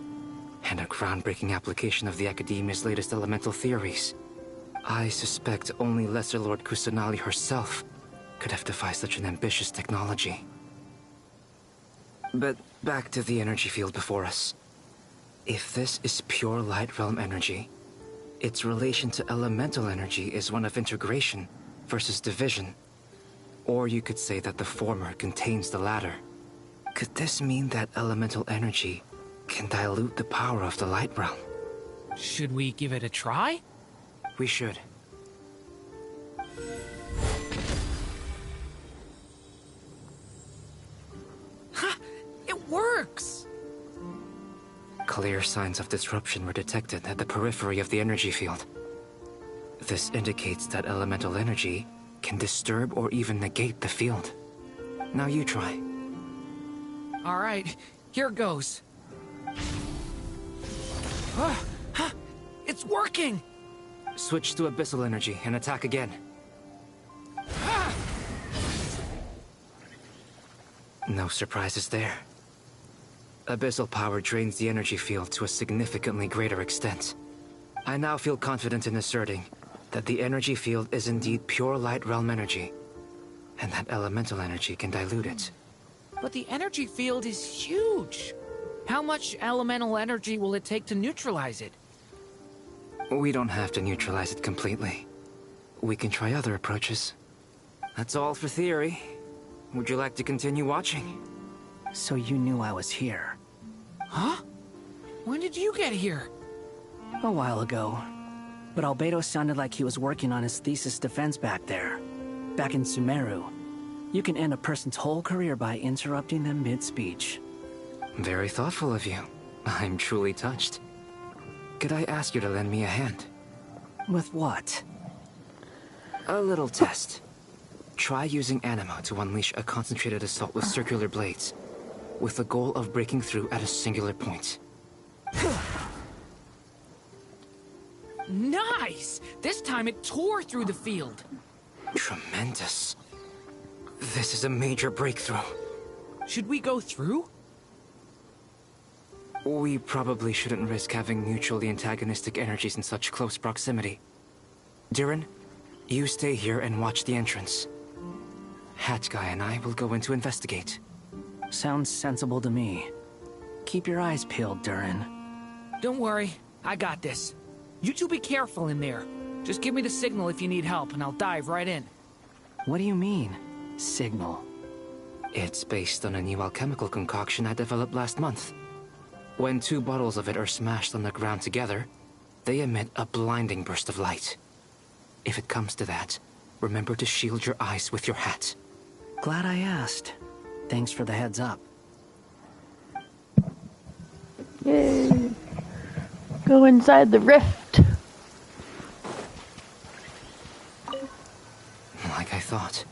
and a groundbreaking application of the Academia's latest elemental theories. I suspect only Lesser Lord Kusanali herself could have devised such an ambitious technology. But back to the energy field before us. If this is pure Light Realm energy, its relation to elemental energy is one of integration versus division. Or you could say that the former contains the latter. Could this mean that elemental energy can dilute the power of the Light Realm?
Should we give it a try?
We should.
Ha! It works!
Clear signs of disruption were detected at the periphery of the energy field. This indicates that elemental energy can disturb or even negate the field. Now you try.
Alright, here goes. It's working!
Switch to abyssal energy and attack again. No surprises there. Abyssal power drains the energy field to a significantly greater extent. I now feel confident in asserting that the energy field is indeed pure Light Realm energy, and that elemental energy can dilute it.
But the energy field is huge! How much elemental energy will it take to neutralize it?
We don't have to neutralize it completely. We can try other approaches. That's all for theory. Would you like to continue watching?
So you knew I was here?
Huh? When did you get here?
A while ago. But Albedo sounded like he was working on his thesis defense back there. Back in Sumeru. You can end a person's whole career by interrupting them mid-speech.
Very thoughtful of you. I'm truly touched. Could I ask you to lend me a hand?
With what?
A little test. Try using Animo to unleash a concentrated assault with circular blades, with the goal of breaking through at a singular point.
Nice! This time it tore through the field.
Tremendous. This is a major breakthrough.
Should we go through?
We probably shouldn't risk having mutually antagonistic energies in such close proximity. Durin, you stay here and watch the entrance. Hat Guy and I will go in to investigate.
Sounds sensible to me. Keep your eyes peeled, Durin.
Don't worry, I got this. You two be careful in there. Just give me the signal if you need help, and I'll dive right in.
What do you mean, signal?
It's based on a new alchemical concoction I developed last month. When 2 bottles of it are smashed on the ground together, they emit a blinding burst of light. If it comes to that, remember to shield your eyes with your hat.
Glad I asked. Thanks for the heads up.
Yay. Go inside the rift.
Like I thought.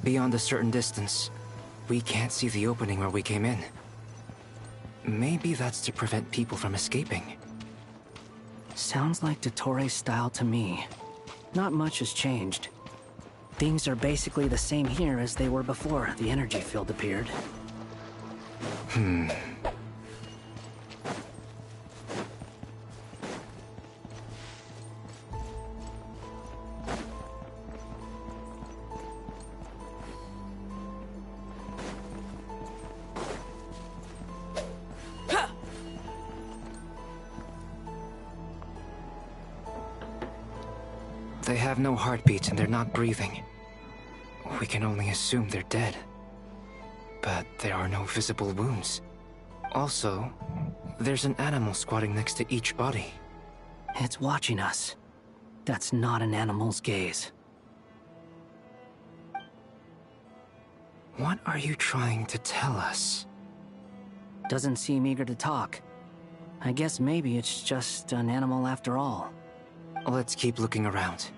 Beyond a certain distance, we can't see the opening where we came in. Maybe that's to prevent people from escaping.
Sounds like Dottore style to me. Not much has changed. Things are basically the same here as they were before the energy field appeared.
They have no heartbeat and they're not breathing. We can only assume they're dead. But there are no visible wounds. Also, there's an animal squatting next to each body.
It's watching us. That's not an animal's gaze.
What are you trying to tell us?
Doesn't seem eager to talk. I guess maybe it's just an animal after all.
Let's keep looking around.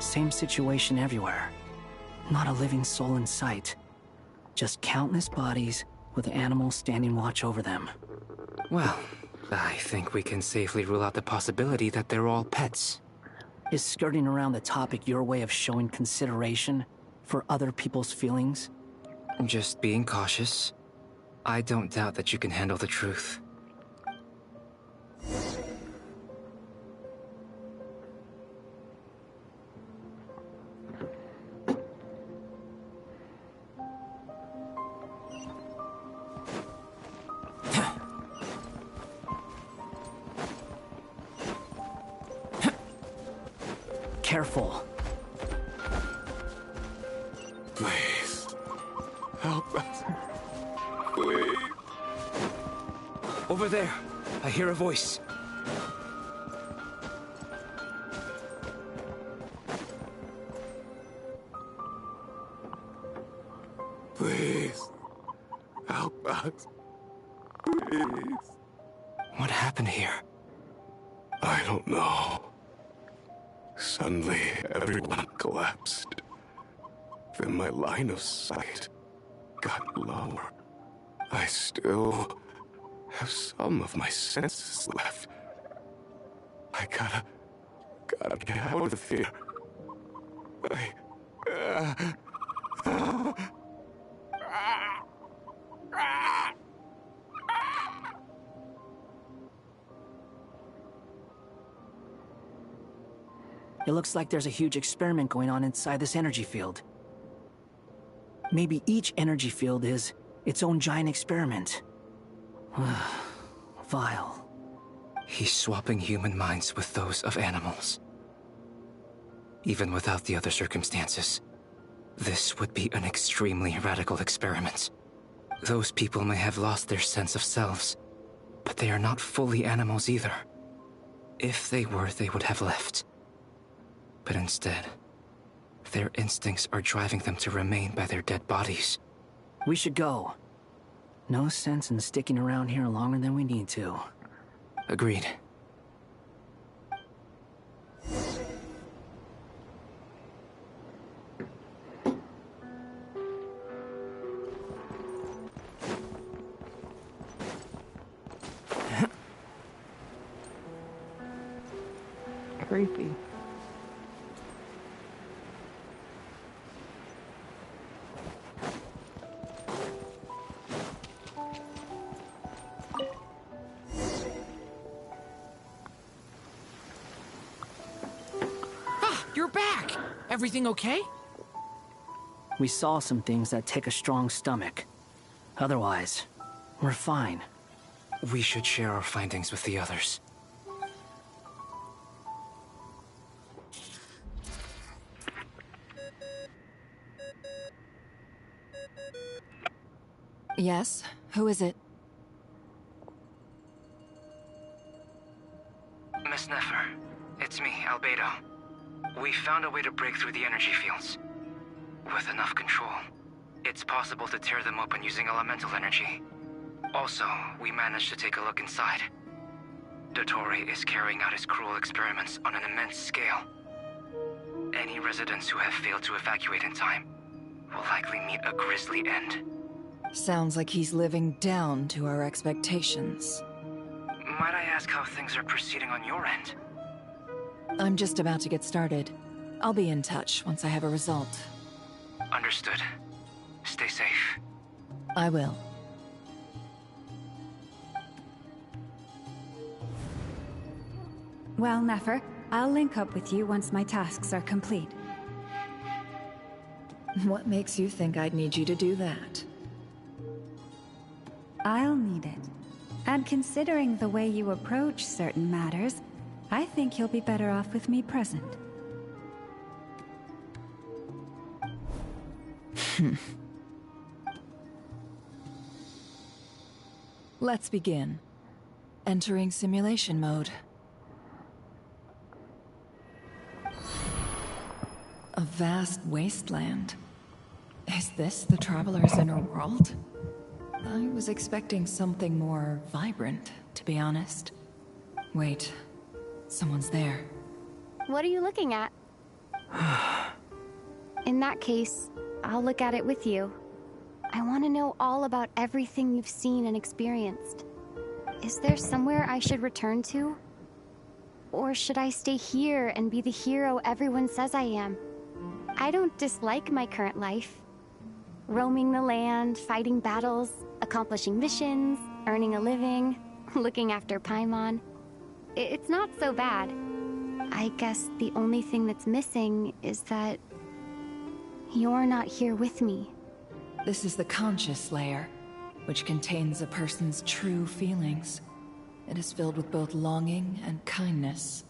Same situation everywhere. Not a living soul in sight. Just countless bodies with animals standing watch over them.
Well, I think we can safely rule out the possibility that they're all pets.
Is skirting around the topic your way of showing consideration for other people's feelings?
Just being cautious. I don't doubt that you can handle the truth.
Careful.
Please. Help us. Please.
Over there. I hear a voice.
Please. Help us. Please.
What happened here?
I don't know. Suddenly, everyone collapsed. Then my line of sight got lower. I still have some of my senses left. I gotta get out of here.
It looks like there's a huge experiment going on inside this energy field. Maybe each energy field is its own giant experiment. Vile.
He's swapping human minds with those of animals. Even without the other circumstances, this would be an extremely radical experiment. Those people may have lost their sense of selves, but they are not fully animals either. If they were, they would have left. But instead, their instincts are driving them to remain by their dead bodies.
We should go. No sense in sticking around here longer than we need to.
Agreed.
Creepy.
You're back! Everything okay?
We saw some things that take a strong stomach. Otherwise, we're fine.
We should share our findings with the others.
Yes? Who is it?
Miss Nefer, it's me, Albedo. We found a way to break through the energy fields. With enough control, it's possible to tear them open using elemental energy. Also, we managed to take a look inside. Dottore is carrying out his cruel experiments on an immense scale. Any residents who have failed to evacuate in time will likely meet a grisly end.
Sounds like he's living down to our expectations.
Might I ask how things are proceeding on your end?
I'm just about to get started. I'll be in touch once I have a result.
Understood. Stay safe.
I will.
Well, Nefer, I'll link up with you once my tasks are complete.
What makes you think I'd need you to do that?
I'll need it. And considering the way you approach certain matters, I think you'll be better off with me present.
Let's begin. Entering simulation mode. A vast wasteland. Is this the Traveler's inner world? I was expecting something more vibrant, to be honest. Wait, someone's there.
What are you looking at?
In that case, I'll look at it with you. I want to know all about everything you've seen and experienced. Is there somewhere I should return to? Or should I stay here and be the hero everyone says I am? I don't dislike my current life. Roaming the land, fighting battles, accomplishing missions, earning a living, looking after Paimon. It's not so bad. I guess the only thing that's missing is that you're not here with me.
This is the conscious layer, which contains a person's true feelings. It is filled with both longing and kindness.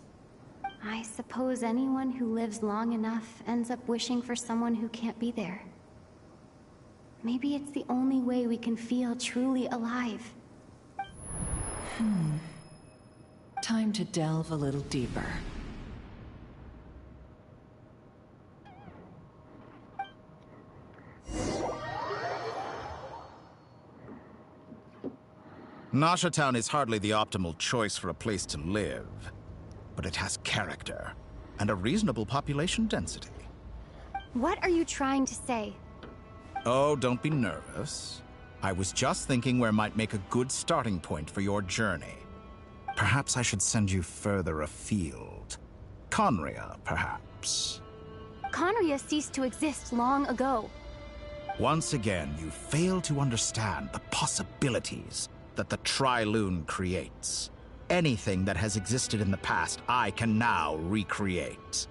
I suppose anyone who lives long enough ends up wishing for someone who can't be there. Maybe it's the only way we can feel truly alive.
Time to delve a little deeper.
Nasha Town is hardly the optimal choice for a place to live, but it has character and a reasonable population density.
What are you trying to say?
Oh, don't be nervous. I was just thinking where might make a good starting point for your journey. Perhaps I should send you further afield. Conria, perhaps.
Conria ceased to exist long ago.
Once again, you fail to understand the possibilities that the Tri-Lune creates. Anything that has existed in the past, I can now recreate.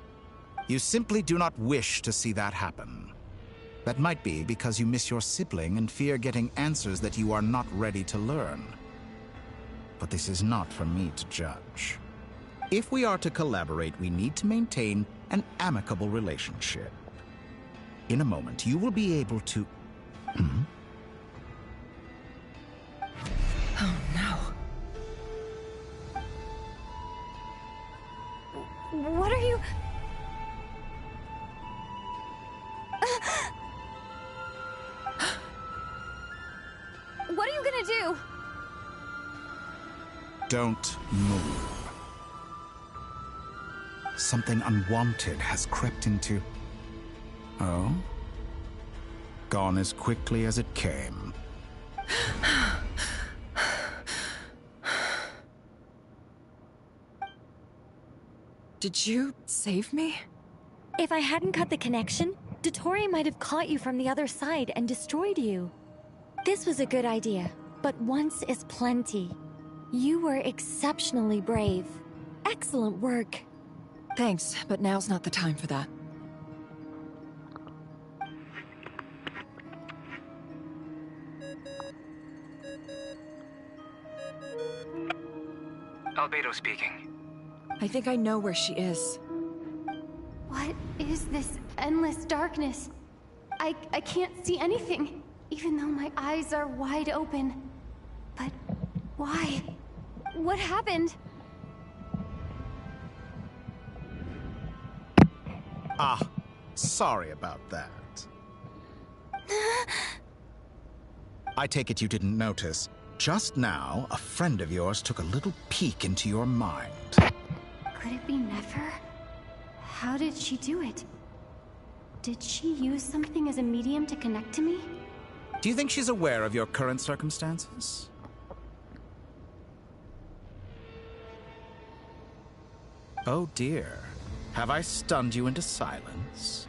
You simply do not wish to see that happen. That might be because you miss your sibling and fear getting answers that you are not ready to learn. But this is not for me to judge. If we are to collaborate, we need to maintain an amicable relationship. In a moment, you will be able to...
Oh no.
What are you... What are you gonna do?
Don't move. Something unwanted has crept into... Oh? Gone as quickly as it came.
Did you save me?
If I hadn't cut the connection, Dottore might have caught you from the other side and destroyed you. This was a good idea, but once is plenty. You were exceptionally brave. Excellent work.
Thanks, but now's not the time for that.
Albedo speaking.
I think I know where she is.
What is this endless darkness? I can't see anything, even though my eyes are wide open. But why? What happened?
Ah, sorry about that. I take it you didn't notice. Just now, a friend of yours took a little peek into your mind.
Could it be Nefer? How did she do it? Did she use something as a medium to connect to me?
Do you think she's aware of your current circumstances? Oh dear. Have I stunned you into silence?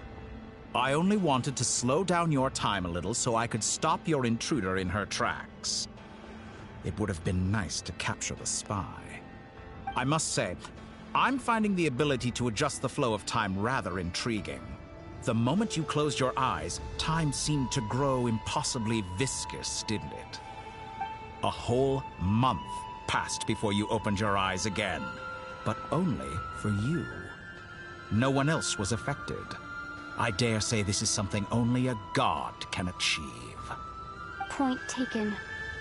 I only wanted to slow down your time a little so I could stop your intruder in her tracks. It would have been nice to capture the spy. I must say, I'm finding the ability to adjust the flow of time rather intriguing. The moment you closed your eyes, time seemed to grow impossibly viscous, didn't it? A whole month passed before you opened your eyes again, but only for you. No one else was affected. I dare say this is something only a god can achieve.
Point taken.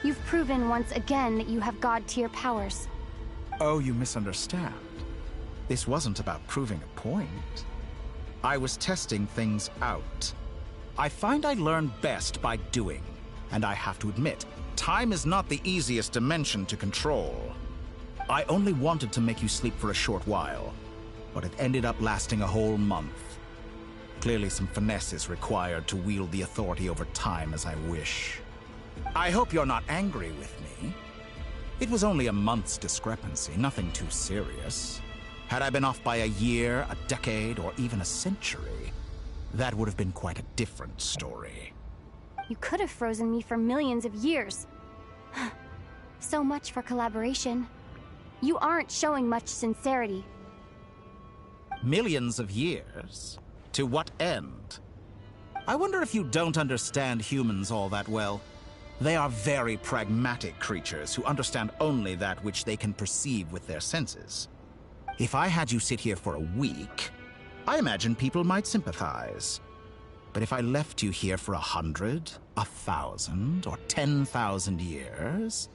You've proven once again that you have god-tier powers.
Oh, you misunderstand. This wasn't about proving a point. I was testing things out. I find I learn best by doing, and I have to admit, time is not the easiest dimension to control. I only wanted to make you sleep for a short while, but it ended up lasting a whole month. Clearly some finesse is required to wield the authority over time as I wish. I hope you're not angry with me. It was only a month's discrepancy, nothing too serious. Had I been off by a year, a decade, or even a century, that would have been quite a different story.
You could have frozen me for millions of years. So much for collaboration. You aren't showing much sincerity.
Millions of years? To what end? I wonder if you don't understand humans all that well. They are very pragmatic creatures who understand only that which they can perceive with their senses. If I had you sit here for a week, I imagine people might sympathize. But if I left you here for 100, 1,000, or 10,000 years,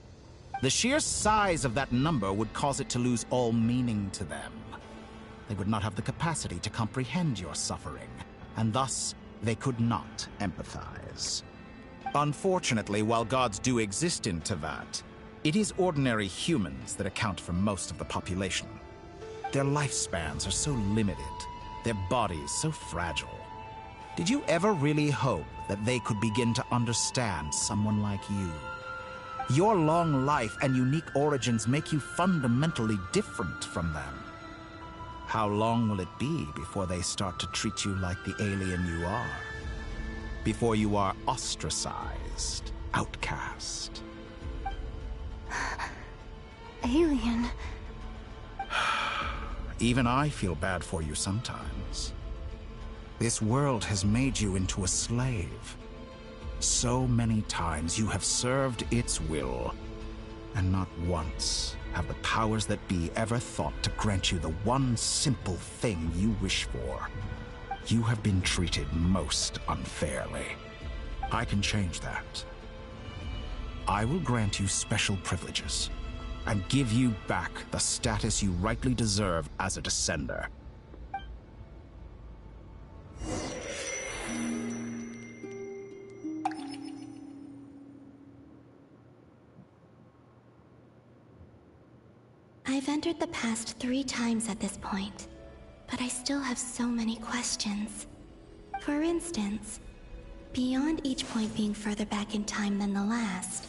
the sheer size of that number would cause it to lose all meaning to them. They would not have the capacity to comprehend your suffering, and thus they could not empathize. Unfortunately, while gods do exist in Teyvat, it is ordinary humans that account for most of the population. Their lifespans are so limited, their bodies so fragile. Did you ever really hope that they could begin to understand someone like you? Your long life and unique origins make you fundamentally different from them. How long will it be before they start to treat you like the alien you are? Before you are ostracized, outcast?
Alien.
Even I feel bad for you sometimes. This world has made you into a slave. So many times you have served its will, and not once have the powers that be ever thought to grant you the one simple thing you wish for. You have been treated most unfairly. I can change that. I will grant you special privileges, and give you back the status you rightly deserve as a descender.
I've entered the past 3 times at this point, but I still have so many questions. For instance, beyond each point being further back in time than the last,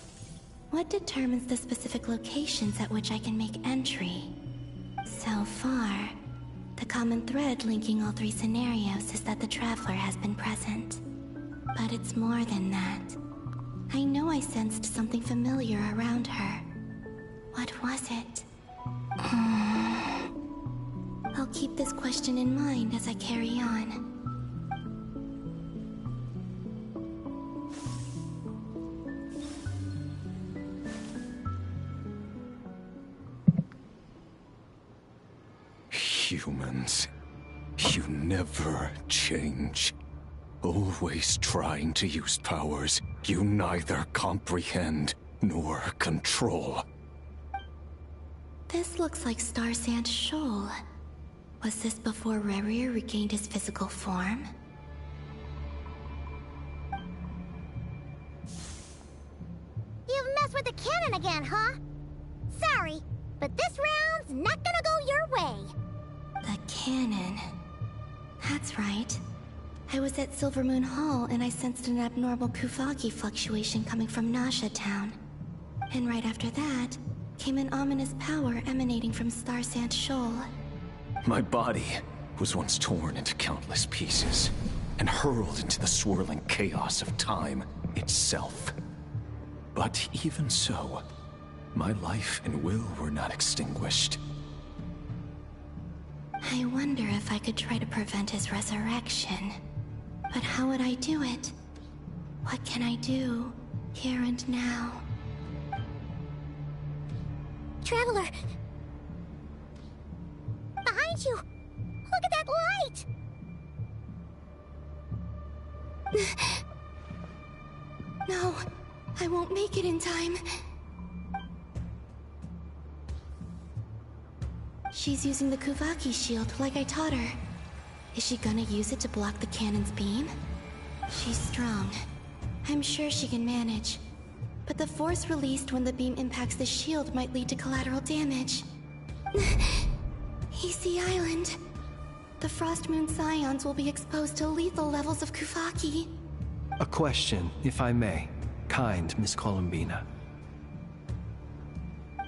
what determines the specific locations at which I can make entry? So far, the common thread linking all 3 scenarios is that the Traveler has been present. But it's more than that. I know I sensed something familiar around her. What was it? I'll keep this question in mind as I carry on.
Humans, you never change. Always trying to use powers you neither comprehend nor control.
This looks like Star Sand Shoal. Was this before Rerir regained his physical form?
You've messed with the cannon again, huh? Sorry, but this round's not gonna go your way.
The cannon. That's right. I was at Silvermoon Hall and I sensed an abnormal Kuvaki fluctuation coming from Nasha Town. And right after that, came an ominous power emanating from Star Sand Shoal.
My body was once torn into countless pieces and hurled into the swirling chaos of time itself. But even so, my life and will were not extinguished.
I wonder if I could try to prevent his resurrection. But how would I do it? What can I do, here and now?
Traveler! Behind you! Look at that light!
No, I won't make it in time. She's using the Kuvaki shield like I taught her. Is she gonna use it to block the cannon's beam? She's strong. I'm sure she can manage. But the force released when the beam impacts the shield might lead to collateral damage. Easy Island. The Frostmoon Scions will be exposed to lethal levels of Kuvaki.
A question, if I may, kind Miss Columbina.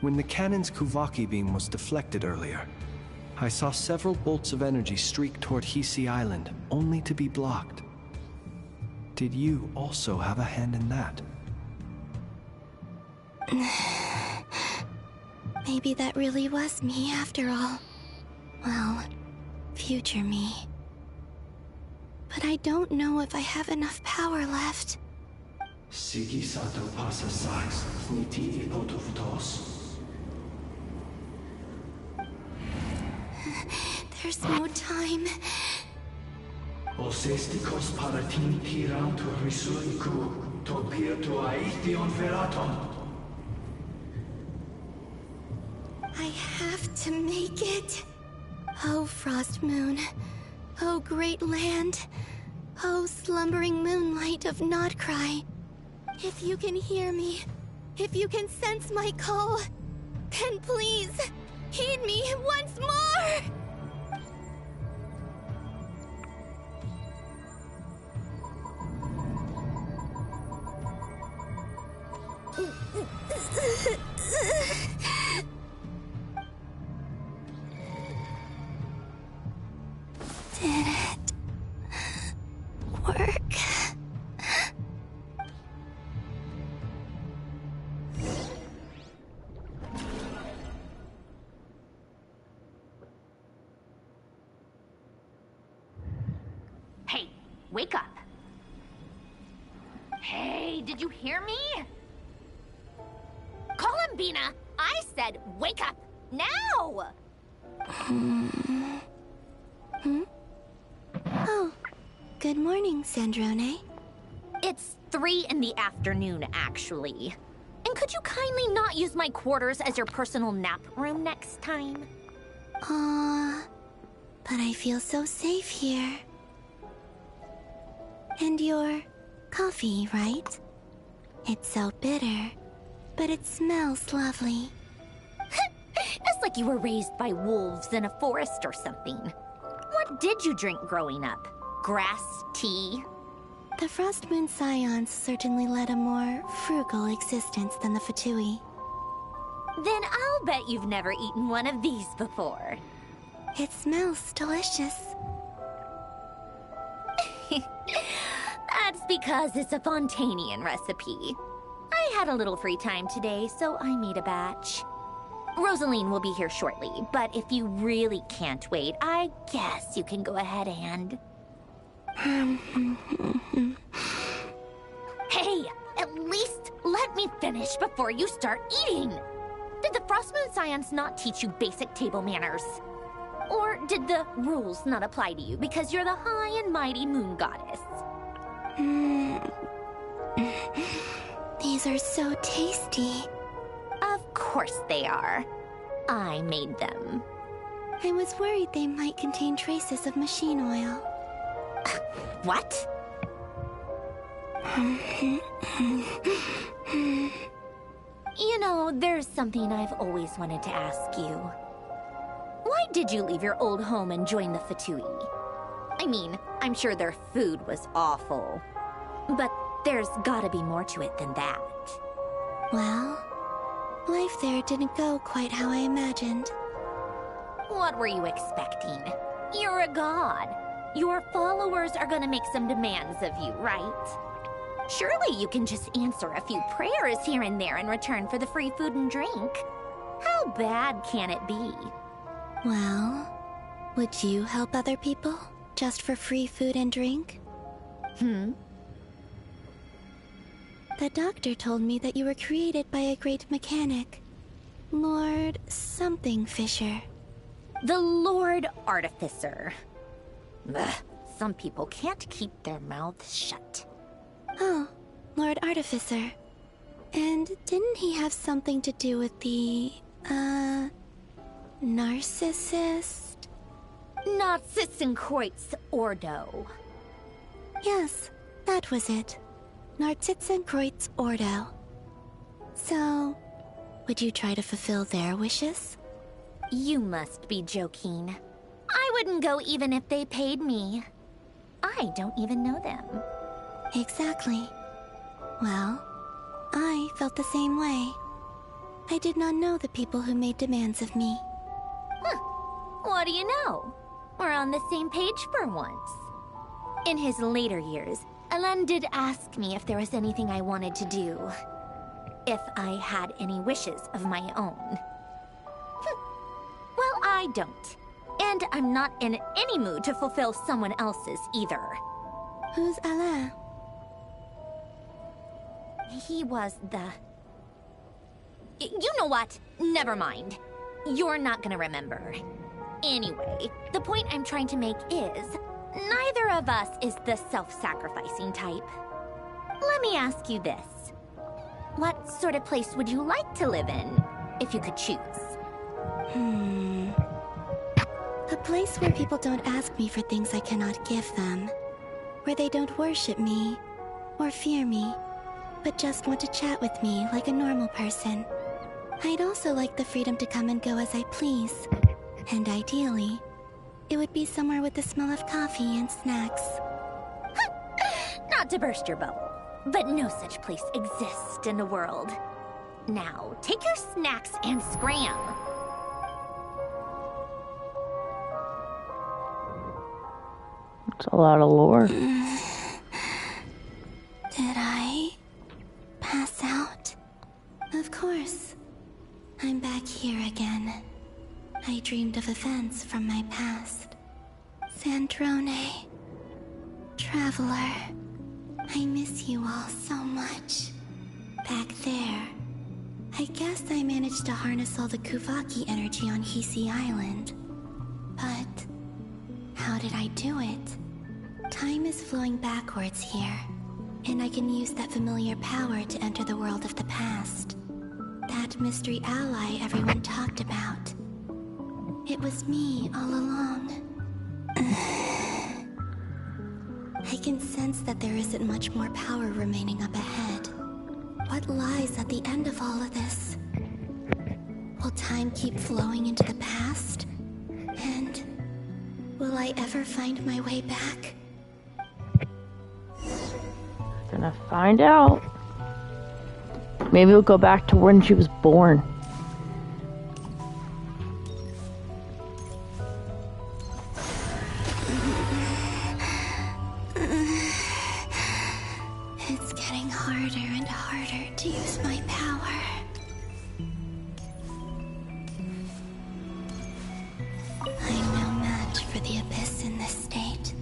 When the cannon's Kuvaki beam was deflected earlier, I saw several bolts of energy streak toward Hisi Island, only to be blocked. Did you also have a hand in that?
Maybe that really was me after all. Well, future me. But I don't know if I have enough power left.
Sigi sato pasa sais, niti ipotovtos.
There's no time.
Osestikos paratin tirantu risuiku, topirtu aithion veraton.
I have to make it. Oh, Frost Moon. Oh, great land. Oh, slumbering moonlight of Nodcry. If you can hear me, if you can sense my call, then please, heed me once more! Did it work?
Hey, wake up. Hey, did you hear me? Columbina, I said wake up, now!
Oh, good morning, Sandrone.
It's 3 in the afternoon, actually. And could you kindly not use my quarters as your personal nap room next time?
But I feel so safe here. And your coffee, right? It's so bitter, but it smells lovely.
It's like you were raised by wolves in a forest or something. What did you drink growing up? Grass tea?
The Frostmoon Scions certainly led a more frugal existence than the Fatui.
Then I'll bet you've never eaten one of these before.
It smells delicious.
That's because it's a Fontanian recipe. I had a little free time today, so I made a batch. Rosaline will be here shortly, but if you really can't wait, I guess you can go ahead and... Hey, at least let me finish before you start eating! Did the Frostmoon Scions not teach you basic table manners? Or did the rules not apply to you because you're the high and mighty moon goddess?
These are so tasty.
Of course they are. I made them.
I was worried they might contain traces of machine oil.
What? You know, there's something I've always wanted to ask you. Why did you leave your old home and join the Fatui? I mean, I'm sure their food was awful. But there's gotta be more to it than that.
Well, life there didn't go quite how I imagined.
What were you expecting? You're a god. Your followers are gonna make some demands of you, right? Surely you can just answer a few prayers here and there in return for the free food and drink. How bad can it be?
Well, would you help other people just for free food and drink? The doctor told me that you were created by a great mechanic, Lord something Fisher.
The Lord Artificer. Ugh, some people can't keep their mouths shut.
Oh, Lord Artificer. And didn't he have something to do with the, narcissist?
Narcissenkreuz Ordo.
Yes, that was it. Narcissenkreuz Ordo. So, would you try to fulfill their wishes?
You must be joking. I wouldn't go even if they paid me. I don't even know them.
Exactly. Well, I felt the same way. I did not know the people who made demands of me.
Huh. What do you know? We're on the same page for once. In his later years, Alan did ask me if there was anything I wanted to do. If I had any wishes of my own. Well, I don't. And I'm not in any mood to fulfill someone else's either.
Who's Alain?
He was the... You know what? Never mind. You're not gonna remember. Anyway, the point I'm trying to make is, neither of us is the self-sacrificing type. Let me ask you this. What sort of place would you like to live in, if you could choose?
A place where people don't ask me for things I cannot give them. Where they don't worship me, or fear me, but just want to chat with me like a normal person. I'd also like the freedom to come and go as I please. And ideally, it would be somewhere with the smell of coffee and snacks.
Not to burst your bubble, but no such place exists in the world. Now, take your snacks and scram.
It's a lot of lore.
Did I pass out? Of course. I'm back here again. I dreamed of events from my past. Sandrone. Traveler. I miss you all so much. Back there. I guess I managed to harness all the Kuvaki energy on Hisi Island. But how did I do it? Time is flowing backwards here, and I can use that familiar power to enter the world of the past. That mystery ally everyone talked about. It was me all along. I can sense that there isn't much more power remaining up ahead. What lies at the end of all of this? Will time keep flowing into the past? And will I ever find my way back?
Gonna find out. Maybe we'll go back to when she was born.
It's getting harder and harder to use my power. I'm no match for the Abyss in this state.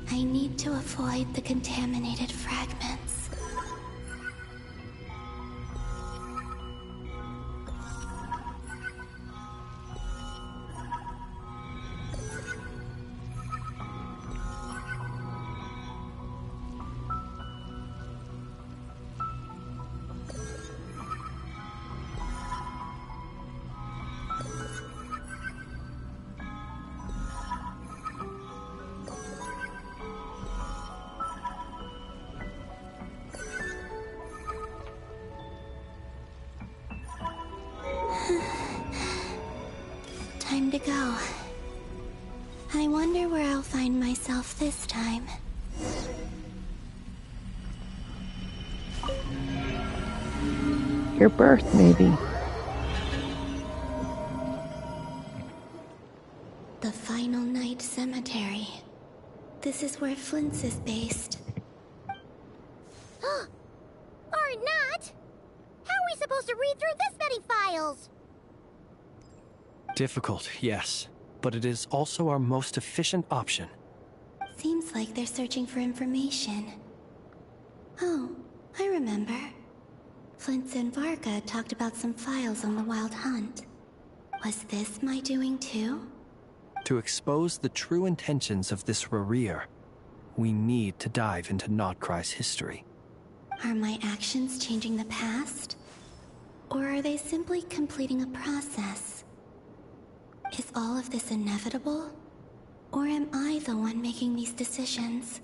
I need to avoid the contaminated fragments. Time to go. I wonder where I'll find myself this time.
Your birth, maybe.
The Final Night Cemetery. This is where Flint's is based.
Or not! How are we supposed to read through this many files?
Difficult, yes, but it is also our most efficient option.
Seems like they're searching for information. Oh, I remember. Flint and Varga talked about some files on the Wild Hunt. Was this my doing too?
To expose the true intentions of this Rereer, we need to dive into Notcry's history.
Are my actions changing the past? Or are they simply completing a process? Is all of this inevitable? Or am I the one making these decisions?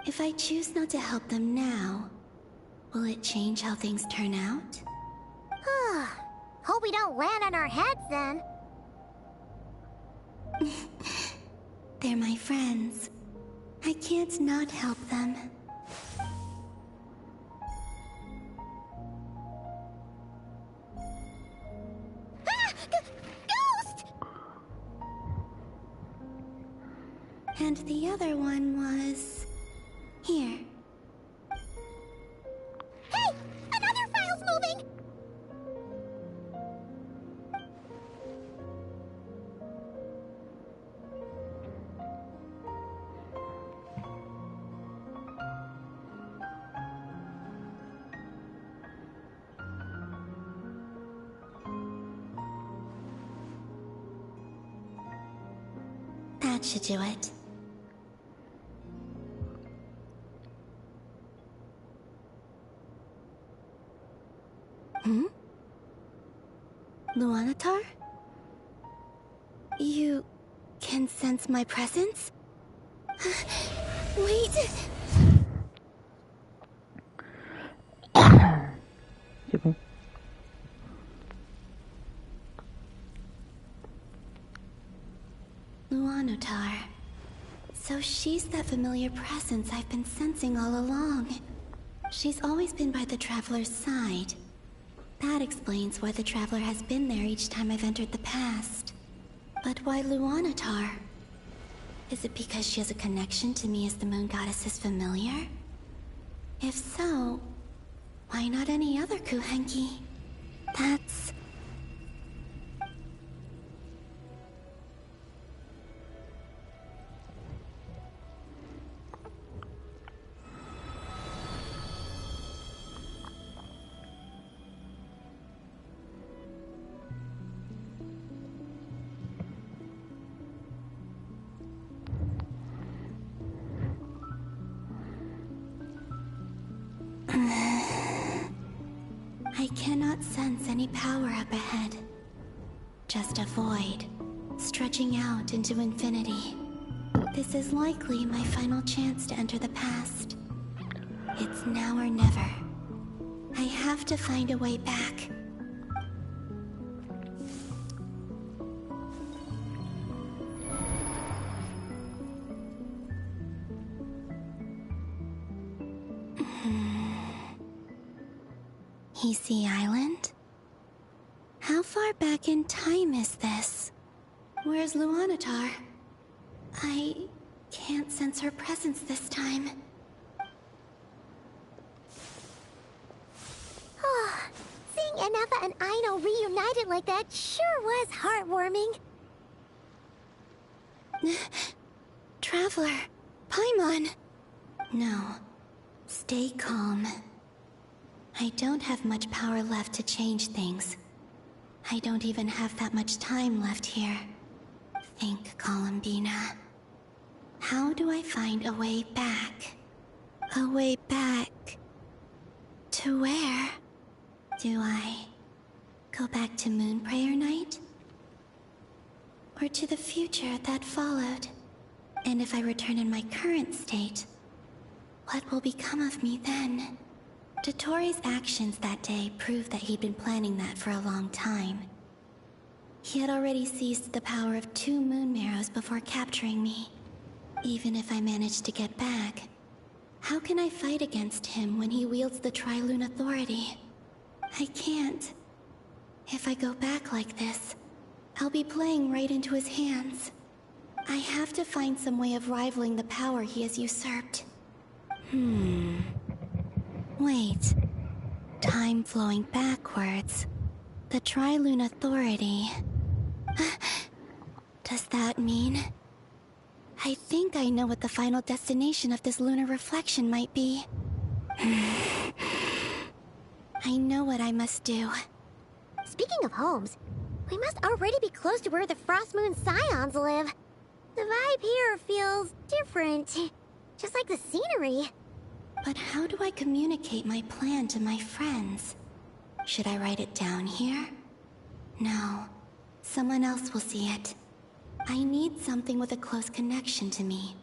If I choose not to help them now, will it change how things turn out?
Hope we don't land on our heads then.
They're my friends. I can't not help them.
Ghost!
And the other one was... here.
Hey! Another file's moving!
That should do it. Hmm? Luanatar? You can sense my presence? Wait!
Excuse me.
Luanatar. So she's that familiar presence I've been sensing all along. She's always been by the Traveler's side. That explains why the Traveler has been there each time I've entered the past. But why Luanatar? Is it because she has a connection to me as the Moon Goddess's familiar? If so, why not any other Kuhenki? That's... I cannot sense any power up ahead. Just a void, stretching out into infinity. This is likely my final chance to enter the past. It's now or never. I have to find a way back. VII Island? How far back in time is this? Where's Luanatar? I can't sense her presence this time.
Oh, seeing Enefa and Aino reunited like that sure was heartwarming.
Traveler, Paimon. No, stay calm. I don't have much power left to change things. I don't even have that much time left here. Think, Columbina. How do I find a way back? A way back... to where? Do I go back to Moonprayer Night? Or to the future that followed? And if I return in my current state, what will become of me then? Dotori's actions that day proved that he'd been planning that for a long time. He had already seized the power of 2 Moon Marrows before capturing me. Even if I managed to get back, how can I fight against him when he wields the Tri-Lune Authority? I can't. If I go back like this, I'll be playing right into his hands. I have to find some way of rivaling the power he has usurped. Wait. Time flowing backwards. The Tri-Lune Authority. Does that mean... I think I know what the final destination of this lunar reflection might be. I know what I must do.
Speaking of homes, we must already be close to where the Frost Moon Scions live. The vibe here feels different. Just like the scenery.
But how do I communicate my plan to my friends? Should I write it down here? No. Someone else will see it. I need something with a close connection to me.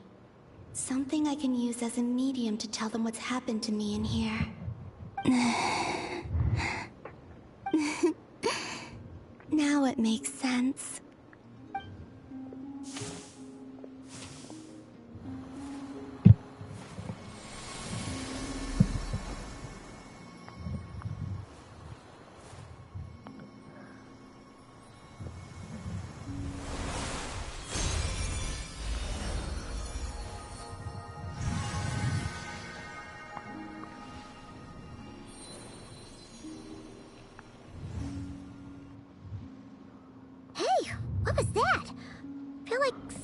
Something I can use as a medium to tell them what's happened to me in here. Now it makes sense.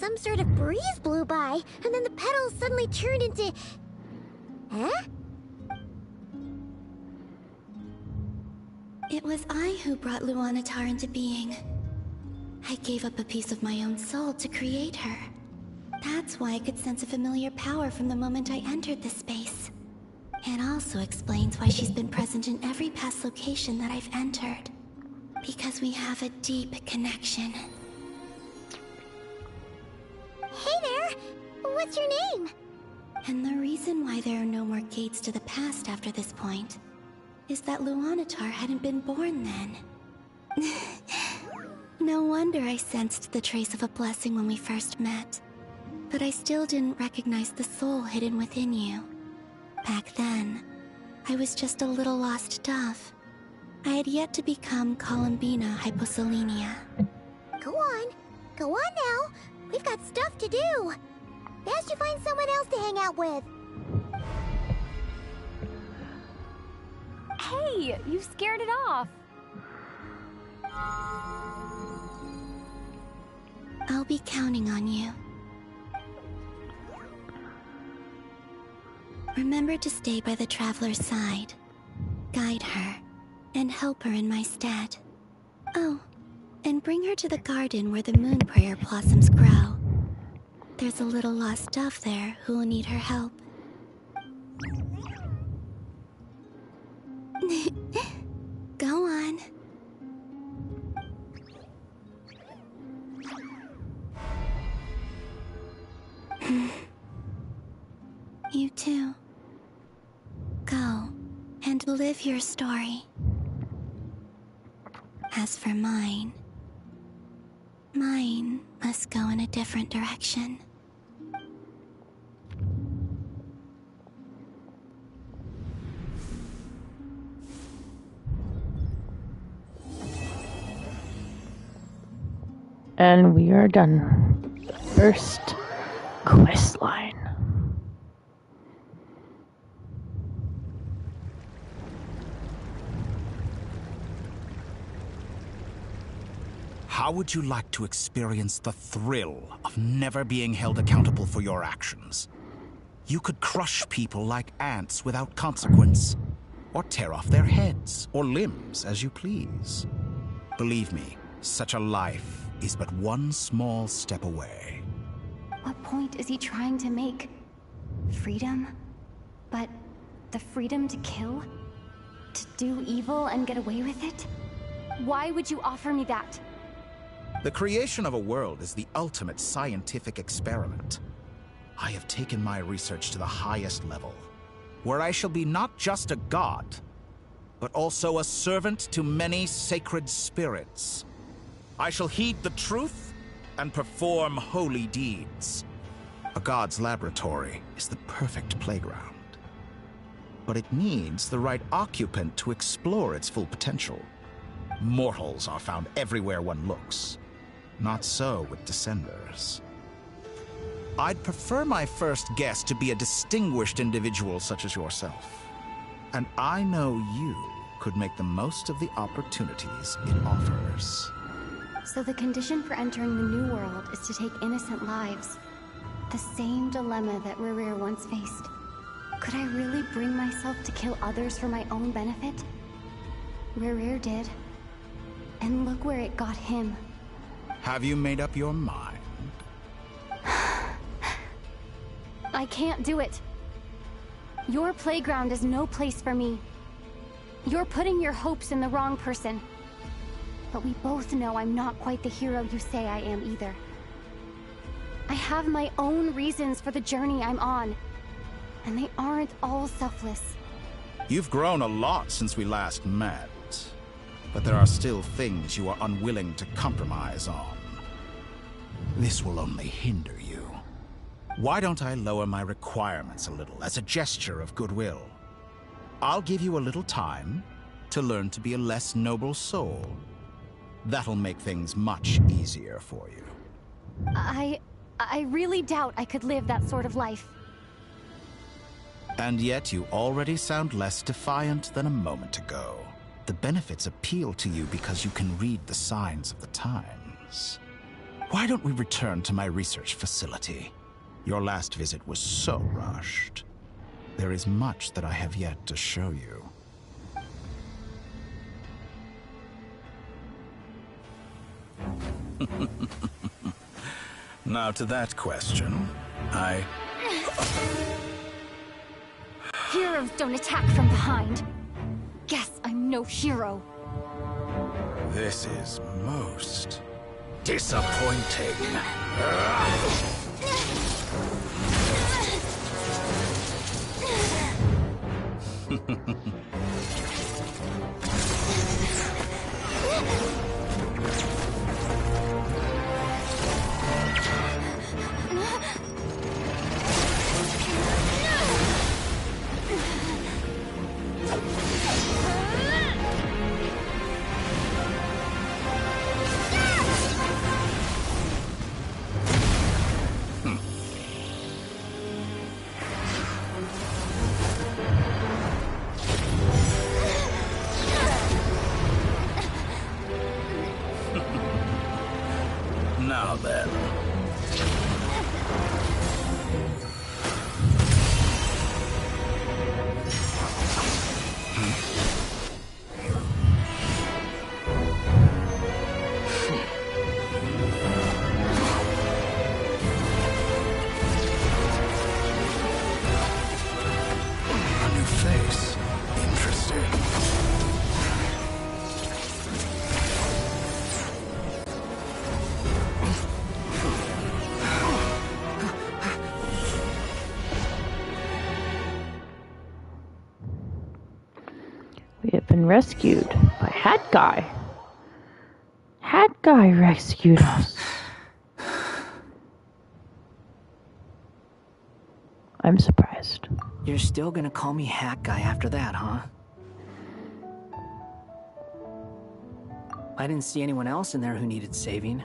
some sort of breeze blew by, and then the petals suddenly turned into... Huh?
It was I who brought Luanatar into being. I gave up a piece of my own soul to create her. That's why I could sense a familiar power from the moment I entered this space. It also explains why she's been present in every past location that I've entered. Because we have a deep connection.
Hey there! What's your name?
And the reason why there are no more gates to the past after this point is that Luanatar hadn't been born then. No wonder I sensed the trace of a blessing when we first met. But I still didn't recognize the soul hidden within you. Back then, I was just a little lost dove. I had yet to become Columbina Hyposelenia.
Go on now. We've got stuff to do. Best you find someone else to hang out with.
Hey, you scared it off.
I'll be counting on you. Remember to stay by the Traveler's side, guide her, and help her in my stead. Oh, and bring her to the garden where the moon prayer blossoms grow. There's a little lost dove there who will need her help. Go on. You too. Go and live your story. As for mine must go in a different direction.
And we are done. First quest line.
How would you like to experience the thrill of never being held accountable for your actions? You could crush people like ants without consequence, or tear off their heads or limbs as you please. Believe me, such a life is but one small step away.
What point is he trying to make? Freedom? But the freedom to kill? To do evil and get away with it? Why would you offer me that?
The creation of a world is the ultimate scientific experiment. I have taken my research to the highest level, where I shall be not just a god, but also a servant to many sacred spirits. I shall heed the truth and perform holy deeds. A god's laboratory is the perfect playground. But it needs the right occupant to explore its full potential. Mortals are found everywhere one looks. Not so with Descenders. I'd prefer my first guest to be a distinguished individual such as yourself. And I know you could make the most of the opportunities it offers.
So the condition for entering the New World is to take innocent lives. The same dilemma that Rerir once faced. Could I really bring myself to kill others for my own benefit? Rerir did. And look where it got him.
Have you made up your mind?
I can't do it. Your playground is no place for me. You're putting your hopes in the wrong person. But we both know I'm not quite the hero you say I am either. I have my own reasons for the journey I'm on. And they aren't all selfless.
You've grown a lot since we last met. But there are still things you are unwilling to compromise on. This will only hinder you. Why don't I lower my requirements a little as a gesture of goodwill? I'll give you a little time to learn to be a less noble soul. That'll make things much easier for you.
I really doubt I could live that sort of life.
And yet you already sound less defiant than a moment ago. The benefits appeal to you because you can read the signs of the times. Why don't we return to my research facility? Your last visit was so rushed. There is much that I have yet to show you. Now to that question,
Heroes don't attack from behind. Guess I'm no hero.
This is most disappointing. Now then. A new face. Interesting.
We have been rescued by Hat Guy. Hat Guy rescued us. I'm surprised.
You're still gonna call me Hat Guy after that, huh? I didn't see anyone else in there who needed saving.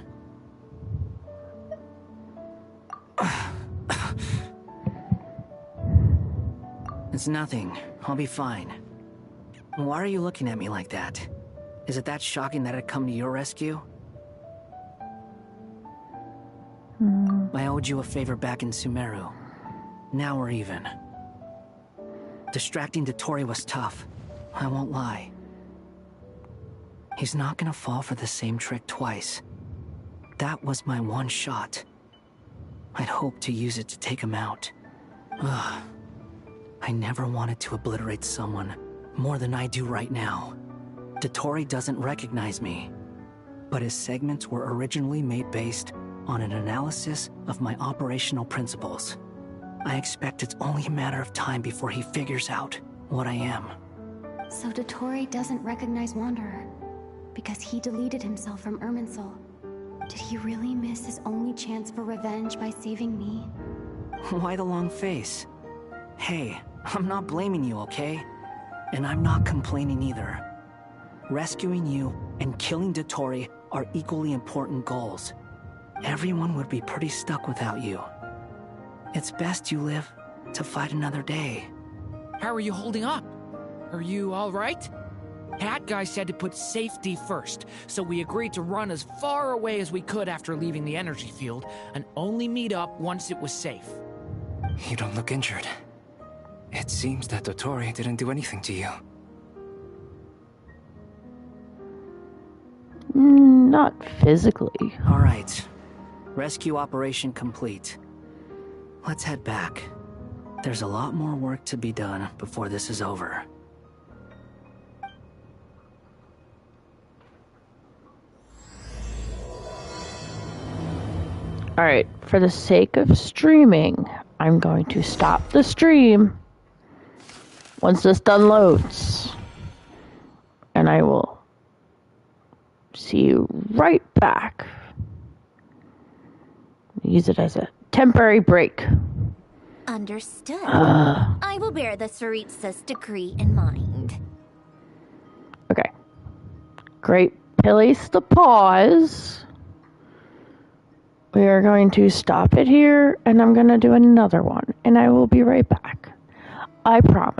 It's nothing. I'll be fine. Why are you looking at me like that? Is it that shocking that I'd come to your rescue? I owed you a favor back in Sumeru. Now we're even. Distracting Dottore was tough. I won't lie. He's not gonna fall for the same trick twice. That was my one shot. I'd hoped to use it to take him out. Ugh. I never wanted to obliterate someone more than I do right now. Dottore doesn't recognize me, but his segments were originally made based on an analysis of my operational principles. I expect it's only a matter of time before he figures out what I am.
So Dottore doesn't recognize Wanderer because he deleted himself from Irminsul. Did he really miss his only chance for revenge by saving me?
Why the long face? Hey, I'm not blaming you, okay? And I'm not complaining either. Rescuing you and killing Dottore are equally important goals. Everyone would be pretty stuck without you. It's best you live to fight another day.
How are you holding up? Are you all right? Hat Guy said to put safety first, so we agreed to run as far away as we could after leaving the energy field, and only meet up once it was safe.
You don't look injured. It seems that Dottore didn't do anything to you.
Not physically.
All right. Rescue operation complete. Let's head back. There's a lot more work to be done before this is over.
Alright, for the sake of streaming, I'm going to stop the stream once this done loads. And I will see you right back. Use it as a temporary break.
Understood. I will bear the Tsaritsa's decree in mind.
Okay. Great place to pause. We are going to stop it here, and I'm going to do another one, and I will be right back. I promise.